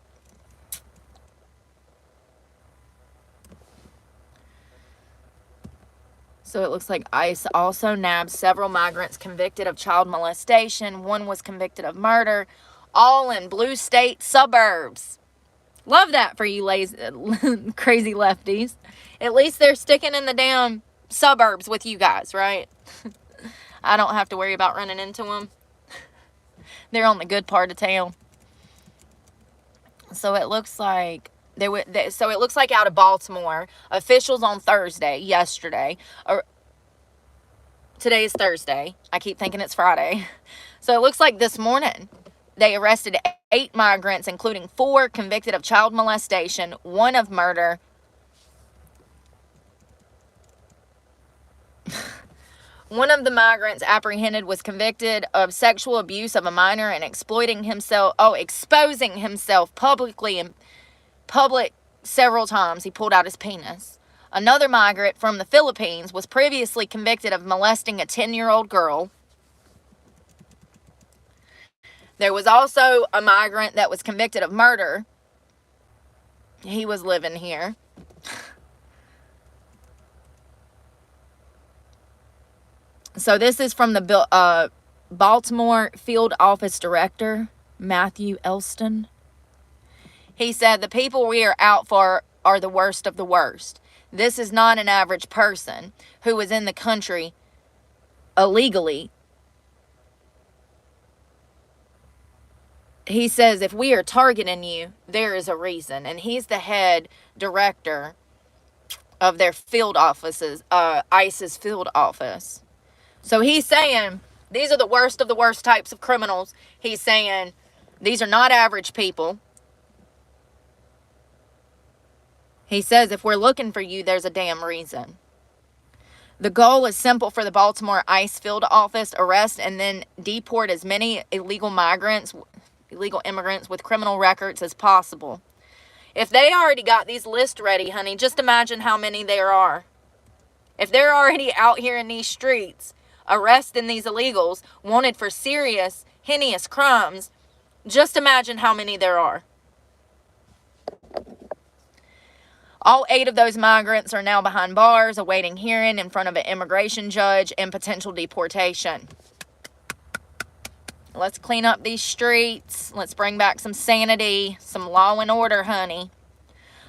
So it looks like ICE also nabbed several migrants convicted of child molestation. One was convicted of murder, all in blue state suburbs. Love that for you lazy, crazy lefties. At least they're sticking in the damn suburbs with you guys, right? I don't have to worry about running into them. They're on the good part of town. So it looks like out of Baltimore, officials on Thursday, yesterday, or today is Thursday. I keep thinking it's Friday. So it looks like this morning they arrested 8 migrants, including 4 convicted of child molestation, 1 of murder. One of the migrants apprehended was convicted of sexual abuse of a minor and exposing himself publicly in public several times. He pulled out his penis. Another migrant from the Philippines was previously convicted of molesting a 10-year-old girl. There was also a migrant that was convicted of murder. He was living here. So this is from the Baltimore Field Office Director, Matthew Elston. He said, the people we are out for are the worst of the worst. This is not an average person who is in the country illegally. He says, if we are targeting you, there is a reason. And he's the head director of their field offices, ICE's field office. So he's saying, these are the worst of the worst types of criminals. He's saying, these are not average people. He says, if we're looking for you, there's a damn reason. The goal is simple for the Baltimore ICE field office: arrest and then deport as many illegal immigrants with criminal records as possible. If they already got these lists ready, honey, just imagine how many there are. If they're already out here in these streets arresting these illegals wanted for serious, heinous crimes, just imagine how many there are. All 8 of those migrants are now behind bars, awaiting hearing in front of an immigration judge and potential deportation. Let's clean up these streets. Let's bring back some sanity, some law and order, honey.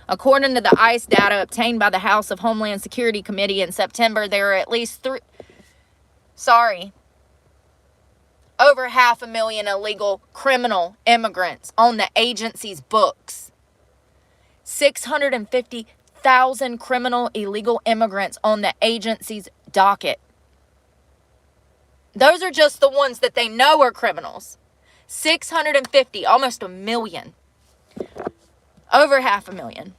According to the ICE data obtained by the House of Homeland Security Committee in September, there are at least over 500,000 illegal criminal immigrants on the agency's books. 650,000 criminal illegal immigrants on the agency's docket. Those are just the ones that they know are criminals. 650, almost 1 million. Over 500,000.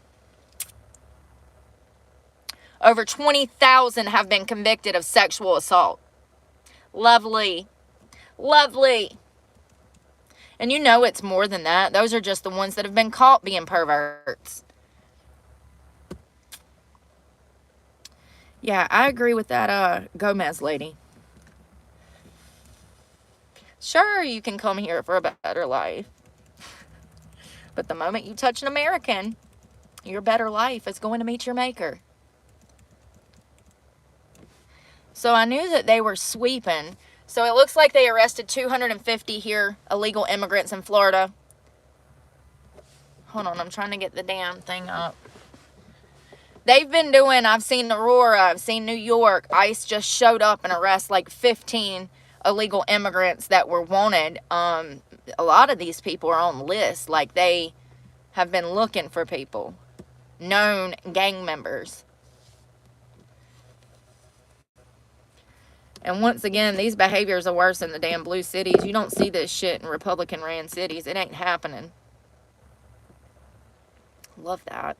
Over 20,000 have been convicted of sexual assault. Lovely. Lovely. And you know it's more than that. Those are just the ones that have been caught being perverts. Yeah, I agree with that Gomez lady. Sure, you can come here for a better life. But the moment you touch an American, your better life is going to meet your maker. So I knew that they were sweeping. So it looks like they arrested 250 here, illegal immigrants in Florida. Hold on, I'm trying to get the damn thing up. They've been doing, I've seen Aurora, I've seen New York. ICE just showed up and arrested like 15 illegal immigrants that were wanted. A lot of these people are on lists. Like, they have been looking for people. Known gang members. And once again, these behaviors are worse in the damn blue cities. You don't see this shit in Republican-ran cities. It ain't happening. Love that.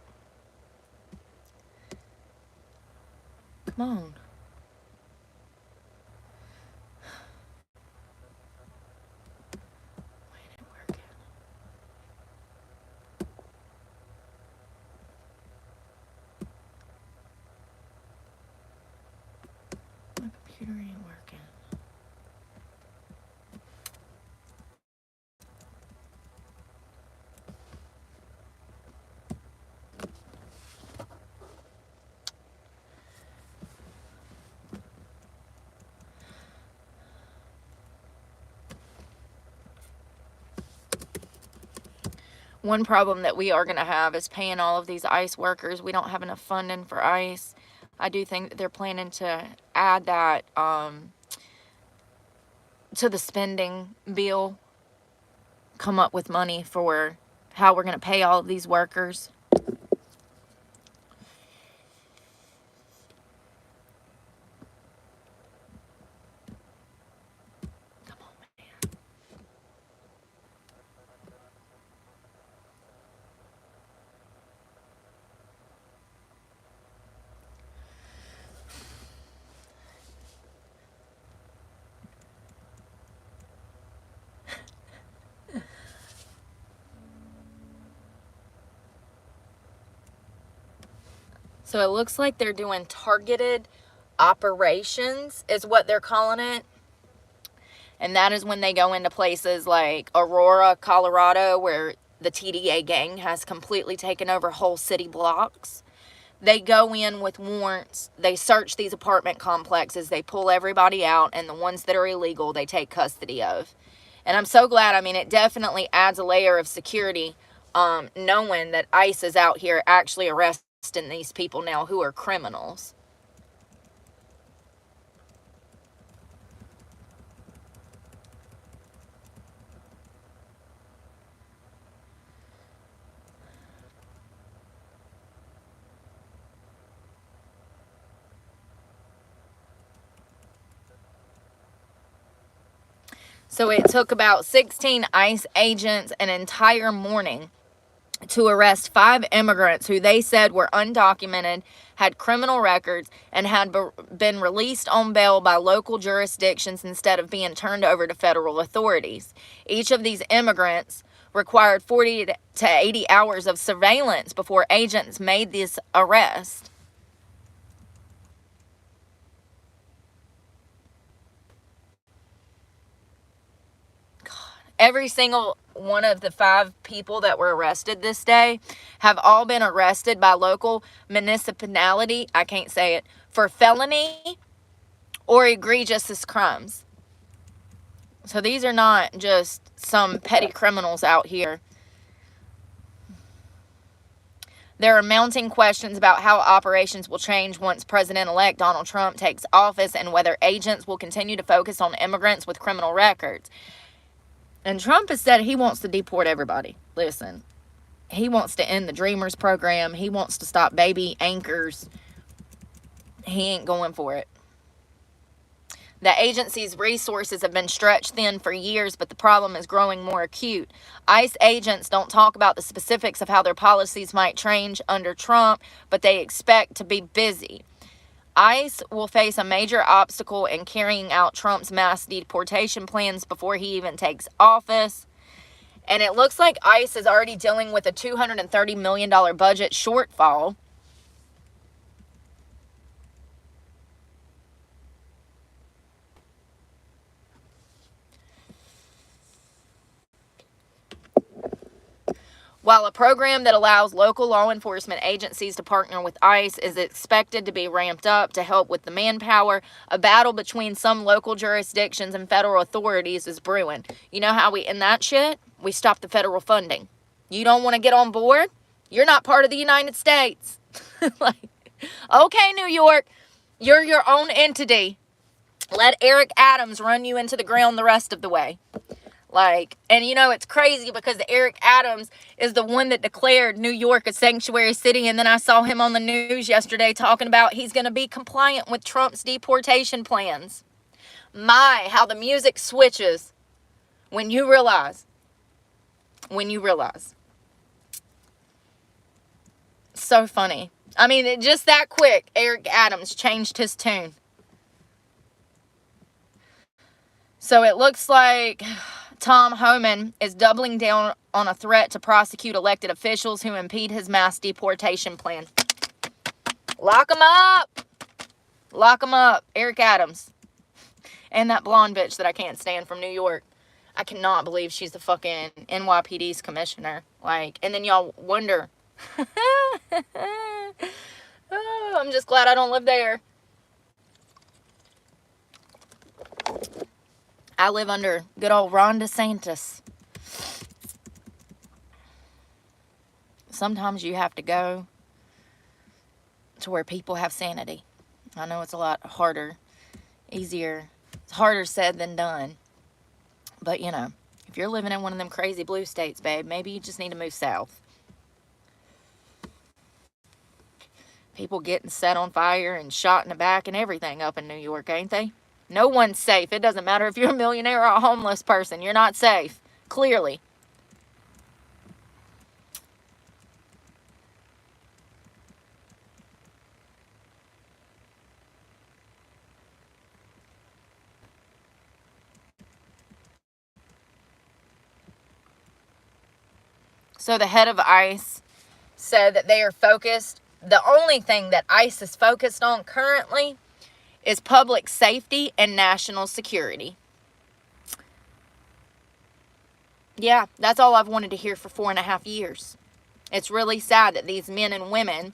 Come on. Why ain't it working? My computer ain't working. One problem that we are going to have is paying all of these ICE workers. We don't have enough funding for ICE. I do think that they're planning to add that to the spending bill. Come up with money for how we're going to pay all of these workers. Come on, man. So it looks like they're doing targeted operations is what they're calling it. And that is when they go into places like Aurora, Colorado, where the TDA gang has completely taken over whole city blocks. They go in with warrants. They search these apartment complexes. They pull everybody out. And the ones that are illegal, they take custody of. And I'm so glad. I mean, it definitely adds a layer of security, knowing that ICE is out here actually arresting these people now who are criminals. So it took about 16 ICE agents an entire morning to arrest 5 immigrants who they said were undocumented, had criminal records, and had been released on bail by local jurisdictions instead of being turned over to federal authorities. Each of these immigrants required 40 to 80 hours of surveillance before agents made this arrest. Every single one of the 5 people that were arrested this day have all been arrested by local municipality, I can't say it, for felony or egregious crimes. So these are not just some petty criminals out here. There are mounting questions about how operations will change once President-elect Donald Trump takes office and whether agents will continue to focus on immigrants with criminal records. And Trump has said he wants to deport everybody. Listen, he wants to end the Dreamers program. He wants to stop baby anchors. He ain't going for it. The agency's resources have been stretched thin for years, but the problem is growing more acute. ICE agents don't talk about the specifics of how their policies might change under Trump, but they expect to be busy. ICE will face a major obstacle in carrying out Trump's mass deportation plans before he even takes office. And it looks like ICE is already dealing with a $230 million budget shortfall. While a program that allows local law enforcement agencies to partner with ICE is expected to be ramped up to help with the manpower, a battle between some local jurisdictions and federal authorities is brewing. You know how we end that shit? We stop the federal funding. You don't want to get on board? You're not part of the United States. Like, okay, New York, you're your own entity. Let Eric Adams run you into the ground the rest of the way. Like, and you know, it's crazy because Eric Adams is the one that declared New York a sanctuary city. And then I saw him on the news yesterday talking about he's going to be compliant with Trump's deportation plans. My, how the music switches when you realize. So funny. I mean, just that quick, Eric Adams changed his tune. So it looks like Tom Homan is doubling down on a threat to prosecute elected officials who impede his mass deportation plan. Lock him up! Lock him up. Eric Adams. And that blonde bitch that I can't stand from New York. I cannot believe she's the fucking NYPD's commissioner. Like, and then y'all wonder. Oh, I'm just glad I don't live there. I live under good old Ron DeSantis. Sometimes you have to go to where people have sanity. I know it's a lot harder, easier. It's harder said than done. But, you know, if you're living in one of them crazy blue states, babe, maybe you just need to move south. People getting set on fire and shot in the back and everything up in New York, ain't they? No one's safe. It doesn't matter if you're a millionaire or a homeless person. You're not safe. Clearly. So the head of ICE said that they are focused. The only thing that ICE is focused on currently is public safety and national security. Yeah, that's all I've wanted to hear for 4.5 years. It's really sad that these men and women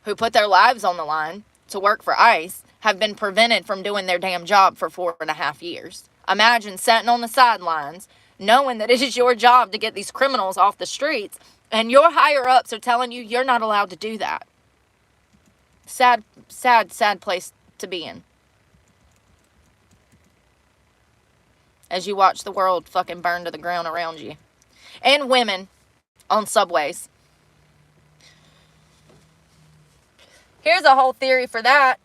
who put their lives on the line to work for ICE have been prevented from doing their damn job for 4.5 years. Imagine sitting on the sidelines, knowing that it is your job to get these criminals off the streets, and your higher-ups are telling you you're not allowed to do that. Sad, sad, sad place to be in. As you watch the world fucking burn to the ground around you. And women on subways. Here's a whole theory for that.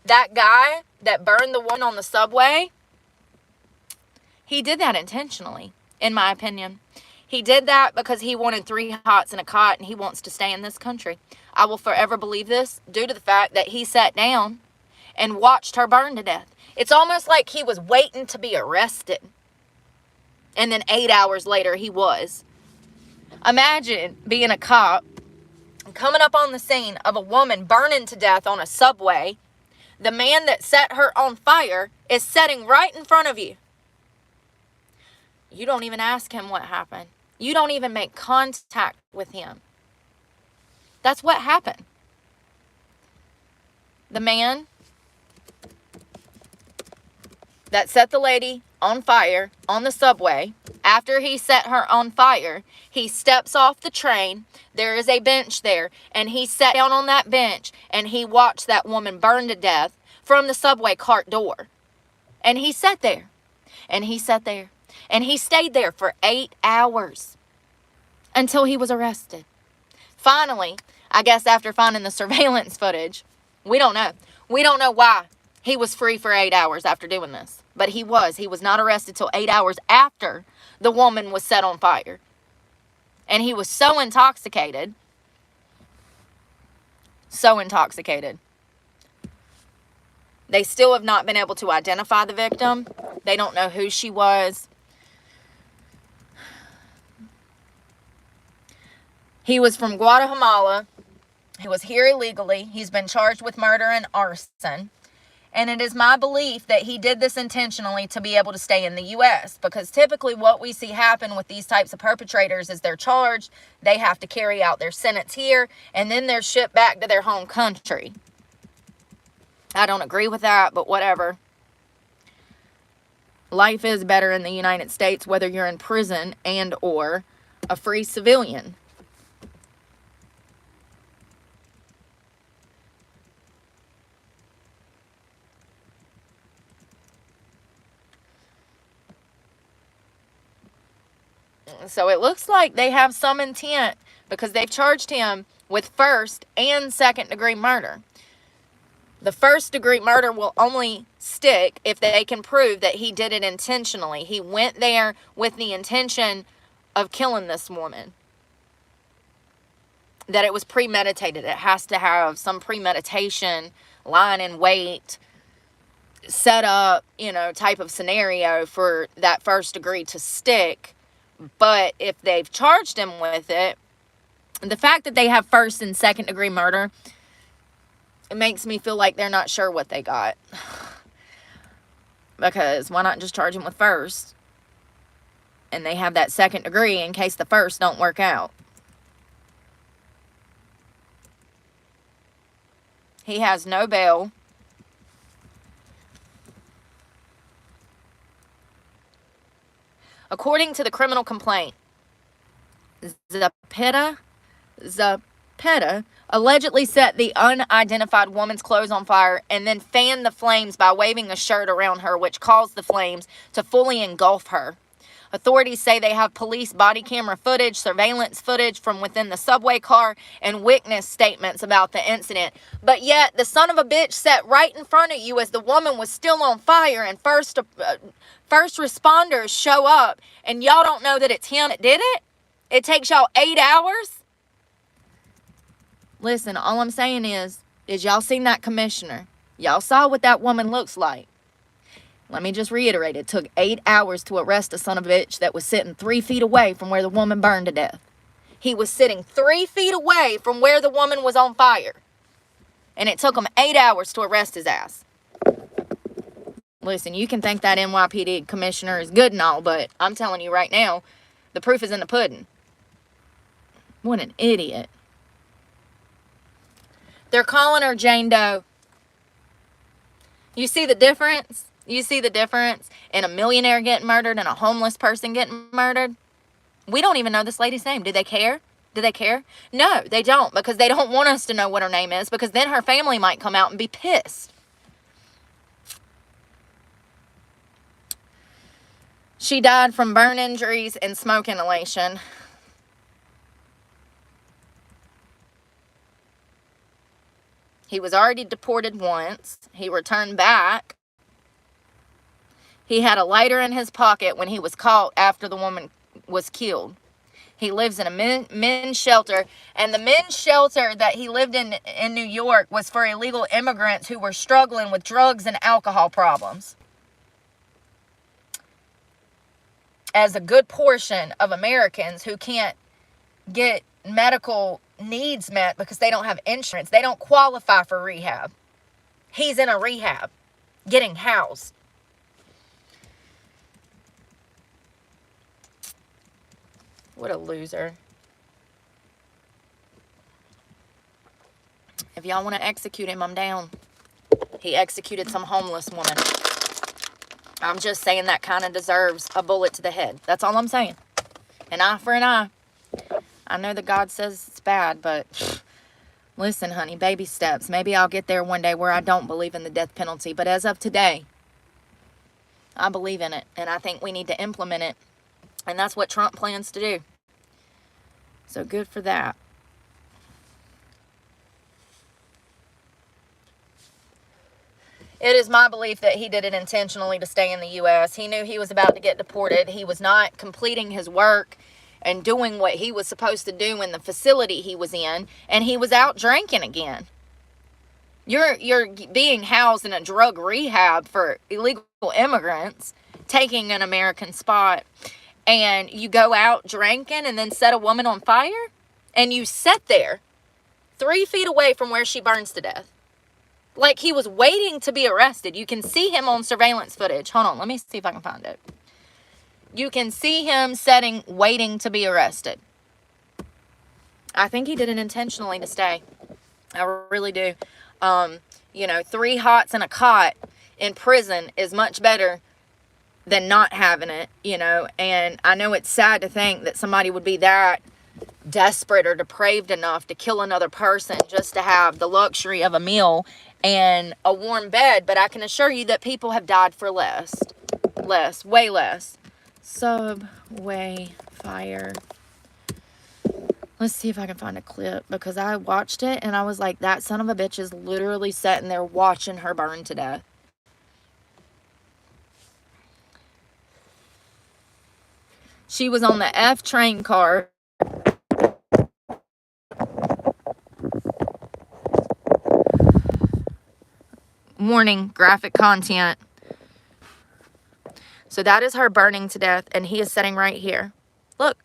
That guy that burned the one on the subway, he did that intentionally, in my opinion. He did that because he wanted 3 hots and a cot, and he wants to stay in this country. I will forever believe this due to the fact that he sat down and watched her burn to death. It's almost like he was waiting to be arrested. And then 8 hours later, he was. Imagine being a cop, coming up on the scene of a woman burning to death on a subway. The man that set her on fire is sitting right in front of you. You don't even ask him what happened. You don't even make contact with him. That's what happened. The man that set the lady on fire on the subway, after he set her on fire, he steps off the train. There is a bench there, and he sat down on that bench, and he watched that woman burn to death from the subway cart door. And he sat there, and he sat there, and he stayed there for 8 hours until he was arrested. Finally, I guess after finding the surveillance footage, we don't know. We don't know why. He was free for 8 hours after doing this. But he was not arrested till 8 hours after the woman was set on fire. And he was so intoxicated. So intoxicated. They still have not been able to identify the victim. They don't know who she was. He was from Guatemala. He was here illegally. He's been charged with murder and arson. And it is my belief that he did this intentionally to be able to stay in the U.S. Because typically what we see happen with these types of perpetrators is they're charged, they have to carry out their sentence here, and then they're shipped back to their home country. I don't agree with that, but whatever. Life is better in the United States, whether you're in prison and or a free civilian. So it looks like they have some intent because they've charged him with first and second degree murder. The first degree murder will only stick if they can prove that he did it intentionally. He went there with the intention of killing this woman. That it was premeditated. It has to have some premeditation, lying in wait, set up, type of scenario for that first degree to stick. But if they've charged him with it, the fact that they have first and second degree murder, it makes me feel like they're not sure what they got. Because why not just charge him with first? And they have that second degree in case the first don't work out. He has no bail. According to the criminal complaint, Zapata allegedly set the unidentified woman's clothes on fire and then fanned the flames by waving a shirt around her, which caused the flames to fully engulf her. Authorities say they have police body camera footage, surveillance footage from within the subway car, and witness statements about the incident. But yet, the son of a bitch sat right in front of you as the woman was still on fire, and first responders show up, and y'all don't know that it's him that did it? It takes y'all 8 hours? Listen, all I'm saying is y'all seen that commissioner. Y'all saw what that woman looks like. Let me just reiterate, it took 8 hours to arrest a son of a bitch that was sitting 3 feet away from where the woman burned to death. He was sitting 3 feet away from where the woman was on fire. And it took him 8 hours to arrest his ass. Listen, you can think that NYPD commissioner is good and all, but I'm telling you right now, the proof is in the pudding. What an idiot. They're calling her Jane Doe. You see the difference? You see the difference in a millionaire getting murdered and a homeless person getting murdered? We don't even know this lady's name. Do they care? Do they care? No, they don't, because they don't want us to know what her name is, because then her family might come out and be pissed. She died from burn injuries and smoke inhalation. He was already deported once. He returned back. He had a lighter in his pocket when he was caught after the woman was killed. He lives in a men's shelter. And the men's shelter that he lived in New York was for illegal immigrants who were struggling with drugs and alcohol problems. As a good portion of Americans who can't get medical needs met because they don't have insurance. They don't qualify for rehab. He's in a rehab, getting housed. What a loser. If y'all want to execute him, I'm down. He executed some homeless woman. I'm just saying that kind of deserves a bullet to the head. That's all I'm saying. An eye for an eye. I know that God says it's bad, but listen, honey, baby steps. Maybe I'll get there one day where I don't believe in the death penalty. But as of today, I believe in it. And I think we need to implement it. And that's what Trump plans to do. So good for that. It is my belief that he did it intentionally to stay in the U.S. He knew he was about to get deported. He was not completing his work and doing what he was supposed to do in the facility he was in, and he was out drinking again. You're being housed in a drug rehab for illegal immigrants taking an American spot, and you go out drinking and then set a woman on fire, and you sit there 3 feet away from where she burns to death. Like he was waiting to be arrested. You can see him on surveillance footage. Hold on, let me see if I can find it. You can see him waiting to be arrested. I think he did it intentionally to stay. I really do. 3 hots and a cot in prison is much better than not having it, and I know it's sad to think that somebody would be that desperate or depraved enough to kill another person just to have the luxury of a meal and a warm bed, but I can assure you that people have died for way less. Subway fire. Let's see if I can find a clip, because I watched it and I was like, that son of a bitch is literally sitting there watching her burn to death. She was on the F train car. Warning, graphic content. So that is her burning to death, and he is sitting right here. Look.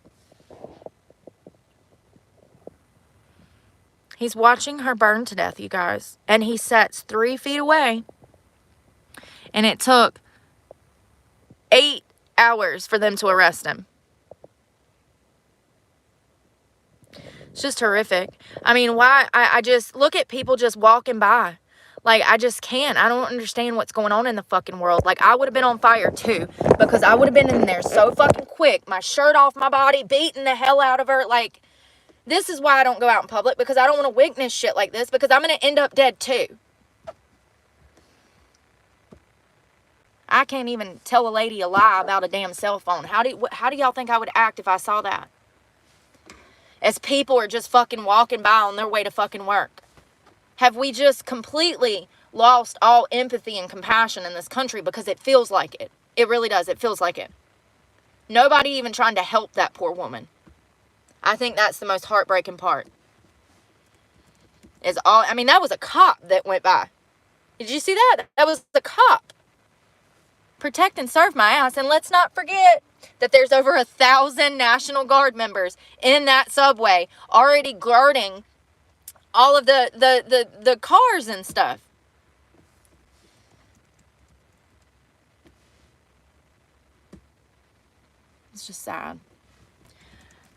He's watching her burn to death, you guys. And he sits 3 feet away. And it took 8 hours for them to arrest him. It's just horrific. I mean, why? I just look at people just walking by. Like, I just can't. I don't understand what's going on in the fucking world. Like, I would have been on fire too, because I would have been in there so fucking quick. My shirt off my body, beating the hell out of her. Like, this is why I don't go out in public, because I don't want to witness shit like this, because I'm going to end up dead too. I can't even tell a lady a lie about a damn cell phone. How do y'all think I would act if I saw that? As people are just fucking walking by on their way to fucking work. Have we just completely lost all empathy and compassion in this country? Because it feels like it. It really does. It feels like it. Nobody even trying to help that poor woman. I think that's the most heartbreaking part. That was a cop that went by. Did you see that? That was the cop. Protect and serve my ass. And let's not forget that there's over 1,000 National Guard members in that subway already guarding all of the cars and stuff. It's just sad.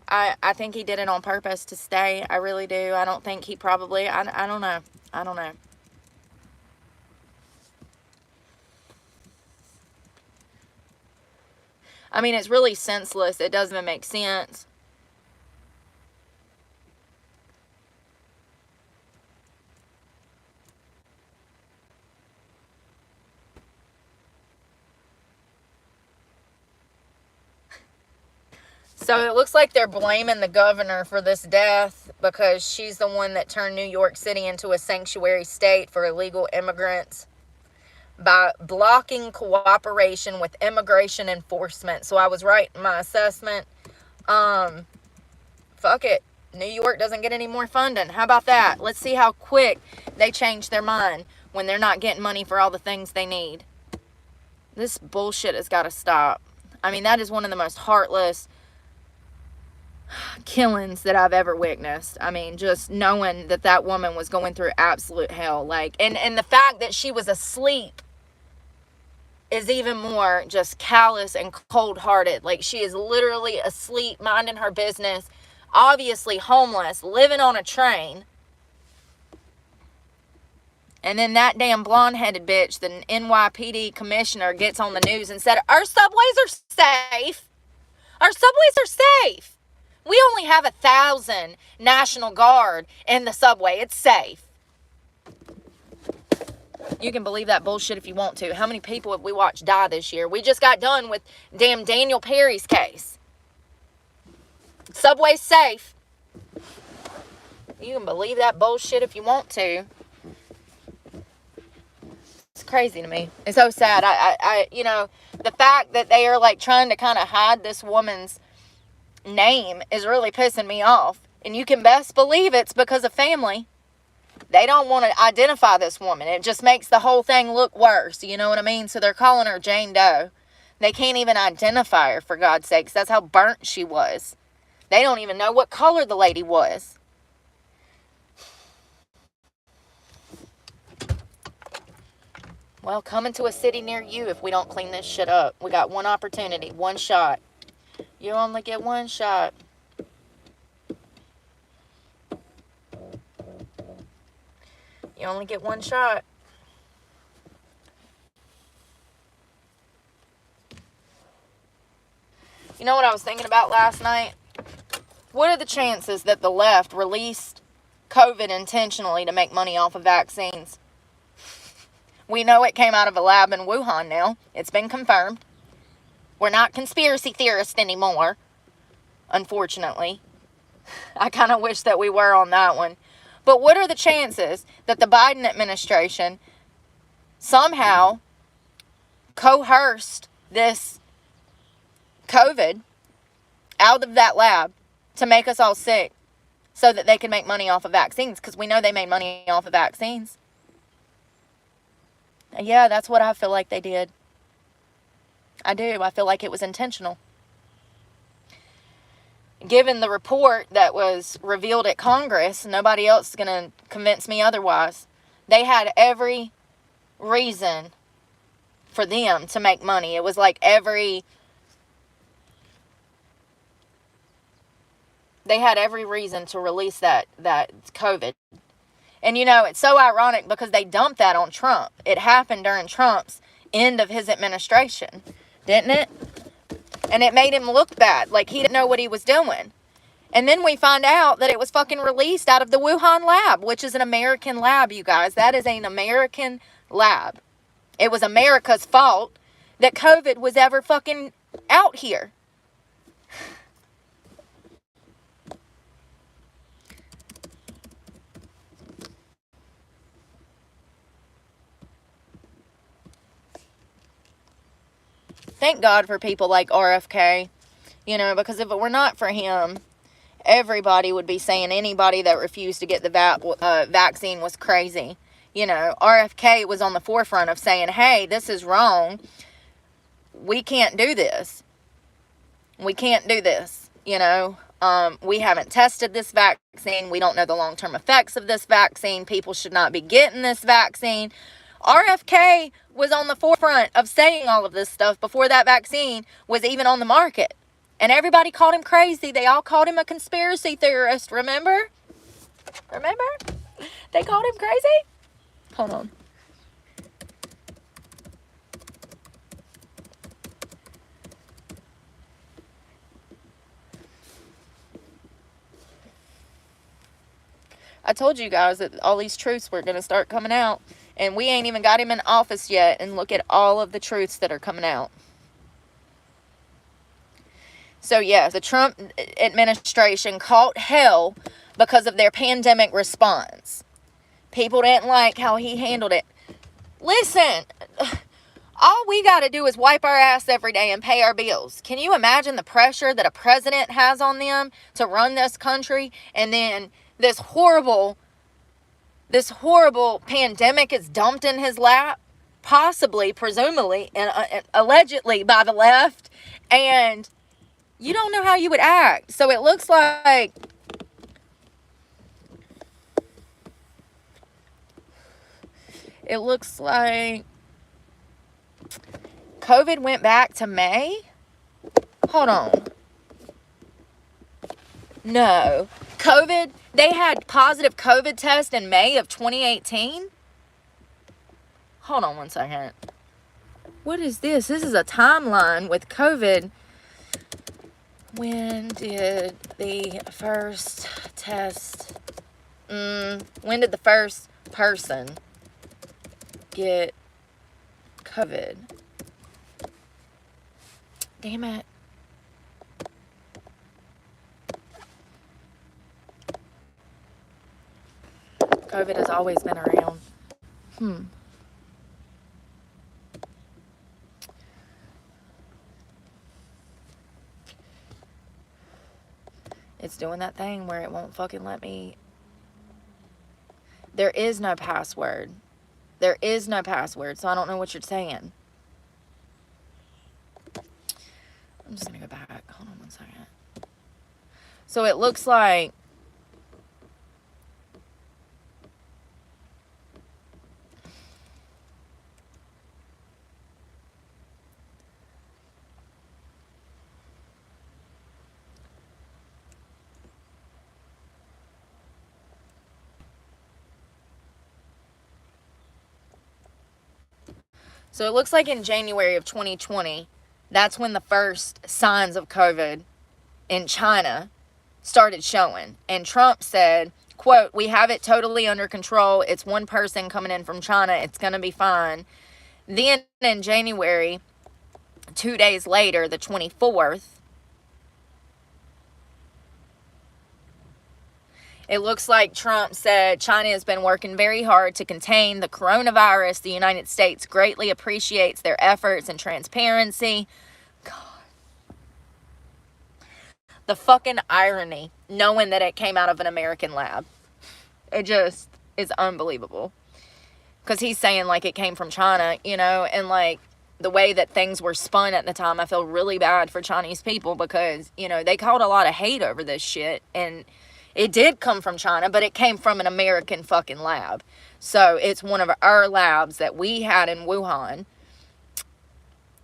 I think he did it on purpose to stay. I really do. I don't think he probably, I don't know. I don't know. I mean, it's really senseless. It doesn't even make sense. So it looks like they're blaming the governor for this death because she's the one that turned New York City into a sanctuary state for illegal immigrants by blocking cooperation with immigration enforcement. So I was right in my assessment. Fuck it. New York doesn't get any more funding. How about that? Let's see how quick they change their mind when they're not getting money for all the things they need. This bullshit has got to stop. I mean, that is one of the most heartless killings that I've ever witnessed. I mean, just knowing that that woman was going through absolute hell. Like, and the fact that she was asleep is even more just callous and cold-hearted. Like, she is literally asleep, minding her business, obviously homeless, living on a train. And then that damn blonde-headed bitch, the NYPD commissioner, gets on the news and said, our subways are safe. Our subways are safe. We only have 1,000 National Guard in the subway. It's safe. You can believe that bullshit if you want to. How many people have we watched die this year? We just got done with damn Daniel Perry's case. Subway's safe. You can believe that bullshit if you want to. It's crazy to me. It's so sad. You know, the fact that they are like trying to kind of hide this woman's name is really pissing me off. And you can best believe it's because of family. They don't want to identify this woman. It just makes the whole thing look worse. You know what I mean? So they're calling her Jane Doe. They can't even identify her, for God's sakes. That's how burnt she was. They don't even know what color the lady was. Well, coming to a city near you if we don't clean this shit up. We got one opportunity, one shot. You only get one shot. You only get one shot. You know what I was thinking about last night? What are the chances that the left released COVID intentionally to make money off of vaccines? We know it came out of a lab in Wuhan now. It's been confirmed. We're not conspiracy theorists anymore, unfortunately. I kind of wish that we were on that one. But what are the chances that the Biden administration somehow coerced this COVID out of that lab to make us all sick so that they could make money off of vaccines? Because we know they made money off of vaccines. Yeah, that's what I feel like they did. I do. I feel like it was intentional. Given the report that was revealed at Congress, nobody else is going to convince me otherwise. They had every reason for them to make money. It was like they had every reason to release that COVID. And you know, it's so ironic because they dumped that on Trump. It happened during Trump's end of his administration, didn't it? And it made him look bad, like he didn't know what he was doing. And then we find out that it was fucking released out of the Wuhan lab, which is an American lab, you guys. That is an American lab. It was America's fault that COVID was ever fucking out here. Thank God for people like RFK, you know, because if it were not for him, everybody would be saying anybody that refused to get the vaccine was crazy. You know, RFK was on the forefront of saying, hey, this is wrong. We can't do this. We can't do this, you know. We haven't tested this vaccine. We don't know the long-term effects of this vaccine. People should not be getting this vaccine. RFK was on the forefront of saying all of this stuff before that vaccine was even on the market. And everybody called him crazy. They all called him a conspiracy theorist, remember? Remember? They called him crazy? Hold on. I told you guys that all these truths were going to start coming out. And we ain't even got him in office yet. And look at all of the truths that are coming out. So, yes, the Trump administration caught hell because of their pandemic response. People didn't like how he handled it. Listen, all we got to do is wipe our ass every day and pay our bills. Can you imagine the pressure that a president has on them to run this country? And then this horrible pandemic is dumped in his lap, possibly, presumably, and allegedly by the left, and you don't know how you would act. So it looks like COVID went back to May. Hold on. No. They had positive COVID test in May of 2018. Hold on one second. What is this? This is a timeline with COVID. When did the first test, when did the first person get COVID? Damn it. COVID has always been around. It's doing that thing where it won't fucking let me. There is no password. There is no password, so I don't know what you're saying. I'm just going to go back. Hold on one second. So it looks like in January of 2020, that's when the first signs of COVID in China started showing. And Trump said, quote, "We have it totally under control. It's one person coming in from China. It's going to be fine." Then in January, 2 days later, the 24th, it looks like Trump said China has been working very hard to contain the coronavirus. The United States greatly appreciates their efforts and transparency. God. The fucking irony, knowing that it came out of an American lab. It just is unbelievable. Because he's saying like it came from China, you know, and like the way that things were spun at the time, I feel really bad for Chinese people because, you know, they caught a lot of hate over this shit. And it did come from China, but it came from an American fucking lab. So it's one of our labs that we had in Wuhan.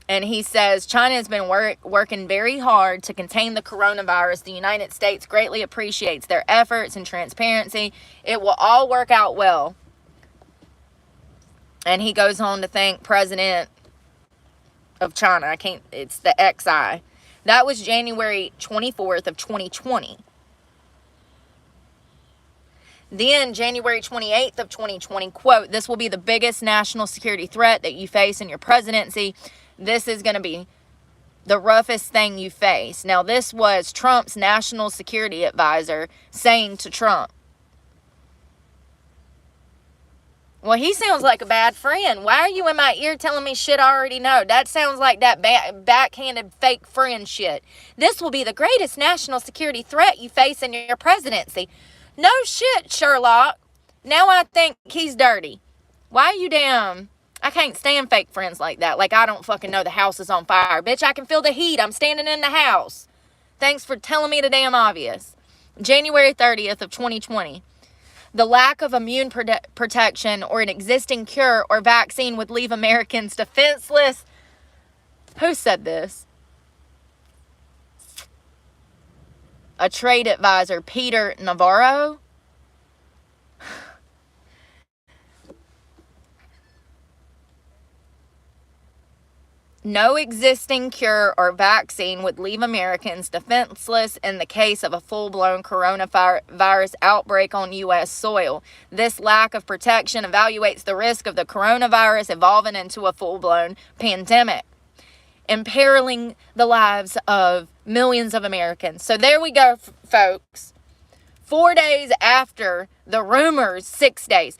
And he says, China has been working very hard to contain the coronavirus. The United States greatly appreciates their efforts and transparency. It will all work out well. And he goes on to thank President of China. It's the XI. That was January 24th of 2020. Then January 28th of 2020, quote, "This will be the biggest national security threat that you face in your presidency. This is going to be the roughest thing you face." Now, this was Trump's national security advisor saying to Trump. Well, he sounds like a bad friend. Why are you in my ear telling me shit I already know? That sounds like that backhanded fake friend shit. This will be the greatest national security threat you face in your presidency. No shit, Sherlock. Now I think he's dirty. Why are you damn... I can't stand fake friends like that. Like I don't fucking know the house is on fire. Bitch, I can feel the heat. I'm standing in the house. Thanks for telling me the damn obvious. January 30th of 2020. The lack of immune protection or an existing cure or vaccine would leave Americans defenseless. Who said this? A trade advisor, Peter Navarro. No existing cure or vaccine would leave Americans defenseless in the case of a full-blown coronavirus outbreak on U.S. soil. This lack of protection evaluates the risk of the coronavirus evolving into a full-blown pandemic, imperiling the lives of millions of Americans. So there we go, folks. 4 days after the rumors, 6 days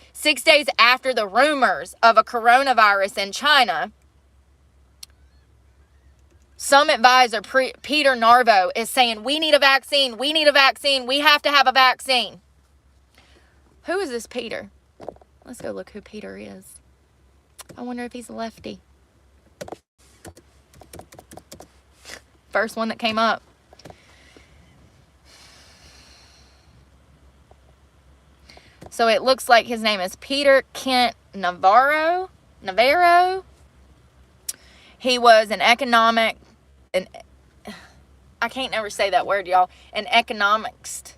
after the rumors of a coronavirus in China, some advisor, Peter Narvo, is saying, we need a vaccine, we have to have a vaccine. Who is this Peter? Let's go look who Peter is. I wonder if he's a lefty. First one that came up. So it looks like his name is Peter Kent Navarro. He was an I can't never say that word, y'all. An economist.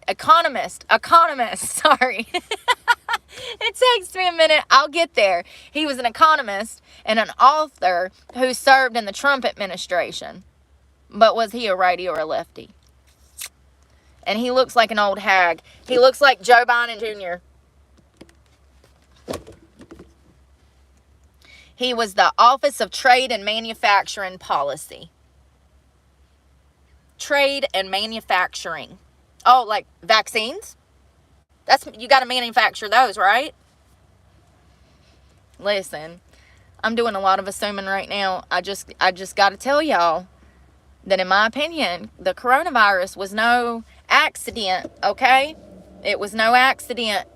Economist, sorry. It takes me a minute. I'll get there. He was an economist and an author who served in the Trump administration. But was he a righty or a lefty? And he looks like an old hag. He looks like Joe Biden Jr. He was the Office of Trade and Manufacturing Policy. Trade and manufacturing. Oh, like vaccines? You got to manufacture those, right? Listen, I'm doing a lot of assuming right now. I just got to tell y'all, that, in my opinion, the coronavirus was no accident, okay? It was no accident.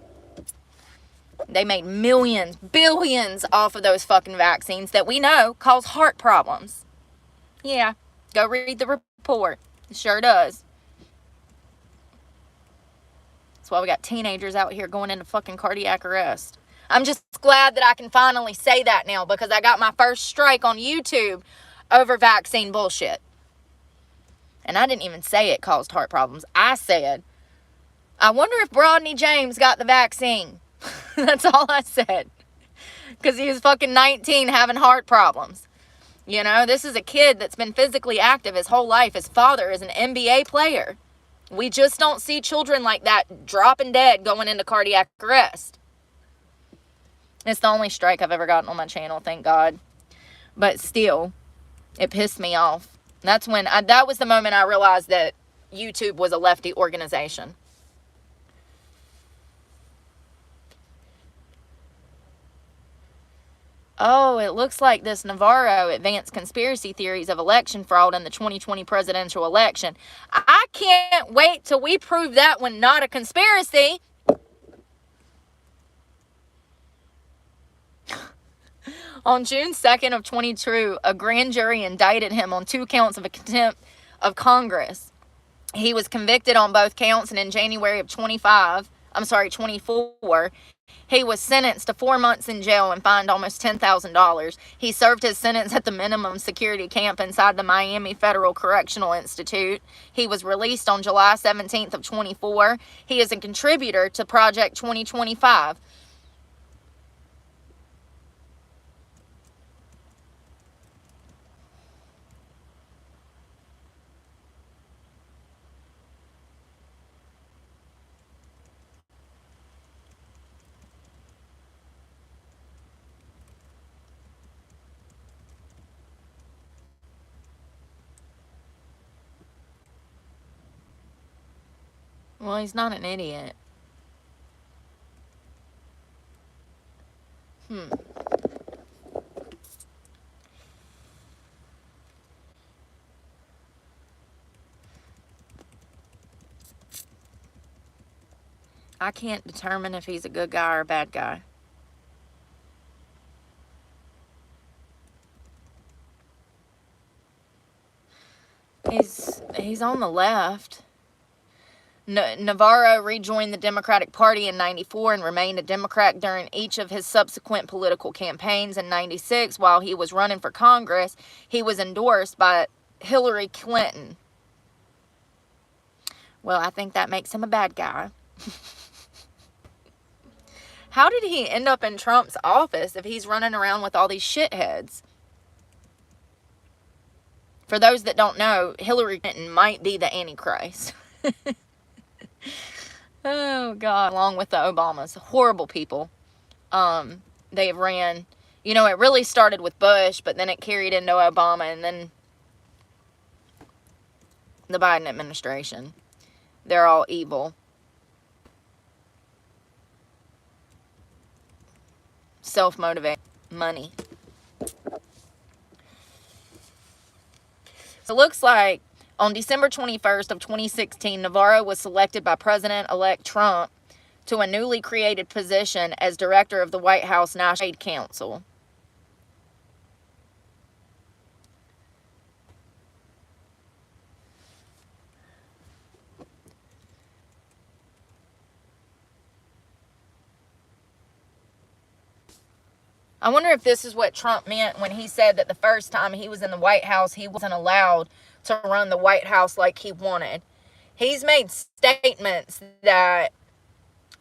They made millions, billions off of those fucking vaccines that we know cause heart problems. Yeah, go read the report. It sure does. That's why we got teenagers out here going into fucking cardiac arrest. I'm just glad that I can finally say that now, because I got my first strike on YouTube over vaccine bullshit. And I didn't even say it caused heart problems. I said, I wonder if Brodney James got the vaccine. That's all I said. Because he was fucking 19 having heart problems. You know, this is a kid that's been physically active his whole life. His father is an NBA player. We just don't see children like that dropping dead going into cardiac arrest. It's the only strike I've ever gotten on my channel, thank God. But still, it pissed me off. That's when, that was the moment I realized that YouTube was a lefty organization. Oh, it looks like this Navarro advanced conspiracy theories of election fraud in the 2020 presidential election. I can't wait till we prove that one not a conspiracy. On June 2nd of 2022, a grand jury indicted him on 2 counts of a contempt of Congress. He was convicted on both counts, and in January of 24, he was sentenced to 4 months in jail and fined almost $10,000. He served his sentence at the minimum security camp inside the Miami Federal Correctional Institute. He was released on July 17th of 24. He is a contributor to Project 2025. Well, he's not an idiot. I can't determine if he's a good guy or a bad guy. He's on the left. Navarro rejoined the Democratic Party in 94 and remained a Democrat during each of his subsequent political campaigns. In 96, while he was running for Congress, he was endorsed by Hillary Clinton. Well, I think that makes him a bad guy. How did he end up in Trump's office if he's running around with all these shitheads? For those that don't know, Hillary Clinton might be the Antichrist. Oh, God. Along with the Obamas. Horrible people. They have ran... You know, it really started with Bush, but then it carried into Obama, and then the Biden administration. They're all evil. Self-motivated. Money. So it looks like on December 21st of 2016, Navarro was selected by President-elect Trump to a newly created position as director of the White House National Aid Council. I wonder if this is what Trump meant when he said that the first time he was in the White House, he wasn't allowed to run the White House like he wanted. He's made statements that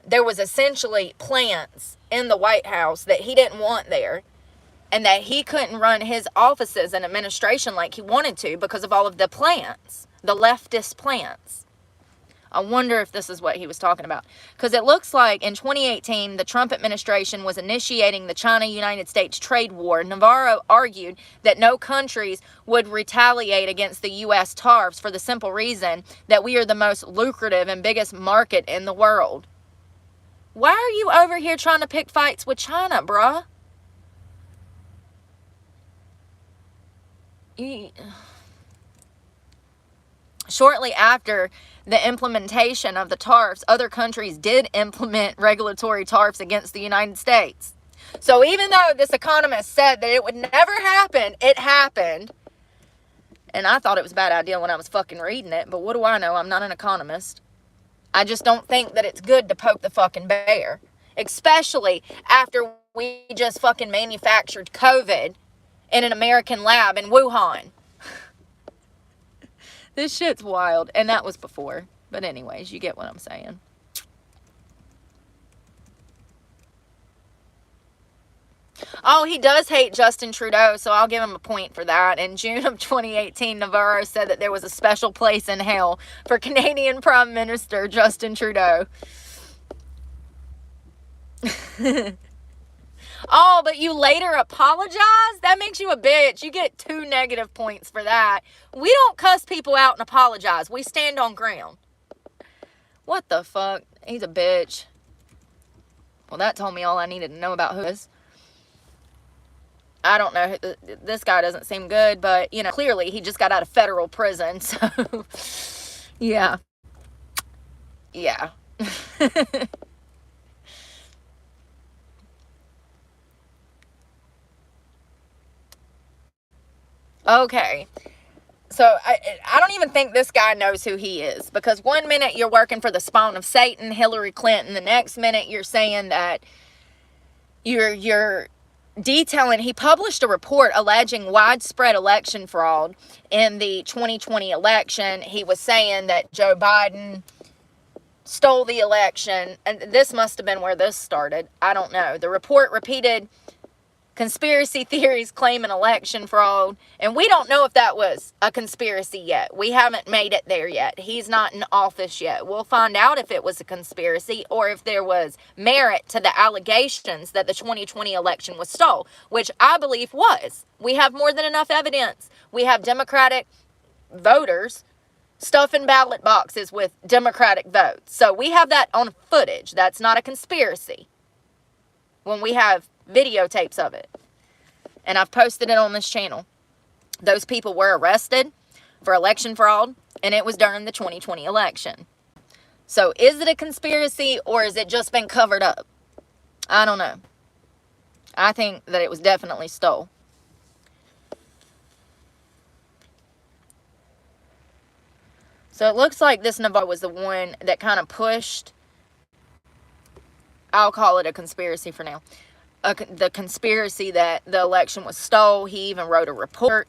there was essentially plants in the White House that he didn't want there, and that he couldn't run his offices and administration like he wanted to because of all of the plants, the leftist plants. I wonder if this is what he was talking about. Because it looks like in 2018, the Trump administration was initiating the China-United States trade war. Navarro argued that no countries would retaliate against the U.S. tariffs for the simple reason that we are the most lucrative and biggest market in the world. Why are you over here trying to pick fights with China, bruh? Shortly after the implementation of the tariffs, other countries did implement regulatory tariffs against the United States. So even though this economist said that it would never happen, it happened. And I thought it was a bad idea when I was fucking reading it, but what do I know? I'm not an economist. I just don't think that it's good to poke the fucking bear. Especially after we just fucking manufactured COVID in an American lab in Wuhan. This shit's wild. And that was before. But anyways, you get what I'm saying. Oh, he does hate Justin Trudeau, so I'll give him a point for that. In June of 2018, Navarro said that there was a special place in hell for Canadian Prime Minister Justin Trudeau. Oh, but you later apologize? That makes you a bitch. You get 2 negative points for that. We don't cuss people out and apologize. We stand on ground. What the fuck? He's a bitch. Well, that told me all I needed to know about who he is. I don't know. This guy doesn't seem good, but, you know, clearly he just got out of federal prison, so, yeah. Yeah. Okay. So I don't even think this guy knows who he is, because one minute you're working for the spawn of Satan, Hillary Clinton. The next minute you're saying that you're detailing. He published a report alleging widespread election fraud in the 2020 election. He was saying that Joe Biden stole the election, and this must have been where this started. I don't know. The report repeated conspiracy theories claiming election fraud, and we don't know if that was a conspiracy yet. We haven't made it there yet. He's not in office yet. We'll find out if it was a conspiracy or if there was merit to the allegations that the 2020 election was stole, which I believe was. We have more than enough evidence. We have Democratic voters stuffing ballot boxes with Democratic votes. So we have that on footage. That's not a conspiracy. When we have videotapes of it. And I've posted it on this channel. Those people were arrested for election fraud, and it was during the 2020 election. So is it a conspiracy, or has it just been covered up? I don't know. I think that it was definitely stole. So it looks like this Navarro was the one that kind of pushed, I'll call it a conspiracy for now, the conspiracy that the election was stole. He even wrote a report.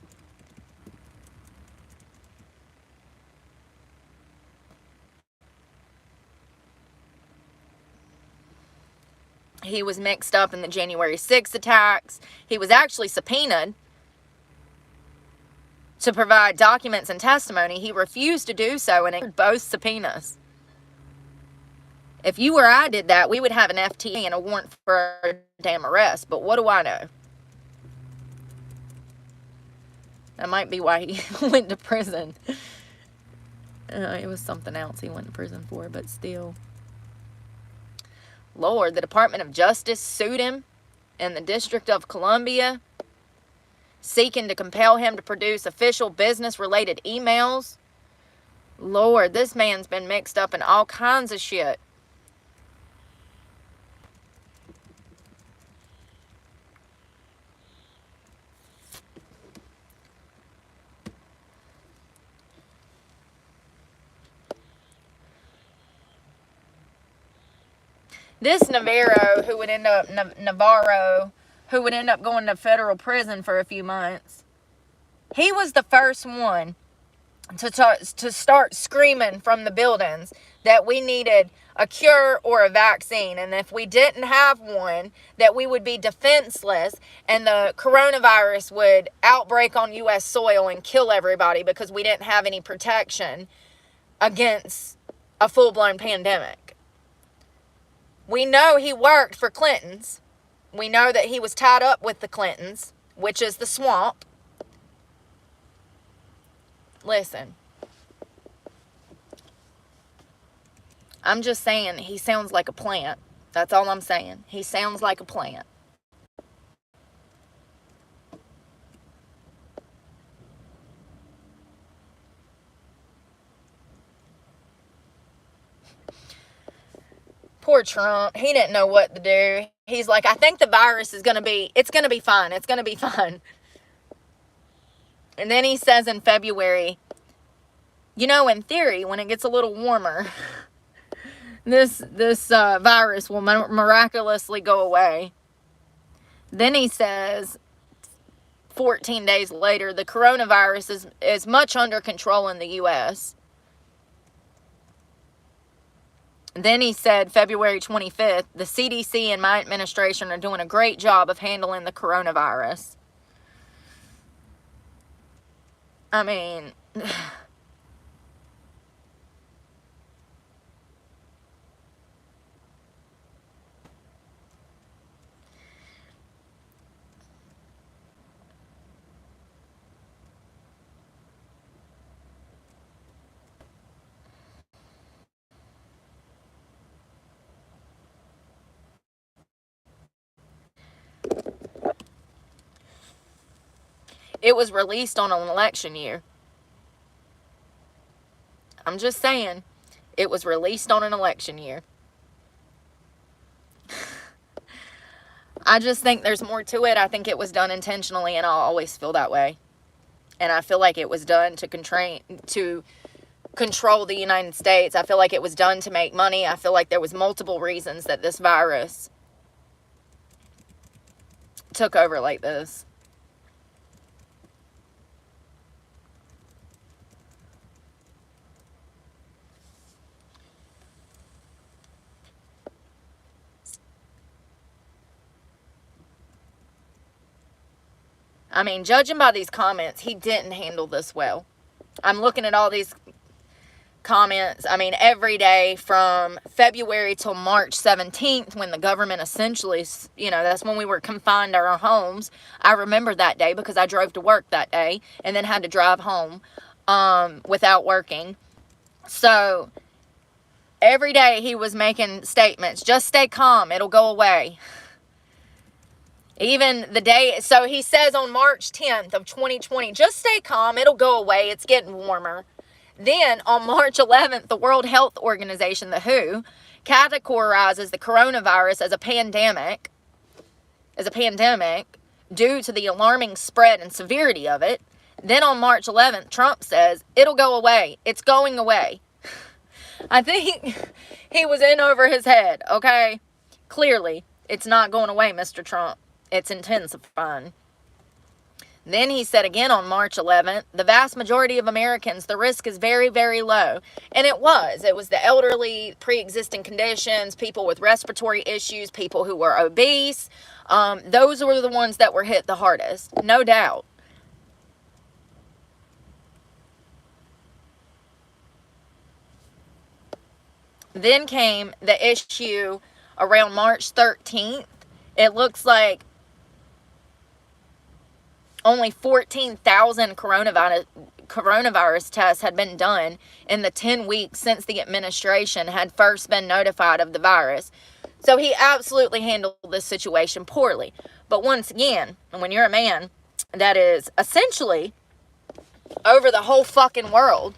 He was mixed up in the January 6th attacks. He was actually subpoenaed to provide documents and testimony. He refused to do so and ignored both subpoenas. If you or I did that, we would have an FTA and a warrant for a damn arrest. But what do I know? That might be why he went to prison. It was something else he went to prison for, but still. Lord, the Department of Justice sued him in the District of Columbia, seeking to compel him to produce official business-related emails. Lord, this man's been mixed up in all kinds of shit. This Navarro, who would end up going to federal prison for a few months, he was the first one to start screaming from the buildings that we needed a cure or a vaccine, and if we didn't have one, that we would be defenseless and the coronavirus would outbreak on U.S. soil and kill everybody because we didn't have any protection against a full-blown pandemic. We know he worked for Clinton's. We know that he was tied up with the Clintons, which is the swamp. Listen. I'm just saying he sounds like a plant. That's all I'm saying. He sounds like a plant. Poor Trump. He didn't know what to do. He's like, I think the virus is going to be, it's going to be fine. It's going to be fine. And then he says in February, you know, in theory, when it gets a little warmer, this virus will miraculously go away. Then he says, 14 days later, the coronavirus is much under control in the U.S. Then he said, February 25th, the CDC and my administration are doing a great job of handling the coronavirus. I mean, it was released on an election year. I'm just saying, it was released on an election year. I just think there's more to it. I think it was done intentionally, and I'll always feel that way. And I feel like it was done to control the United States. I feel like it was done to make money. I feel like there was multiple reasons that this virus took over like this. I mean, judging by these comments, he didn't handle this well. I'm looking at all these comments. I mean, every day from February till March 17th, when the government essentially, you know, that's when we were confined to our homes. I remember that day because I drove to work that day and then had to drive home without working. So every day he was making statements. Just stay calm. It'll go away. Even the day, so he says on March 10th of 2020, just stay calm, it'll go away, it's getting warmer. Then on March 11th, the World Health Organization, the WHO, categorizes the coronavirus as a pandemic due to the alarming spread and severity of it. Then on March 11th, Trump says, it'll go away, it's going away. I think he was in over his head, okay? Clearly, it's not going away, Mr. Trump. It's intensifying. Then he said again on March 11th, the vast majority of Americans, the risk is very, very low. And it was. It was the elderly, pre-existing conditions, people with respiratory issues, people who were obese. Those were the ones that were hit the hardest, no doubt. Then came the issue around March 13th. It looks like only 14,000 coronavirus tests had been done in the 10 weeks since the administration had first been notified of the virus. So he absolutely handled this situation poorly. But once again, when you're a man that is essentially over the whole fucking world,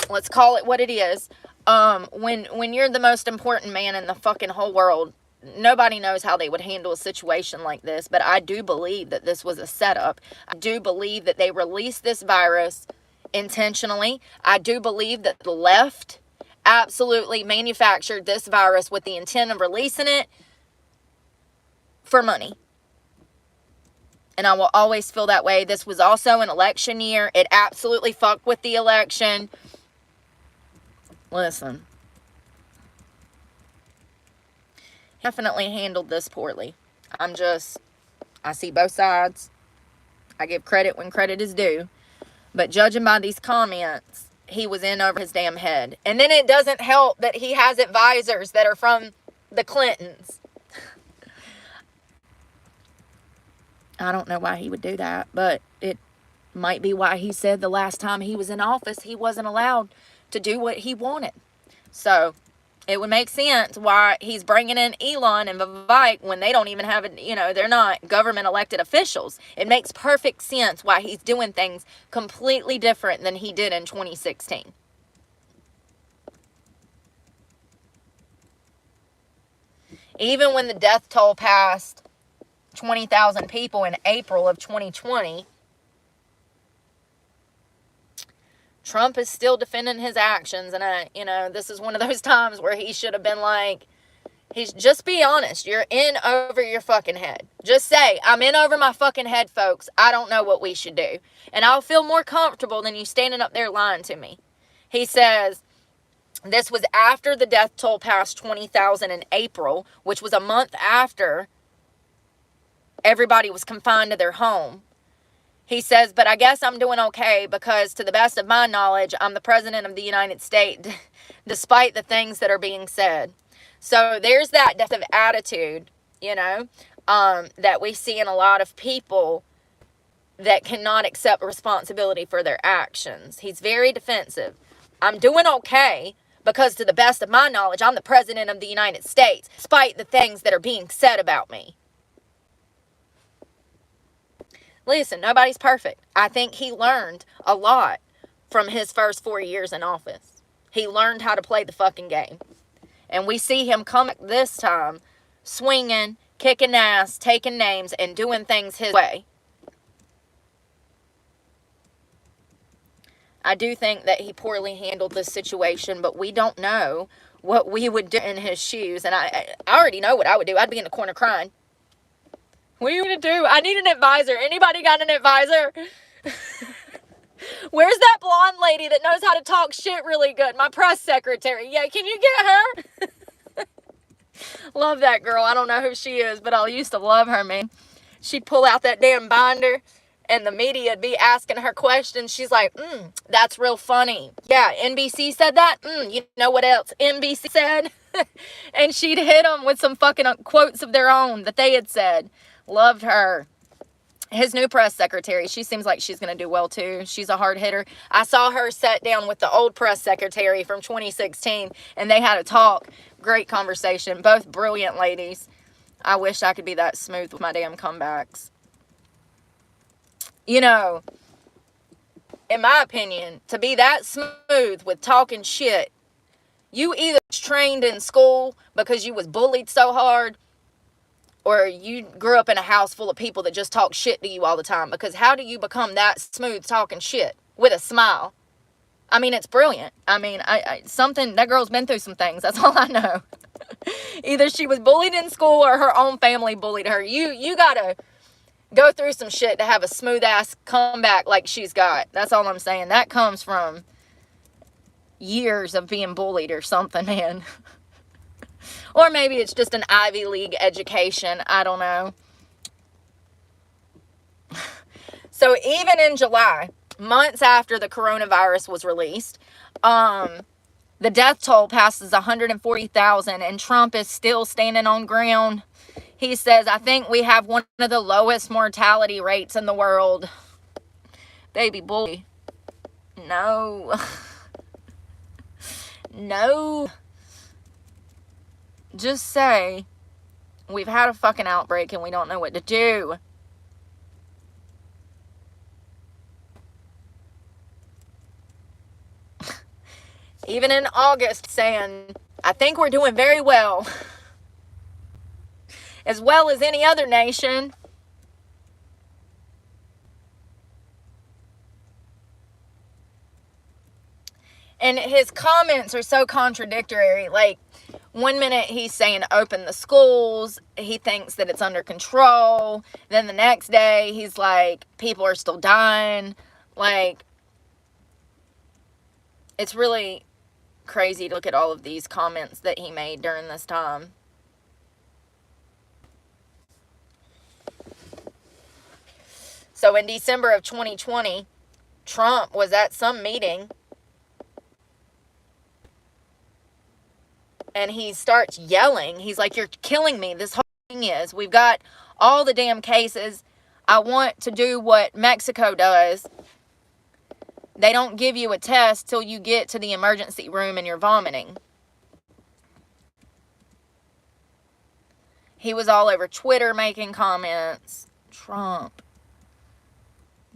let's call it what it is, when you're the most important man in the fucking whole world, nobody knows how they would handle a situation like this, but I do believe that this was a setup. I do believe that they released this virus intentionally. I do believe that the left absolutely manufactured this virus with the intent of releasing it for money. And I will always feel that way. This was also an election year. It absolutely fucked with the election. Listen. Definitely handled this poorly. I see both sides. I give credit when credit is due. But judging by these comments, he was in over his damn head. And then it doesn't help that he has advisors that are from the Clintons. I don't know why he would do that, but it might be why he said the last time he was in office, he wasn't allowed to do what he wanted. So it would make sense why he's bringing in Elon and Vivek when they don't even have it, you know, they're not government elected officials. It makes perfect sense why he's doing things completely different than he did in 2016. Even when the death toll passed 20,000 people in April of 2020, Trump is still defending his actions. And this is one of those times where he should have been like, just be honest. You're in over your fucking head. Just say, I'm in over my fucking head, folks. I don't know what we should do. And I'll feel more comfortable than you standing up there lying to me. He says, this was after the death toll passed 20,000 in April, which was a month after everybody was confined to their home. He says, but I guess I'm doing okay because to the best of my knowledge, I'm the president of the United States, despite the things that are being said. So there's that depth of attitude, that we see in a lot of people that cannot accept responsibility for their actions. He's very defensive. I'm doing okay because to the best of my knowledge, I'm the president of the United States, despite the things that are being said about me. Listen, nobody's perfect. I think he learned a lot from his first 4 years in office. He learned how to play the fucking game. And we see him come this time swinging, kicking ass, taking names, and doing things his way. I do think that he poorly handled this situation, but we don't know what we would do in his shoes. And I already know what I would do. I'd be in the corner crying. What are you going to do? I need an advisor. Anybody got an advisor? Where's that blonde lady that knows how to talk shit really good? My press secretary. Yeah, can you get her? Love that girl. I don't know who she is, but I used to love her, man. She'd pull out that damn binder, and the media would be asking her questions. She's like, that's real funny. Yeah, NBC said that. You know what else NBC said? And she'd hit them with some fucking quotes of their own that they had said. Loved her. His new press secretary, she seems like she's going to do well too. She's a hard hitter. I saw her sat down with the old press secretary from 2016, and they had a talk. Great conversation. Both brilliant ladies. I wish I could be that smooth with my damn comebacks. In my opinion, to be that smooth with talking shit, you either trained in school because you was bullied so hard, or you grew up in a house full of people that just talk shit to you all the time. Because how do you become that smooth talking shit with a smile? I mean, it's brilliant. I mean, that girl's been through some things. That's all I know. Either she was bullied in school or her own family bullied her. You gotta go through some shit to have a smooth ass comeback like she's got. That's all I'm saying. That comes from years of being bullied or something, man. Or maybe it's just an Ivy League education. I don't know. So even in July, months after the coronavirus was released, the death toll passes 140,000, and Trump is still standing on ground. He says, I think we have one of the lowest mortality rates in the world. Baby boy. No. No. Just say, we've had a fucking outbreak and we don't know what to do. Even in August saying, I think we're doing very well. As well as any other nation. And his comments are so contradictory. Like, 1 minute he's saying open the schools. He thinks that it's under control. Then the next day he's like, people are still dying. Like, it's really crazy to look at all of these comments that he made during this time. So in December of 2020, Trump was at some meeting, and he starts yelling. He's like, you're killing me. This whole thing is, we've got all the damn cases. I want to do what Mexico does. They don't give you a test till you get to the emergency room and you're vomiting. He was all over Twitter making comments. Trump,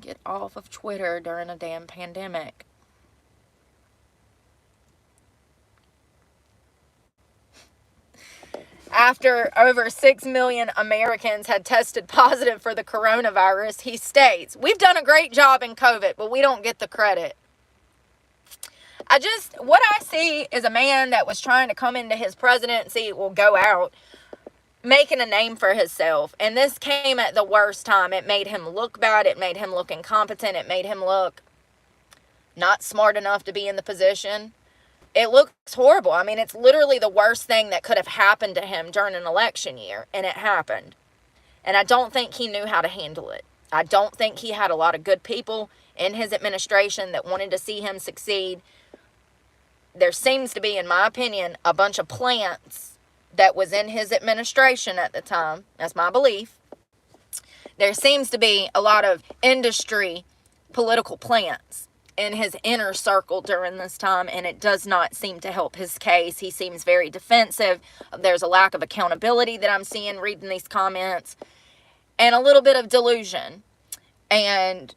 get off of Twitter during a damn pandemic. after over 6 million Americans had tested positive for the coronavirus, he states, "We've done a great job in COVID, but we don't get the credit." What I see is a man that was trying to come into his presidency, will go out, making a name for himself. And this came at the worst time. It made him look bad. It made him look incompetent. It made him look not smart enough to be in the position. It looks horrible. I mean, it's literally the worst thing that could have happened to him during an election year. And it happened. And I don't think he knew how to handle it. I don't think he had a lot of good people in his administration that wanted to see him succeed. There seems to be, in my opinion, a bunch of plants that was in his administration at the time. That's my belief. There seems to be a lot of industry political plants in his inner circle during this time, and it does not seem to help his case. He seems very defensive. There's a lack of accountability that I'm seeing reading these comments, and a little bit of delusion. And,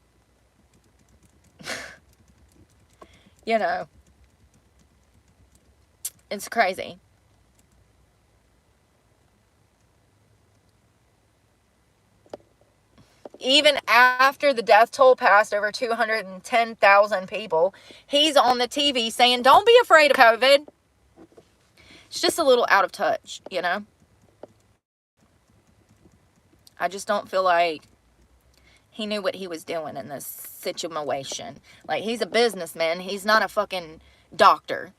you know, it's crazy. Even after the death toll passed over 210,000 people, he's on the TV saying, "Don't be afraid of COVID." It's just a little out of touch, you know? I just don't feel like he knew what he was doing in this situation. Like, he's a businessman. He's not a fucking doctor.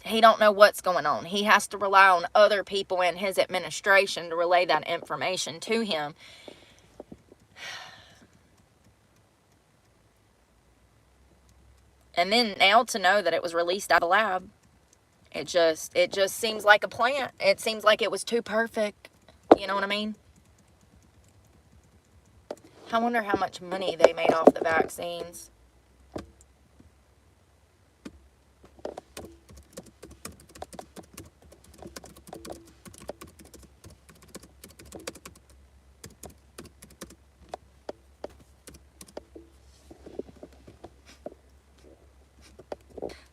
He don't know what's going on. He has to rely on other people in his administration to relay that information to him. And then now to know that it was released out of the lab, it just seems like a plant. It seems like it was too perfect. You know what I mean? I wonder how much money they made off the vaccines.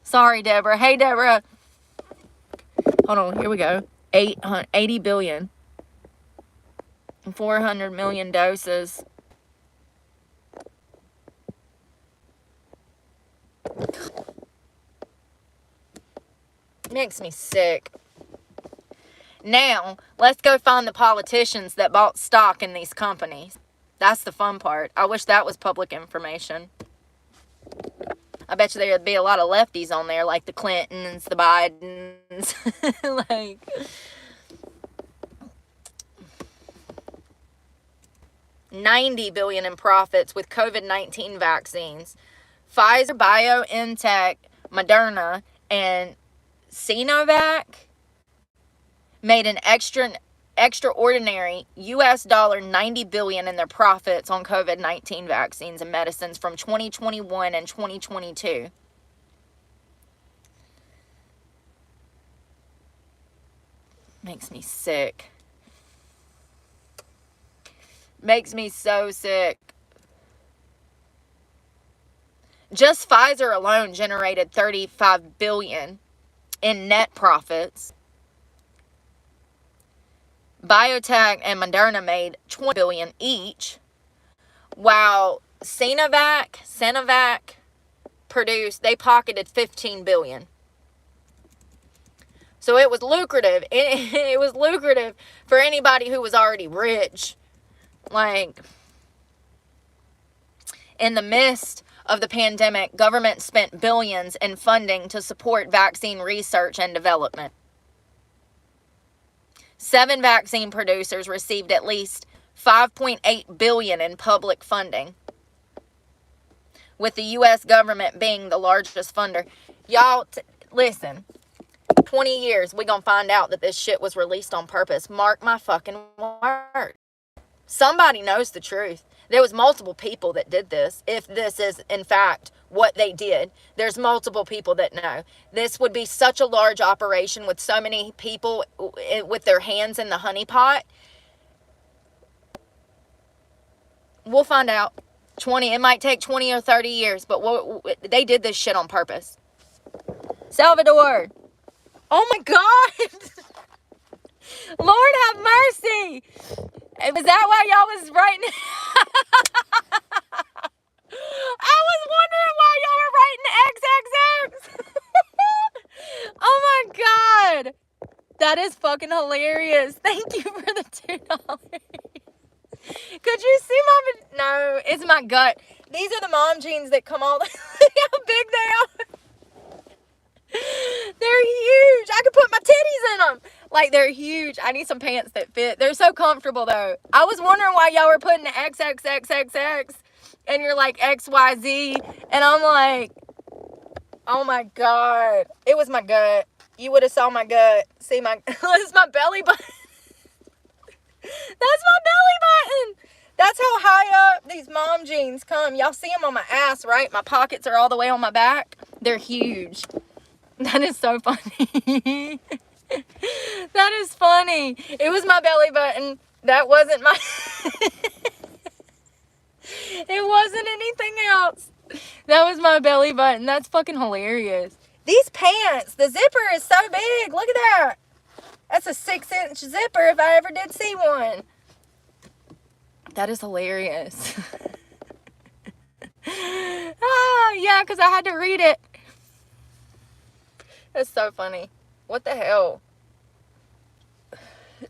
Sorry, Deborah. Hey, Deborah. Hold on. Here we go. 80 billion. 400 million doses. Makes me sick. Now, let's go find the politicians that bought stock in these companies. That's the fun part. I wish that was public information. I bet you there'd be a lot of lefties on there, like the Clintons, the Bidens. Like, $90 billion in profits with COVID-19 vaccines. Pfizer, BioNTech, Moderna, and Sinovac made an extraordinary US $90 billion in their profits on COVID-19 vaccines and medicines from 2021 and 2022. Makes me sick. Makes me so sick. Just Pfizer alone generated $35 billion in net profits. Biotech and Moderna made $20 billion each, while Sinovac produced, they pocketed $15 billion. So it was lucrative. It was lucrative for anybody who was already rich. Like, in the midst of the pandemic, government spent billions in funding to support vaccine research and development. 7 vaccine producers received at least $5.8 billion in public funding, with the U.S. government being the largest funder. Y'all, listen, 20 years, we're going to find out that this shit was released on purpose. Mark my fucking word. Somebody knows the truth. There was multiple people that did this. If this is, in fact, what they did, there's multiple people that know. This would be such a large operation with so many people with their hands in the honeypot. We'll find out. It might take 20 or 30 years, but they did this shit on purpose. Salvador. Oh my God. Lord have mercy. Was that why y'all was writing? I was wondering why y'all were writing XXX. Oh my God. That is fucking hilarious. Thank you for the $2. Could you see my... No, it's my gut. These are the mom jeans that come all the... how big they are. They're huge. I could put my titties in them. Like, they're huge. I need some pants that fit. They're so comfortable, though. I was wondering why y'all were putting XXXXX and you're like XYZ. And I'm like, oh my God. It was my gut. You would have saw my gut. See my... It's my belly button. That's my belly button. That's how high up these mom jeans come. Y'all see them on my ass, right? My pockets are all the way on my back. They're huge. That is so funny. That is funny. It was my belly button. That wasn't my... It wasn't anything else. That was my belly button. That's fucking hilarious. These pants, the zipper is so big. Look at that. That's a 6-inch zipper if I ever did see one. That is hilarious. Yeah, because I had to read it. That's so funny. What the hell?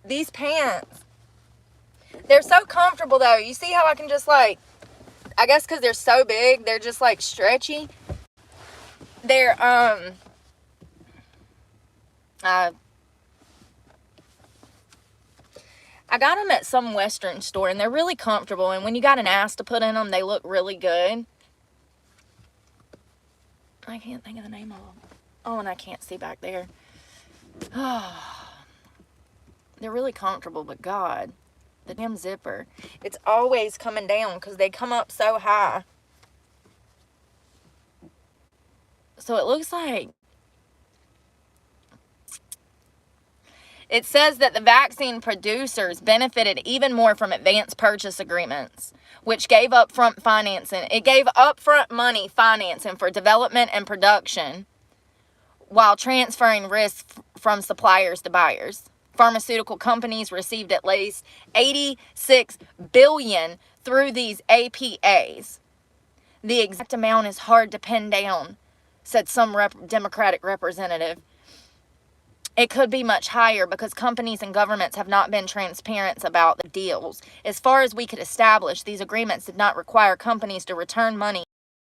These pants. They're so comfortable, though. You see how I can just, like... I guess because they're so big, they're just, like, stretchy. They're, I got them at some Western store, and they're really comfortable. And when you got an ass to put in them, they look really good. I can't think of the name of them. Oh, and I can't see back there. They're really comfortable, but God, the damn zipper. It's always coming down because they come up so high. So it looks like... It says that the vaccine producers benefited even more from advance purchase agreements, which gave upfront financing. It gave upfront money financing for development and production while transferring risk from suppliers to buyers. Pharmaceutical companies received at least $86 billion through these APAs. The exact amount is hard to pin down, said some Democratic representative. It could be much higher because companies and governments have not been transparent about the deals. As far as we could establish, these agreements did not require companies to return money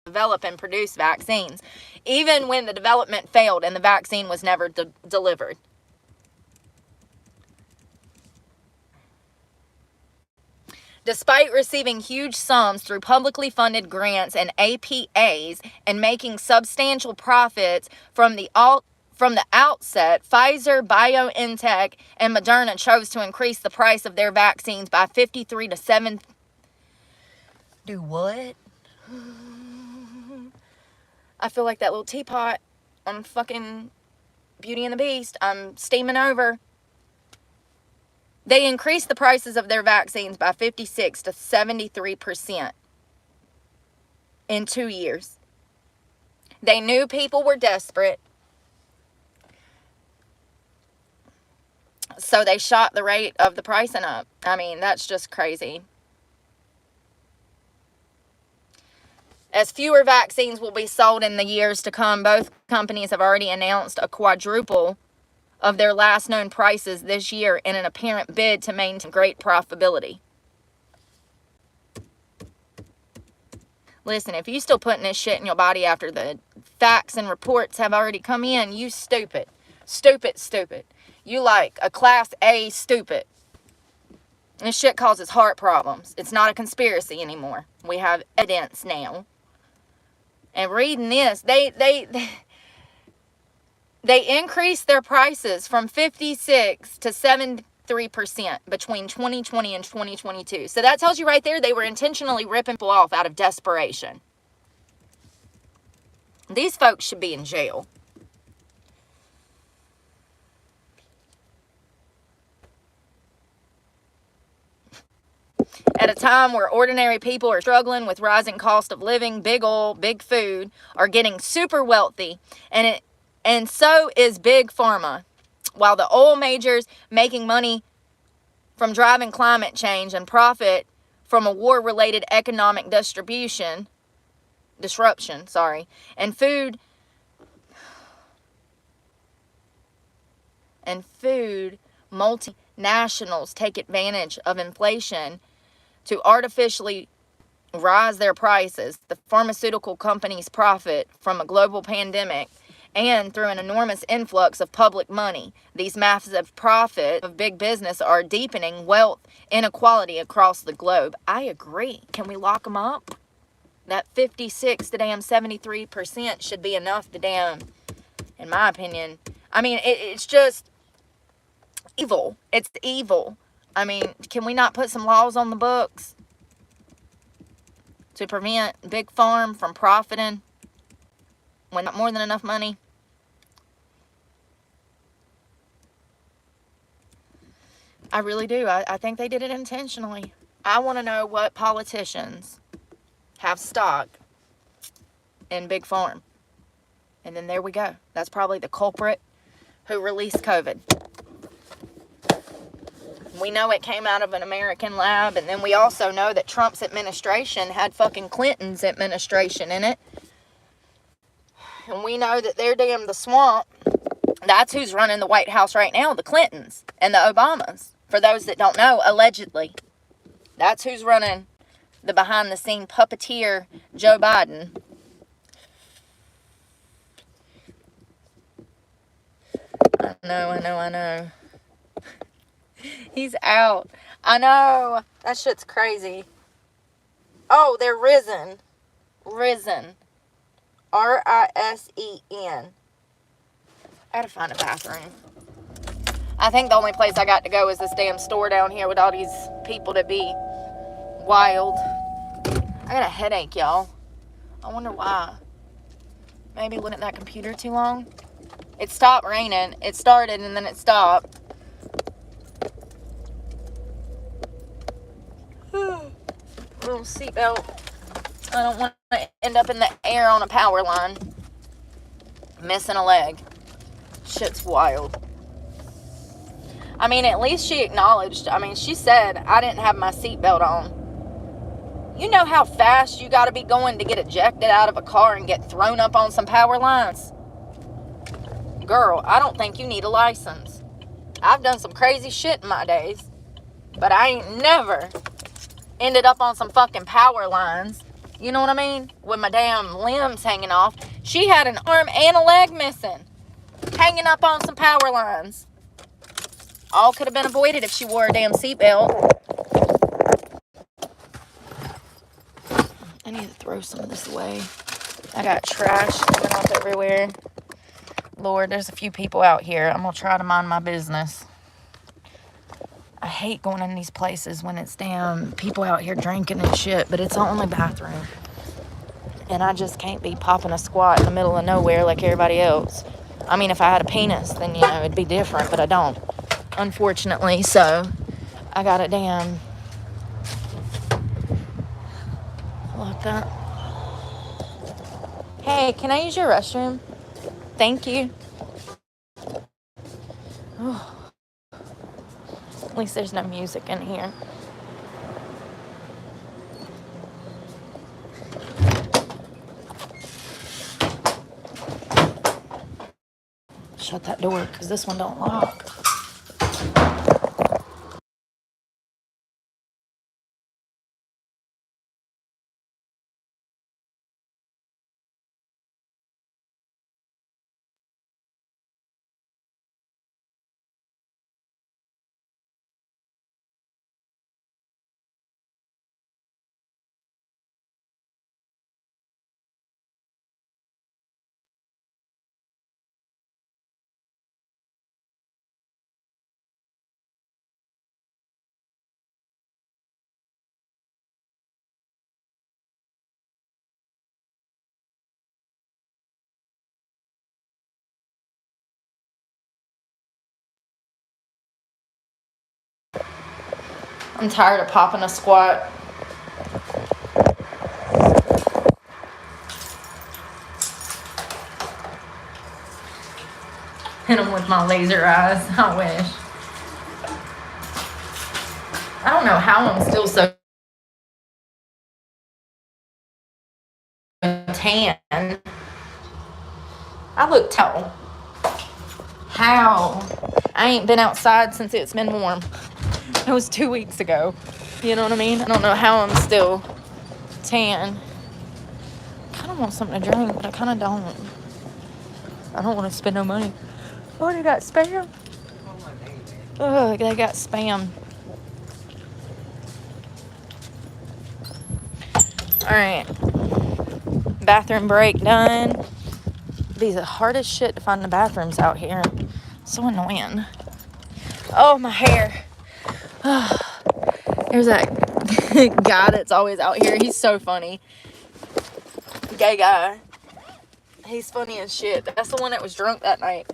to develop and produce vaccines, even when the development failed and the vaccine was never delivered. Despite receiving huge sums through publicly funded grants and APAs and making substantial profits from the outset, Pfizer, BioNTech, and Moderna chose to increase the price of their vaccines by 53 to 7. Do what? I feel like that little teapot on fucking Beauty and the Beast. I'm steaming over. They increased the prices of their vaccines by 56 to 73% in 2 years. They knew people were desperate, so they shot the rate of the pricing up. I mean, that's just crazy. As fewer vaccines will be sold in the years to come, both companies have already announced a quadruple of their last known prices this year in an apparent bid to maintain great profitability. Listen, if you still putting this shit in your body after the facts and reports have already come in, you stupid. Stupid, stupid. You like a class A stupid. This shit causes heart problems. It's not a conspiracy anymore. We have evidence now. And reading this, they increased their prices from 56 to 73% between 2020 and 2022. So that tells you right there they were intentionally ripping people off out of desperation. These folks should be in jail. At a time where ordinary people are struggling with rising cost of living, big oil, big food, are getting super wealthy, and so is big pharma. while the oil majors making money from driving climate change and profit from a war-related economic disruption, and food multinationals take advantage of inflation to artificially rise their prices. The pharmaceutical companies profit from a global pandemic and through an enormous influx of public money. These massive profits of big business are deepening wealth inequality across the globe. I agree. Can we lock them up? That 56 to damn 73% should be enough to damn, in my opinion. I mean, it's just evil. It's evil. I mean, can we not put some laws on the books to prevent Big Farm from profiting when not more than enough money? I really do. I think they did it intentionally. I want to know what politicians have stock in Big Farm. And then there we go. That's probably the culprit who released COVID. We know it came out of an American lab, and then we also know that Trump's administration had fucking Clinton's administration in it. And we know that they're damn the swamp. That's who's running the White House right now, the Clintons and the Obamas. For those that don't know, allegedly. That's who's running the behind-the-scene puppeteer, Joe Biden. I know. He's out. I know. That shit's crazy. Oh, they're risen. Risen. R-I-S-E-N. I gotta find a bathroom. I think the only place I got to go is this damn store down here with all these people that be wild. I got a headache, y'all. I wonder why. Maybe looking at that computer too long. It stopped raining. It started and then it stopped. Little seatbelt. I don't want to end up in the air on a power line. Missing a leg. Shit's wild. I mean, at least she acknowledged. I mean, she said, I didn't have my seatbelt on. You know how fast you got to be going to get ejected out of a car and get thrown up on some power lines? Girl, I don't think you need a license. I've done some crazy shit in my days, but I ain't never ended up on some fucking power lines. You know what I mean? With my damn limbs hanging off. She had an arm and a leg missing, hanging up on some power lines. All could have been avoided if she wore a damn seatbelt. I need to throw some of this away. I got trash coming off everywhere. Lord, there's a few people out here. I'm going to try to mind my business. I hate going in these places when it's damn people out here drinking and shit, but it's the only bathroom. And I just can't be popping a squat in the middle of nowhere like everybody else. I mean, if I had a penis, then, you know, it'd be different, but I don't. Unfortunately, so I got it damn like that. Hey, can I use your restroom? Thank you. Oh. At least there's no music in here. Shut that door, because this one don't lock. I'm tired of popping a squat. Hit them with my laser eyes. I wish. I don't know how I'm still so tan. I look tall. How? I ain't been outside since it's been warm. It was 2 weeks ago. You know what I mean? I don't know how I'm still tan. I kind of want something to drink, but I kind of don't. I don't want to spend no money. Oh, they got spam? Oh, they got spam. Alright. Bathroom break done. These are the hardest shit to find the bathrooms out here. So annoying. Oh, my hair. There's that guy that's always out here. He's so funny. Gay guy. He's funny as shit. That's the one that was drunk that night.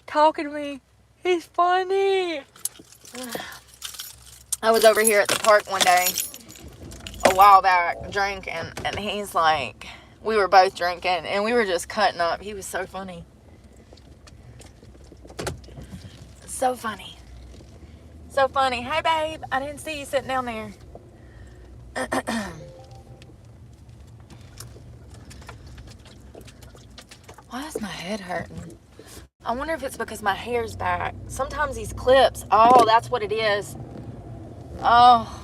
Talking to me. He's funny. I was over here at the park one day a while back drinking, and he's like, we were both drinking and we were just cutting up. He was so funny. So funny. So funny. Hey babe, I didn't see you sitting down there. Why is my head hurting? I wonder if it's because my hair's back. Sometimes these clips, oh, that's what it is. Oh.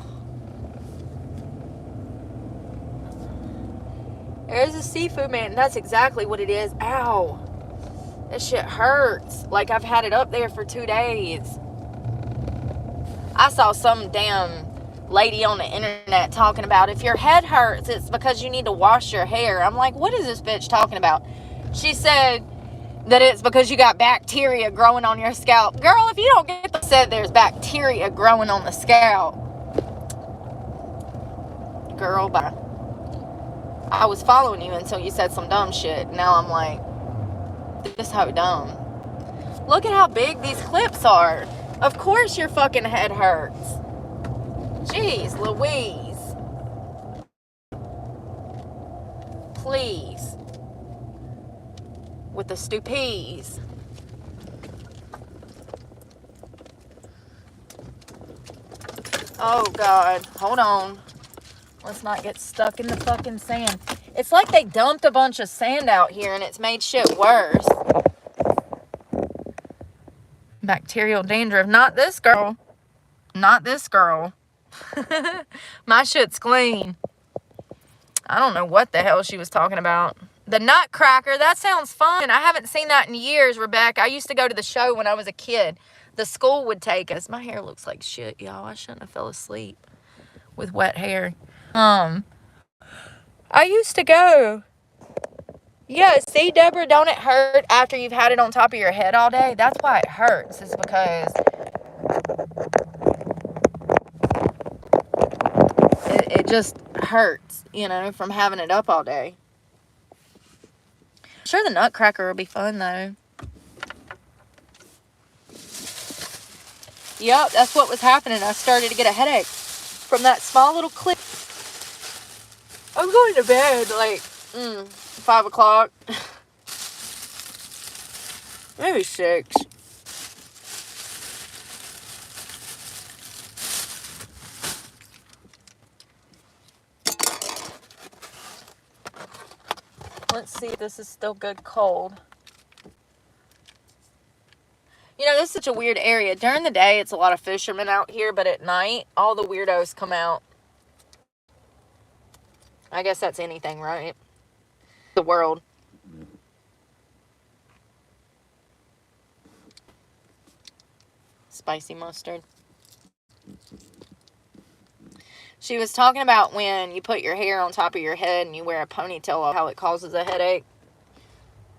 There's a seafood man. That's exactly what it is. Ow. That shit hurts. Like I've had it up there for 2 days. I saw some damn lady on the internet talking about if your head hurts, it's because you need to wash your hair. I'm like, what is this bitch talking about? She said that it's because you got bacteria growing on your scalp. Girl, if you don't get the said there's bacteria growing on the scalp. Girl, bye. I was following you until you said some dumb shit. Now I'm like, this is how dumb. Look at how big these clips are. Of course your fucking head hurts. Jeez Louise. Please. With the stupies. Oh God, hold on. Let's not get stuck in the fucking sand. It's like they dumped a bunch of sand out here and it's made shit worse. Bacterial dandruff. Not this girl. Not this girl. My shit's clean. I don't know what the hell she was talking about. The Nutcracker, that sounds fun. I haven't seen that in years, Rebecca. I used to go to the show when I was a kid. The school would take us. My hair looks like shit, y'all. I shouldn't have fell asleep with wet hair. I used to go. Yeah, see, Deborah, don't it hurt after you've had it on top of your head all day? That's why it hurts. It's because it just hurts, you know, from having it up all day. I'm sure the Nutcracker will be fun, though. Yep, that's what was happening. I started to get a headache from that small little clip. I'm going to bed like 5 o'clock. Maybe 6. Let's see if this is still good cold. You know, this is such a weird area. During the day, it's a lot of fishermen out here, but at night, all the weirdos come out. I guess that's anything, right? The world. Spicy mustard. She was talking about when you put your hair on top of your head and you wear a ponytail, how it causes a headache.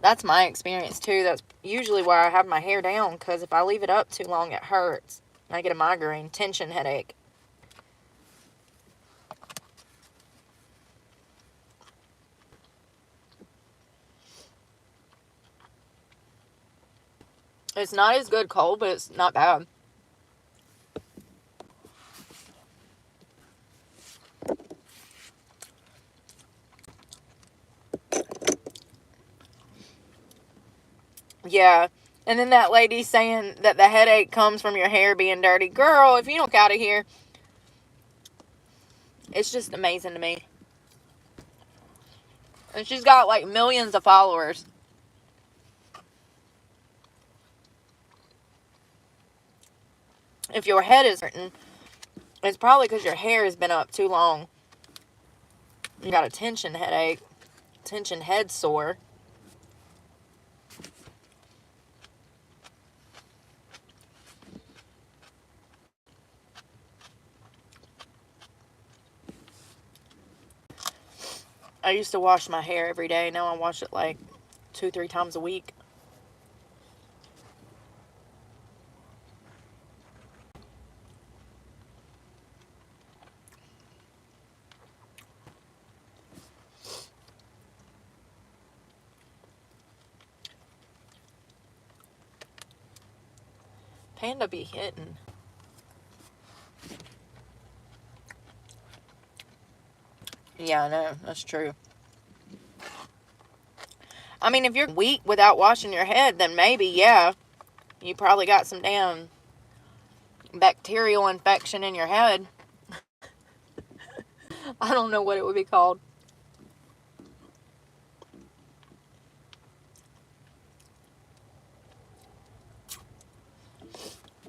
That's my experience, too. That's usually why I have my hair down, because if I leave it up too long, it hurts. I get a migraine, tension headache. It's not as good cold, but it's not bad. Yeah, And then that lady saying that the headache comes from your hair being dirty. Girl, if you don't get out of here. It's just amazing to me. And she's got like millions of followers. If your head is hurting, it's probably because your hair has been up too long. You got a tension headache, tension head sore. I used to wash my hair every day. Now I wash it like 2-3 times a week. Panda be hitting. Yeah, I know. That's true. I mean, if you're a week without washing your head, then maybe, yeah, you probably got some damn bacterial infection in your head. I don't know what it would be called.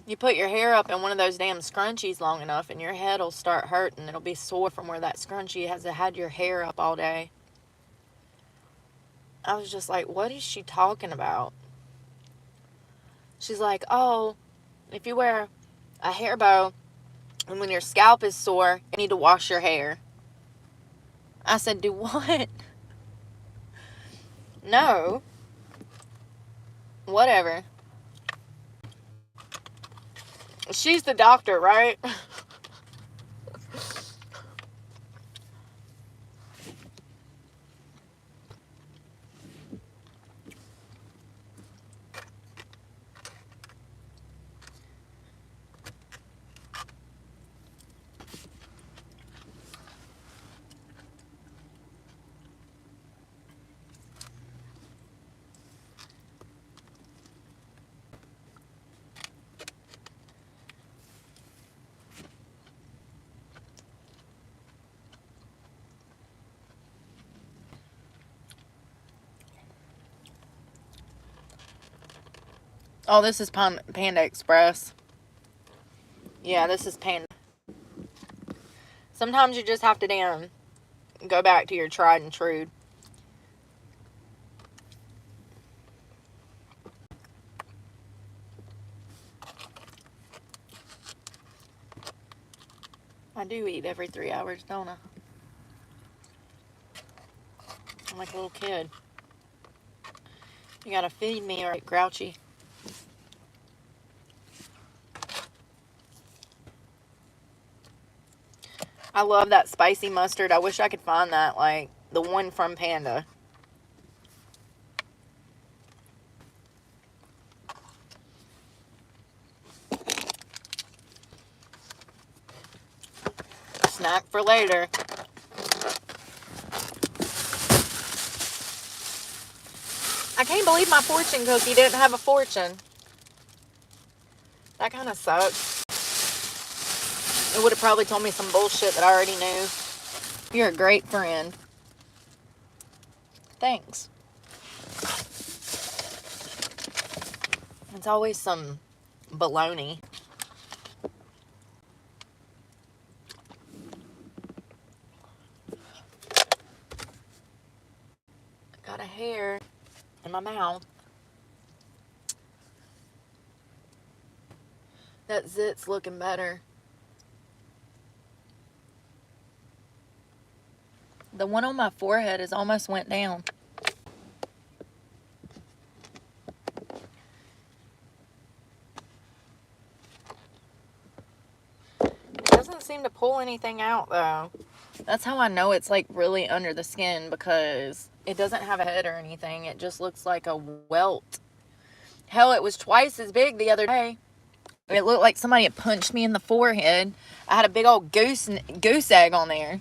You put your hair up in one of those damn scrunchies long enough and your head will start hurting. It'll be sore from where that scrunchie has had your hair up all day. I was just like, what is she talking about? She's like, oh, if you wear a hair bow and when your scalp is sore, you need to wash your hair. I said, do what? No. Whatever. She's the doctor, right? Oh, this is Panda Express. Yeah, this is Panda. Sometimes you just have to damn go back to your tried and true. I do eat every 3 hours, don't I? I'm like a little kid. You gotta feed me or I get grouchy. I love that spicy mustard. I wish I could find that, like the one from Panda. Snack for later. I can't believe my fortune cookie didn't have a fortune. That kind of sucks. It would have probably told me some bullshit that I already knew. You're a great friend. Thanks. It's always some baloney. Got a hair in my mouth. That zit's looking better. The one on my forehead is almost went down. It doesn't seem to pull anything out though. That's how I know it's like really under the skin, because it doesn't have a head or anything. It just looks like a welt. Hell, it was twice as big the other day. It looked like somebody had punched me in the forehead. I had a big old goose egg on there.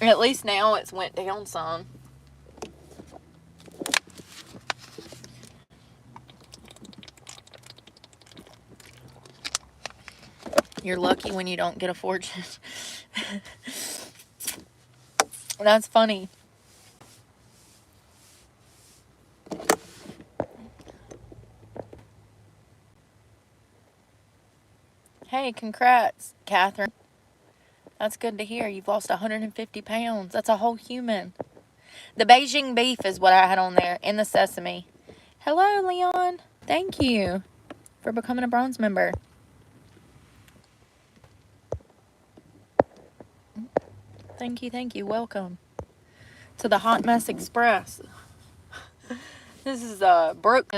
At least now it's went down some. You're lucky when you don't get a fortune. That's funny. Hey, congrats, Catherine. That's good to hear. You've lost 150 pounds. That's a whole human. The Beijing beef is what I had on there in the sesame. Hello, Leon. Thank you for becoming a bronze member. Thank you, thank you. Welcome to the Hot Mess Express. This is Brooke.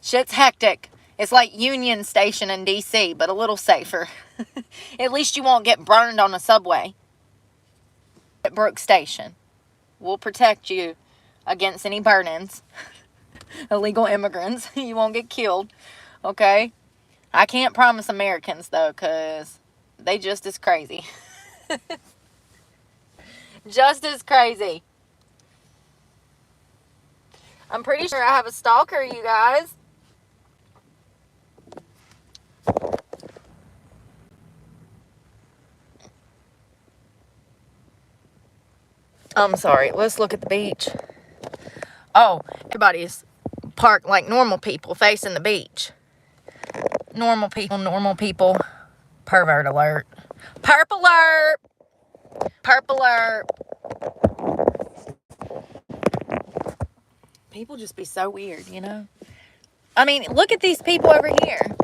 Shit's hectic. It's like Union Station in D.C., but a little safer. At least you won't get burned on a subway at Brooke Station. We'll protect you against any burn-ins. Illegal immigrants. You won't get killed. Okay? I can't promise Americans, though, because they just as crazy. Just as crazy. I'm pretty sure I have a stalker, you guys. I'm sorry. Let's look at the beach. Oh, everybody's parked like normal people facing the beach. Normal people. Pervert alert. Perp alert. Perp alert. People just be so weird, you know? I mean, look at these people over here.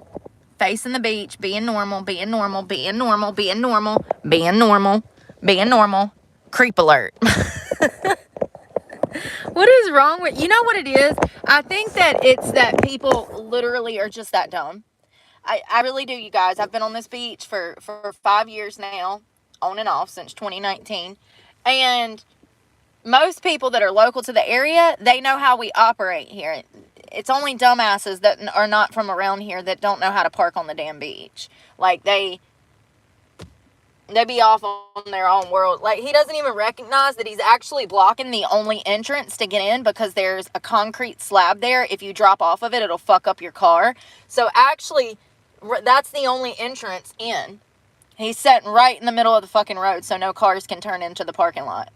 Facing the beach, being normal, being normal, being normal, being normal, being normal, being normal. Creep alert. What is wrong with, you know what it is? I think that it's that people literally are just that dumb. I really do, you guys. I've been on this beach for 5 years now, on and off since 2019. And most people that are local to the area, they know how we operate here. It's only dumbasses that are not from around here that don't know how to park on the damn beach. Like, they be off on their own world. Like, he doesn't even recognize that he's actually blocking the only entrance to get in because there's a concrete slab there. If you drop off of it, it'll fuck up your car. So, actually, that's the only entrance in. He's sitting right in the middle of the fucking road so no cars can turn into the parking lot.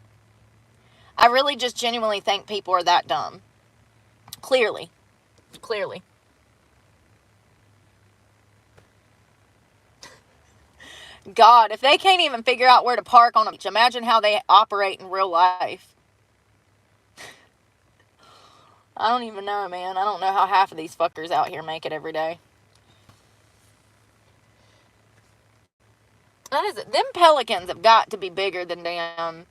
I really just genuinely think people are that dumb. Clearly. God, if they can't even figure out where to park on a beach, imagine how they operate in real life. I don't even know, man. I don't know how half of these fuckers out here make it every day. That is, them pelicans have got to be bigger than damn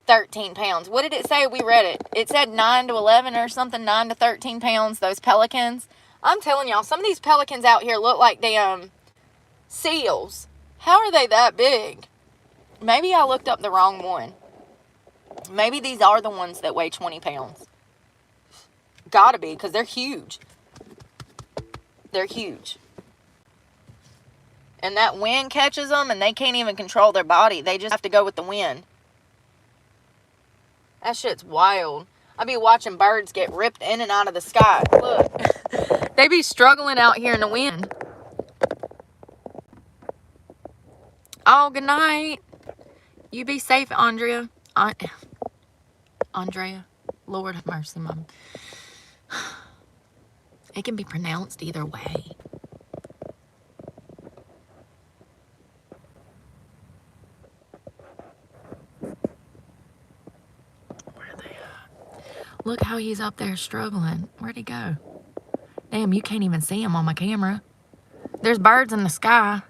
13 pounds. What did it say? We read it. It said 9 to 11 or something, 9 to 13 pounds, those pelicans. I'm telling y'all, some of these pelicans out here look like damn seals. How are they that big? Maybe I looked up the wrong one. Maybe these are the ones that weigh 20 pounds. Gotta be, because they're huge. They're huge. And that wind catches them, and they can't even control their body. They just have to go with the wind. That shit's wild. I be watching birds get ripped in and out of the sky. Look. They be struggling out here in the wind. Oh, good night. You be safe, Andrea. Andrea. Lord have mercy, Mom. It can be pronounced either way. Where are they at? Look how he's up there struggling. Where'd he go? Damn, you can't even see him on my camera. There's birds in the sky.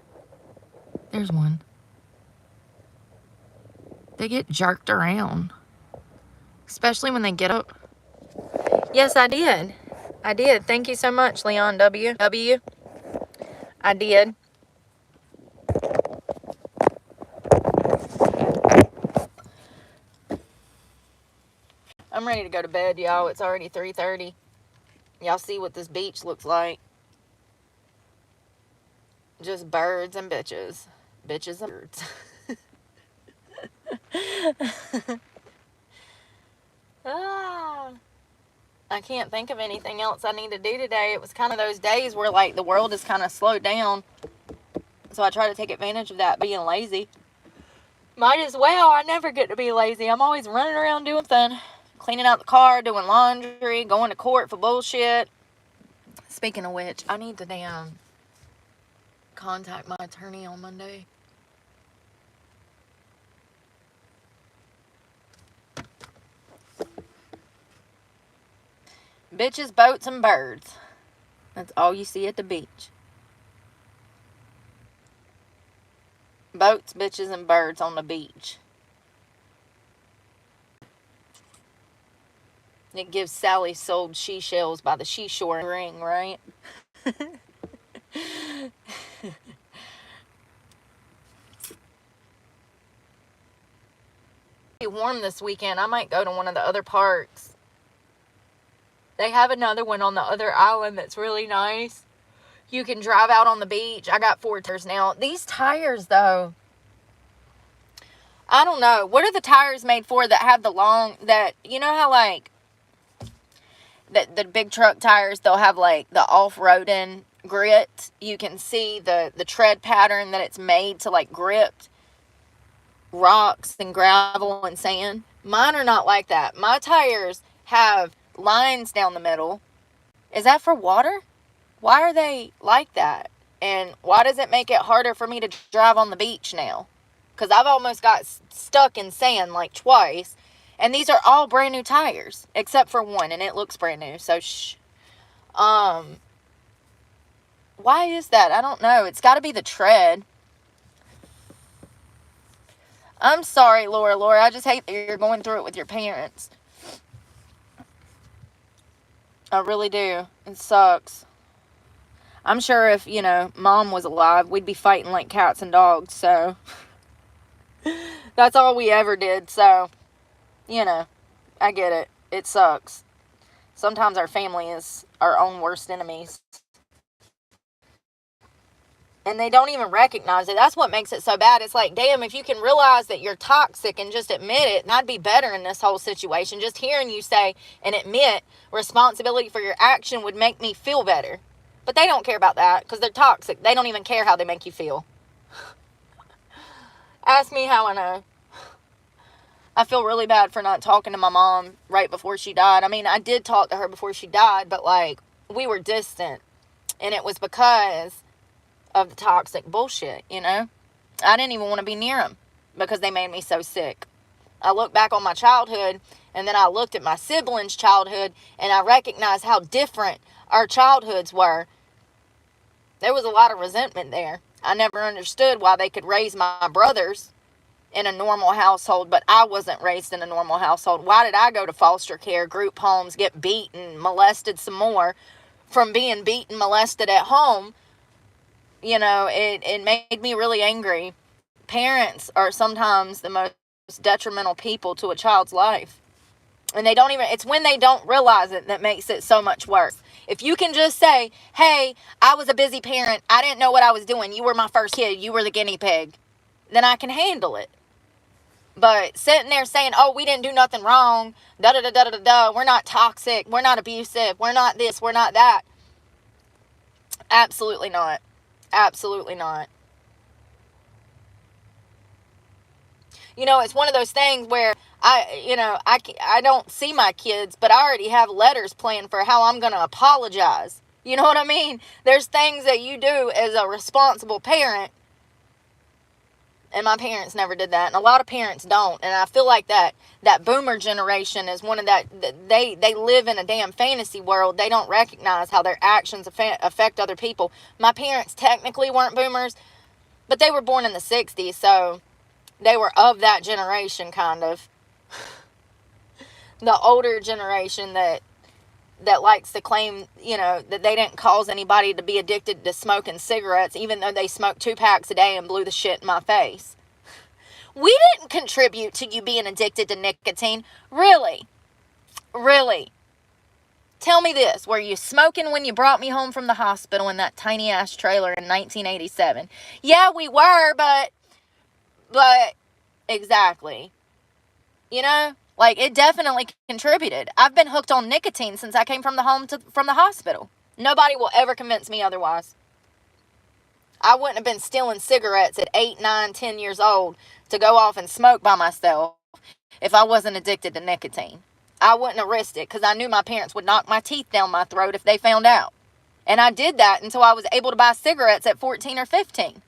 There's one. They get jerked around. Especially when they get up. Yes, I did. I did. Thank you so much, Leon W. I did. I'm ready to go to bed, y'all. It's already 3:30. Y'all see what this beach looks like. Just birds and bitches. Bitches and birds. I can't think of anything else I need to do today. It was kind of those days where, like, the world is kind of slowed down. So I try to take advantage of that, being lazy. Might as well. I never get to be lazy. I'm always running around doing something. Cleaning out the car, doing laundry, going to court for bullshit. Speaking of which, I need to damn contact my attorney on Monday. Bitches, boats, and birds. That's all you see at the beach. Boats, bitches, and birds on the beach. It gives Sally sold seashells by the seashore ring, right? It's warm this weekend. I might go to one of the other parks. They have another one on the other island that's really nice. You can drive out on the beach. I got 4 tires now. These tires, though, I don't know. What are the tires made for that have the long, that, you know how, like, the big truck tires, they'll have, like, the off-roading grit. You can see the tread pattern that it's made to, like, grip rocks and gravel and sand. Mine are not like that. My tires have lines down the middle. Is that for water? Why are they like that? And why does it make it harder for me to drive on the beach now? Because I've almost got stuck in sand like twice. And these are all brand new tires. Except for one. And it looks brand new. So, why is that? I don't know. It's got to be the tread. I'm sorry, Laura. I just hate that you're going through it with your parents. I really do. It sucks. I'm sure if, Mom was alive, we'd be fighting like cats and dogs, so. That's all we ever did, so, I get it. It sucks. Sometimes our family is our own worst enemies. And they don't even recognize it. That's what makes it so bad. It's like, damn, if you can realize that you're toxic and just admit it, and I'd be better in this whole situation. Just hearing you say and admit responsibility for your action would make me feel better. But they don't care about that because they're toxic. They don't even care how they make you feel. Ask me how I know. I feel really bad for not talking to my mom right before she died. I mean, I did talk to her before she died, but, like, we were distant. And it was because of the toxic bullshit, I didn't even want to be near them because they made me so sick. I look back on my childhood, and then I looked at my siblings' childhood, and I recognized how different our childhoods were. There was a lot of resentment there. I never understood why they could raise my brothers in a normal household, but I wasn't raised in a normal household. Why did I go to foster care, group homes, get beaten, molested some more from being beaten, molested at home? It made me really angry. Parents are sometimes the most detrimental people to a child's life. And it's when they don't realize it that makes it so much worse. If you can just say, hey, I was a busy parent. I didn't know what I was doing. You were my first kid. You were the guinea pig. Then I can handle it. But sitting there saying, oh, we didn't do nothing wrong. Da-da-da-da-da-da. We're not toxic. We're not abusive. We're not this. We're not that. Absolutely not. Absolutely not. It's one of those things where I don't see my kids, but I already have letters planned for how I'm going to apologize. You know what I mean? There's things that you do as a responsible parent, and my parents never did that, and a lot of parents don't. And I feel like that boomer generation is one of that they live in a damn fantasy world. They don't recognize how their actions affect other people. My parents technically weren't boomers, but they were born in the 60s, so they were of that generation, kind of. The older generation that likes to claim, that they didn't cause anybody to be addicted to smoking cigarettes, even though they smoked 2 packs a day and blew the shit in my face. We didn't contribute to you being addicted to nicotine. Really? Really? Tell me this. Were you smoking when you brought me home from the hospital in that tiny ass trailer in 1987? Yeah, we were, but exactly. Like, it definitely contributed. I've been hooked on nicotine since I came from the hospital. Nobody will ever convince me otherwise. I wouldn't have been stealing cigarettes at 8, 9, 10 years old to go off and smoke by myself if I wasn't addicted to nicotine. I wouldn't have risked it because I knew my parents would knock my teeth down my throat if they found out. And I did that until I was able to buy cigarettes at 14 or 15.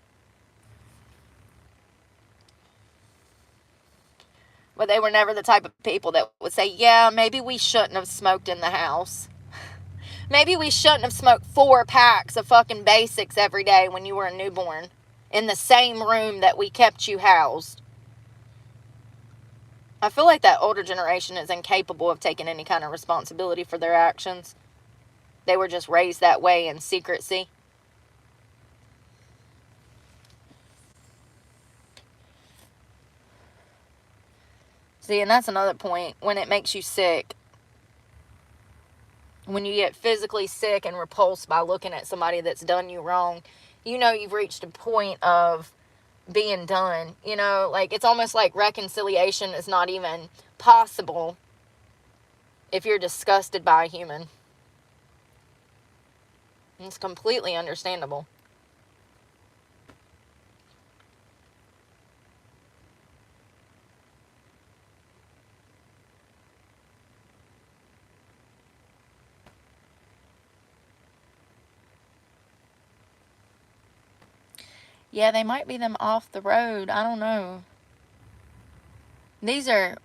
But they were never the type of people that would say, yeah, maybe we shouldn't have smoked in the house. Maybe we shouldn't have smoked 4 packs of fucking basics every day when you were a newborn in the same room that we kept you housed. I feel like that older generation is incapable of taking any kind of responsibility for their actions. They were just raised that way in secrecy. See, and that's another point. When it makes you sick, when you get physically sick and repulsed by looking at somebody that's done you wrong, you know you've reached a point of being done. You know, like, it's almost like reconciliation is not even possible if you're disgusted by a human. It's completely understandable. Yeah, they might be them off the road. I don't know. These are,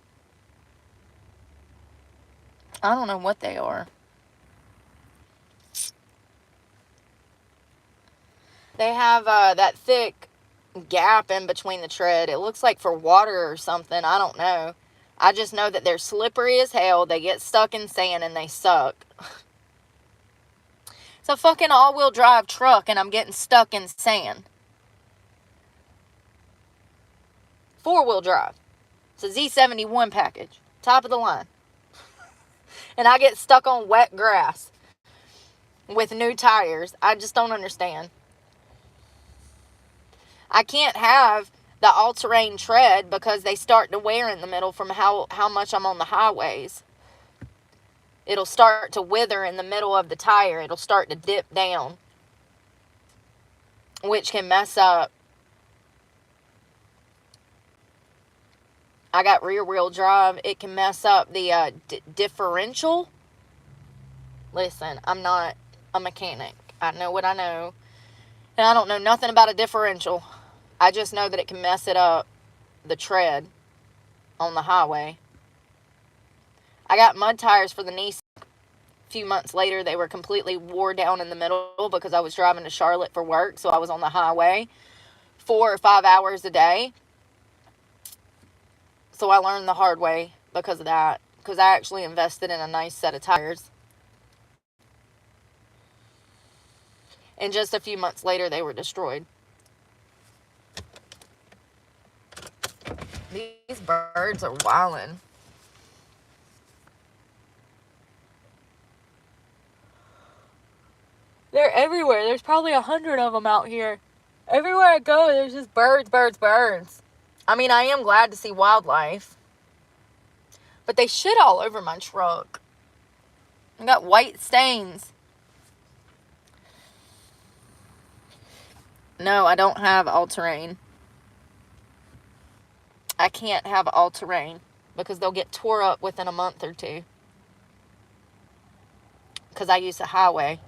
I don't know what they are. They have that thick gap in between the tread. It looks like for water or something. I don't know. I just know that they're slippery as hell. They get stuck in sand and they suck. It's a fucking all-wheel drive truck and I'm getting stuck in sand. 4-wheel drive. It's a Z71 package. Top of the line. And I get stuck on wet grass with new tires. I just don't understand. I can't have the all-terrain tread because they start to wear in the middle from how much I'm on the highways. It'll start to wither in the middle of the tire. It'll start to dip down, which can mess up. I got rear-wheel drive. It can mess up the differential. Listen, I'm not a mechanic. I know what I know. And I don't know nothing about a differential. I just know that it can mess it up, the tread on the highway. I got mud tires for the Nissan. A few months later, they were completely wore down in the middle because I was driving to Charlotte for work. So I was on the highway 4 or 5 hours a day. So I learned the hard way because of that. Because I actually invested in a nice set of tires. And just a few months later, they were destroyed. These birds are wildin'. They're everywhere. There's probably 100 of them out here. Everywhere I go, there's just birds, birds, birds. I mean, I am glad to see wildlife. But they shit all over my truck. I got white stains. No, I don't have all-terrain. I can't have all-terrain because they'll get tore up within a month or two. Because I use the highway.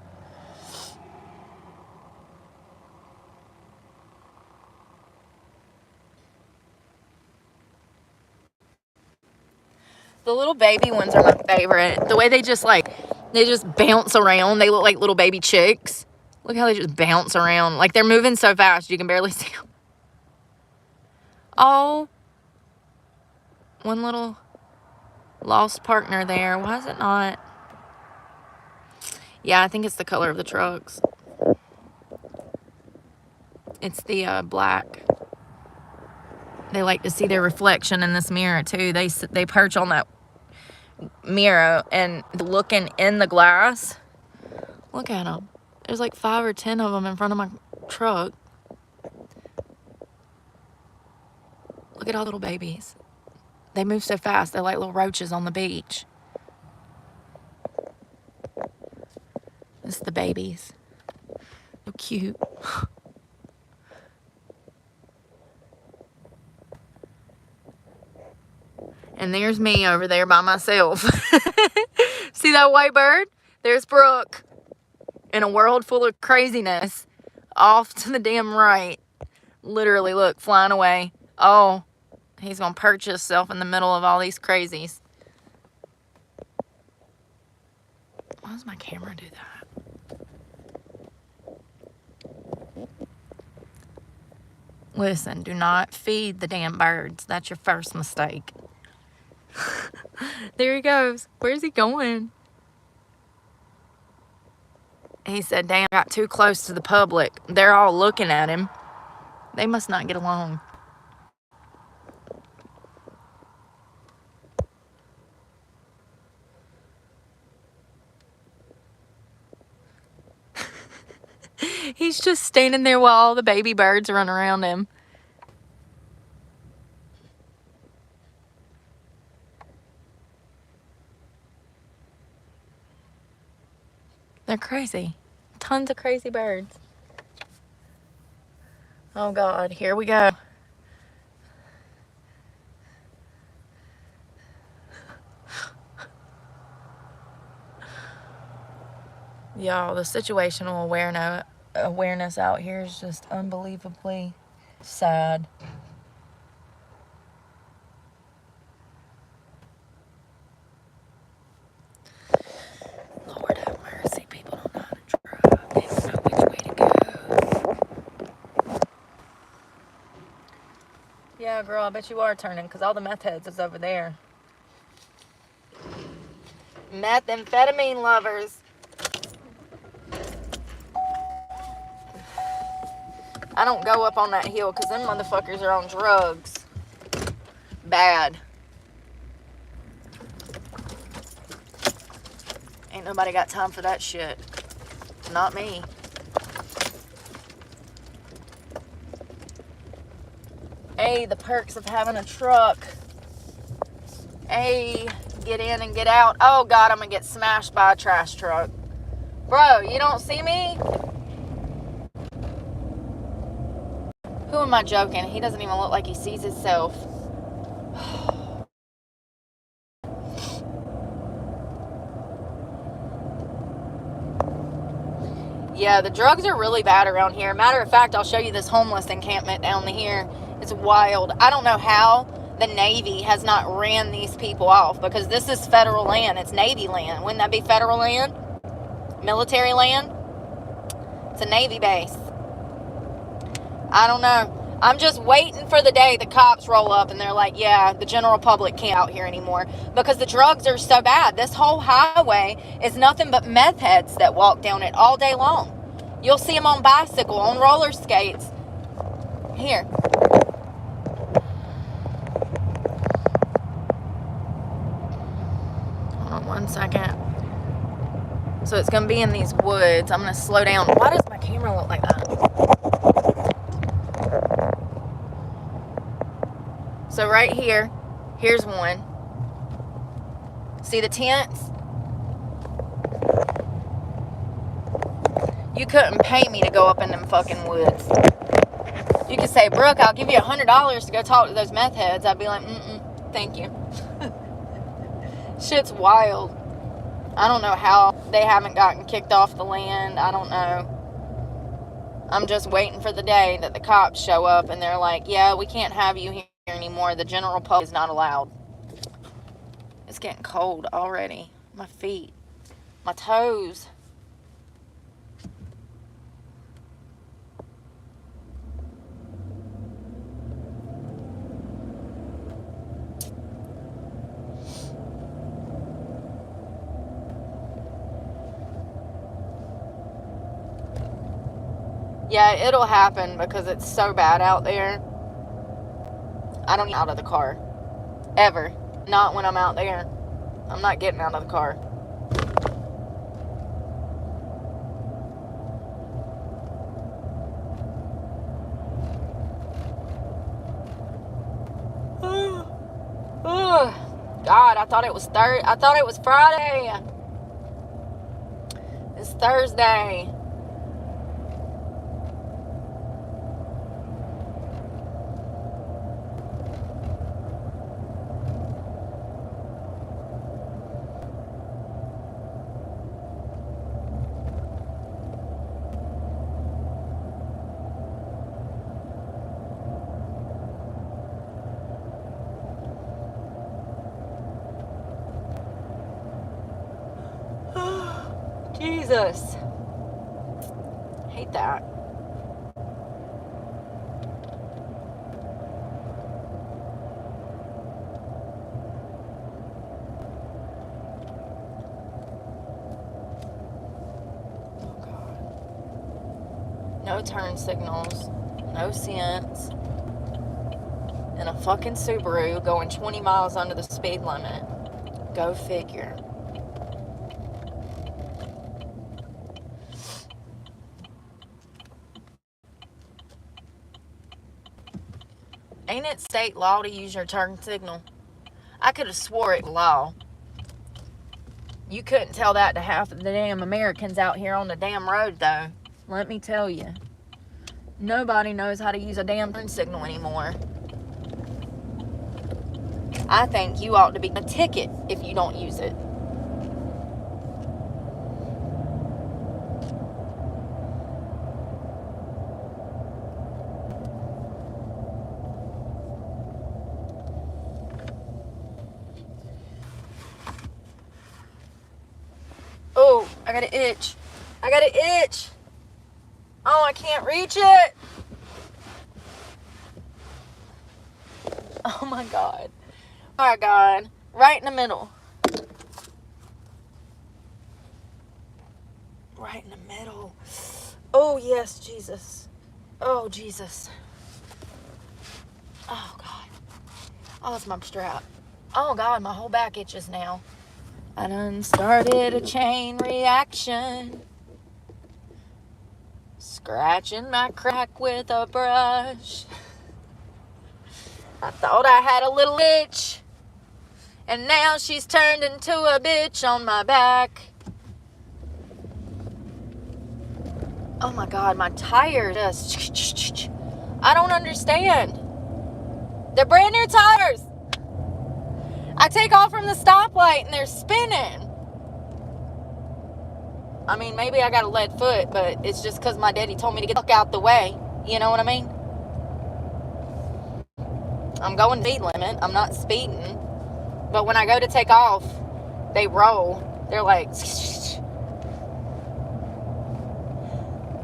The little baby ones are my favorite. The way they just bounce around. They look like little baby chicks. Look how they just bounce around. Like they're moving so fast you can barely see them. Oh. One little lost partner there. Why is it not? Yeah, I think it's the color of the trucks. It's the black. They like to see their reflection in this mirror too. They perch on that mirror and looking in the glass. Look at them. There's like 5 or 10 of them in front of my truck. Look at all the little babies. They move so fast. They're like little roaches on the beach. It's the babies. So cute. And there's me over there by myself. See that white bird? There's Brooke. In a world full of craziness. Off to the damn right. Literally, look, flying away. Oh, he's going to perch himself in the middle of all these crazies. Why does my camera do that? Listen, do not feed the damn birds. That's your first mistake. There he goes. Where's he going? He said, damn, got too close to the public. They're all looking at him. They must not get along. He's just standing there while all the baby birds run around him. They're crazy. Tons of crazy birds. Oh God, here we go. Y'all, the situational awareness out here is just unbelievably sad. Lord have mercy, people don't know how to drive. They don't know which way to go. Yeah, girl, I bet you are turning because all the meth heads is over there. Methamphetamine lovers. I don't go up on that hill because them motherfuckers are on drugs. Bad. Ain't nobody got time for that shit. Not me. Hey, the perks of having a truck. Hey, get in and get out. Oh God, I'm gonna get smashed by a trash truck. Bro, you don't see me? Who am I joking? He doesn't even look like he sees himself. Yeah, the drugs are really bad around here. Matter of fact, I'll show you this homeless encampment down here. It's wild. I don't know how the Navy has not ran these people off because this is federal land. It's Navy land. Wouldn't that be federal land? Military land? It's a Navy base. I don't know. I'm just waiting for the day the cops roll up and they're like, yeah, the general public can't out here anymore because the drugs are so bad. This whole highway is nothing but meth heads that walk down it all day long. You'll see them on bicycle, on roller skates. Here. Hold on 1 second. So it's going to be in these woods. I'm going to slow down. Why does my camera look like that? So right here, here's one. See the tents? You couldn't pay me to go up in them fucking woods. You could say, Brooke, I'll give you $100 to go talk to those meth heads. I'd be like, thank you. Shit's wild. I don't know how they haven't gotten kicked off the land. I don't know. I'm just waiting for the day that the cops show up and they're like, yeah, we can't have you here anymore. The general public is not allowed. It's getting cold already. My feet, my toes. Yeah, it'll happen because it's so bad out there. I don't get out of the car. Ever. Not when I'm out there. I'm not getting out of the car. God, I thought it was I thought it was Friday. It's Thursday. Jesus. Hate that. Oh God. No turn signals. No sense. In a fucking Subaru going 20 miles under the speed limit. Go figure. Ain't it state law to use your turn signal? I could have swore it law. You couldn't tell that to half of the damn Americans out here on the damn road, though. Let me tell you. Nobody knows how to use a damn turn signal anymore. I think you ought to be a ticket if you don't use it. Oh, I got an itch. I got an itch. Oh, I can't reach it. Oh my God. Oh my God. Right in the middle. Right in the middle. Oh, yes, Jesus. Oh, Jesus. Oh, God. Oh, it's my strap. Oh, God, my whole back itches now. I done started a chain reaction. Scratching my crack with a brush. I thought I had a little itch. And now she's turned into a bitch on my back. Oh my God, my tires just... I don't understand. They're brand new tires. I take off from the stoplight and they're spinning. I mean, maybe I got a lead foot, but it's just because my daddy told me to get the fuck out the way. You know what I mean? I'm going speed limit. I'm not speeding. But when I go to take off, they roll. They're like...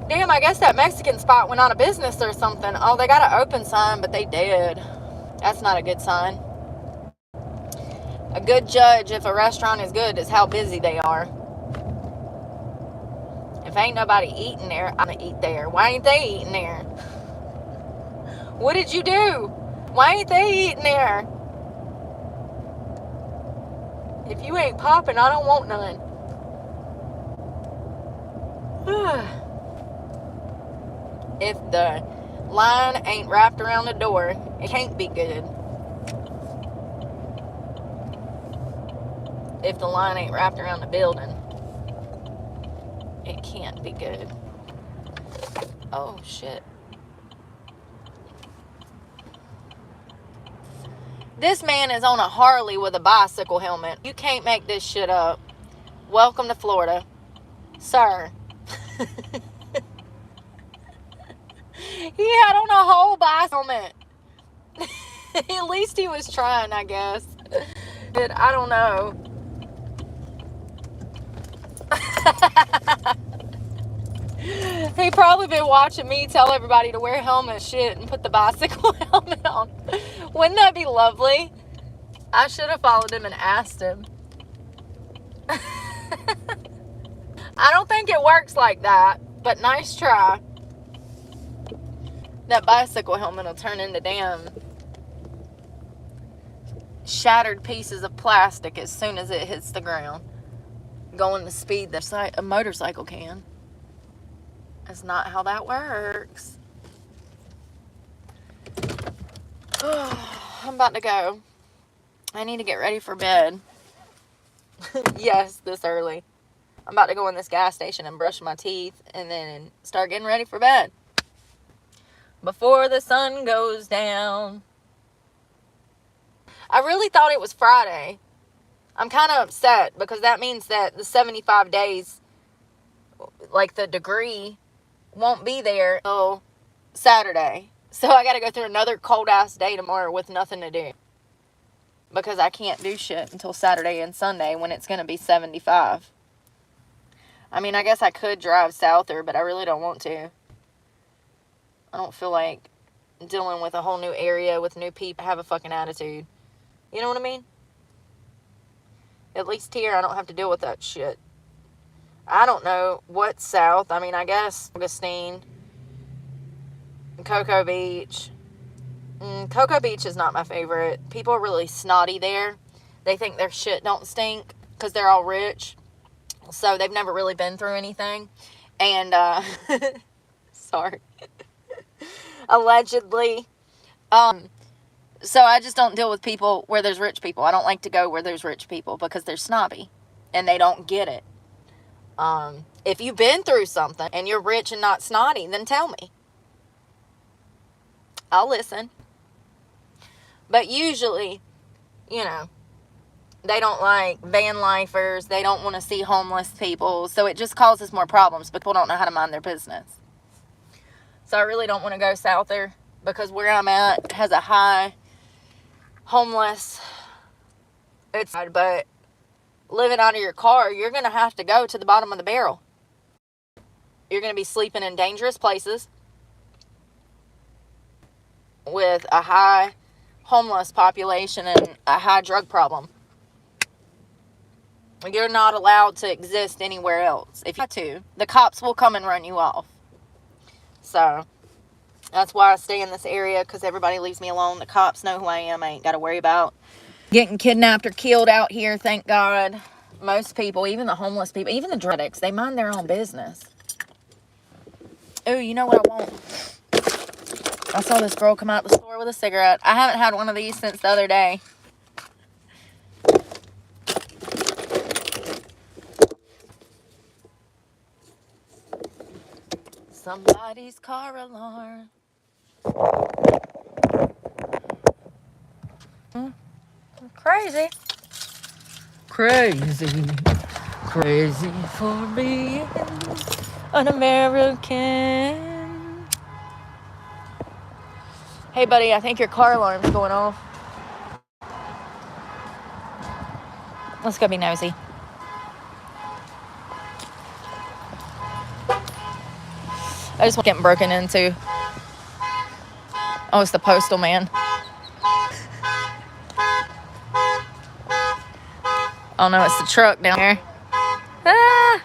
Damn, I guess that Mexican spot went out of business or something. Oh, they got an open sign, but they did. That's not a good sign. A good judge if a restaurant is good is how busy they are. If ain't nobody eating there, I'm gonna eat there. Why ain't they eating there? What did you do? Why ain't they eating there? If you ain't popping, I don't want none. If the line ain't wrapped around the door, it can't be good. If the line ain't wrapped around the building, it can't be good. Oh, shit. This man is on a Harley with a bicycle helmet. You can't make this shit up. Welcome to Florida. Sir. He had on a whole bicycle helmet. At least he was trying, I guess. But I don't know. He probably been watching me tell everybody to wear helmet shit and put the bicycle helmet on. Wouldn't that be lovely? I should have followed him and asked him. I don't think it works like that, but nice try. That bicycle helmet will turn into damn shattered pieces of plastic as soon as it hits the ground. Going the speed that a motorcycle can. That's not how that works. I'm about to go. I need to get ready for bed. Yes, this early. I'm about to go in this gas station and brush my teeth and then start getting ready for bed. Before the sun goes down. I really thought it was Friday. I'm kind of upset because that means that the 75 days, like the degree, won't be there until Saturday. So I got to go through another cold ass day tomorrow with nothing to do. Because I can't do shit until Saturday and Sunday when it's going to be 75. I mean, I guess I could drive souther, but I really don't want to. I don't feel like dealing with a whole new area with new people. Have a fucking attitude. You know what I mean? At least here, I don't have to deal with that shit. I don't know what's south. I mean, I guess Augustine, Cocoa Beach. Cocoa Beach is not my favorite. People are really snotty there. They think their shit don't stink because they're all rich. So they've never really been through anything. And, sorry. Allegedly. So I just don't deal with people where there's rich people. I don't like to go where there's rich people because they're snobby and they don't get it. If you've been through something and you're rich and not snotty, then tell me. I'll listen. But usually, you know, they don't like van lifers. They don't want to see homeless people. So it just causes more problems. But people don't know how to mind their business. So I really don't want to go souther because where I'm at has a high homeless. But living out of your car, you're going to have to go to the bottom of the barrel. You're going to be sleeping in dangerous places with a high homeless population and a high drug problem. You're not allowed to exist anywhere else. If you have to, the cops will come and run you off. So that's why I stay in this area, because everybody leaves me alone. The cops know who I am. I ain't got to worry about getting kidnapped or killed out here, thank God. Most people, even the homeless people, even the drug addicts, they mind their own business. Oh, you know what I want? I saw this girl come out the store with a cigarette. I haven't had one of these since the other day. Somebody's car alarm. Crazy. Crazy. Crazy for being an American. Hey, buddy, I think your car alarm's going off. Let's go be nosy. I just want getting broken into. Oh, it's the postal man. Oh no, it's the truck down there. Ah!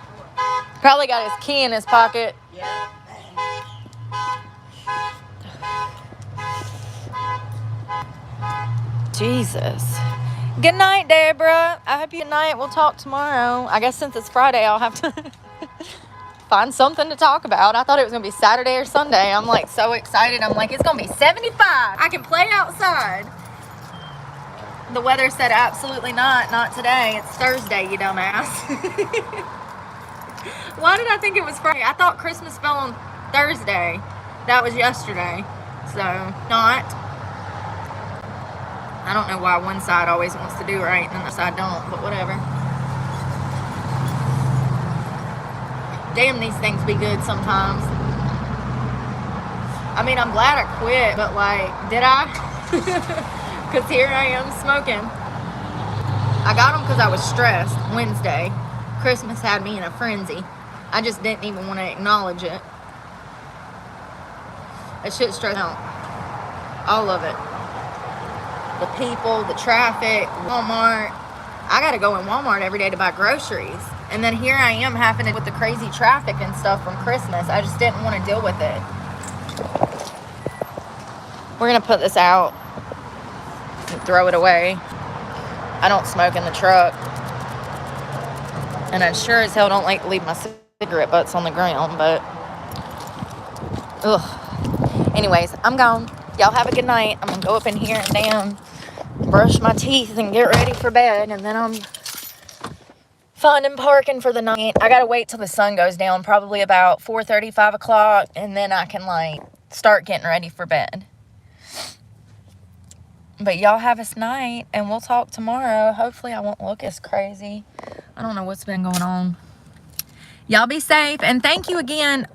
Probably got his key in his pocket. Jesus. Good night, Deborah. I hope you good night. We'll talk tomorrow. I guess since it's Friday, I'll have to find something to talk about. I thought it was going to be Saturday or Sunday. I'm like so excited. I'm like, it's going to be 75. I can play outside. The weather said absolutely not. Not today. It's Thursday, you dumbass. Why did I think it was Friday? I thought Christmas fell on Thursday. That was yesterday. So, not. I don't know why one side always wants to do right and the other side don't, but whatever. Damn, these things be good sometimes. I mean, I'm glad I quit, but like, did I? Because here I am smoking. I got them because I was stressed Wednesday. Christmas had me in a frenzy. I just didn't even want to acknowledge it. That shit stressed out. All of it. The people, the traffic, Walmart. I gotta go in Walmart every day to buy groceries. And then here I am having to with the crazy traffic and stuff from Christmas. I just didn't want to deal with it. We're gonna put this out and throw it away. I don't smoke in the truck. And I sure as hell don't like to leave my cigarette butts on the ground, but ugh. Anyways, I'm gone. Y'all have a good night. I'm gonna go up in here and damn brush my teeth and get ready for bed, and then I'm finding parking for the night. I gotta wait till the sun goes down, probably about 4:30, 5 o'clock, and then I can like start getting ready for bed. But y'all have a night, and we'll talk tomorrow. Hopefully I won't look as crazy. I don't know what's been going on. Y'all be safe, and thank you again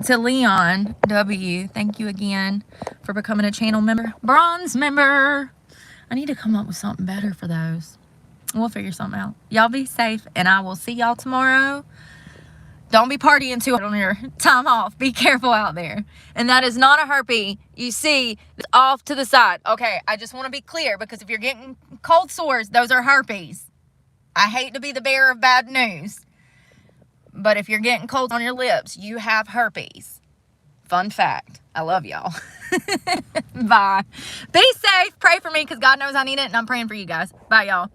to Leon W. Thank you again for becoming a channel member. Bronze member. I need to come up with something better for those. We'll figure something out. Y'all be safe, and I will see y'all tomorrow. Don't be partying too hard on your time off. Be careful out there. And that is not a herpes. You see, it's off to the side. Okay, I just want to be clear, because if you're getting cold sores, those are herpes. I hate to be the bearer of bad news, but if you're getting colds on your lips, you have herpes. Fun fact. I love y'all. Bye. Be safe. Pray for me, because God knows I need it, and I'm praying for you guys. Bye, y'all.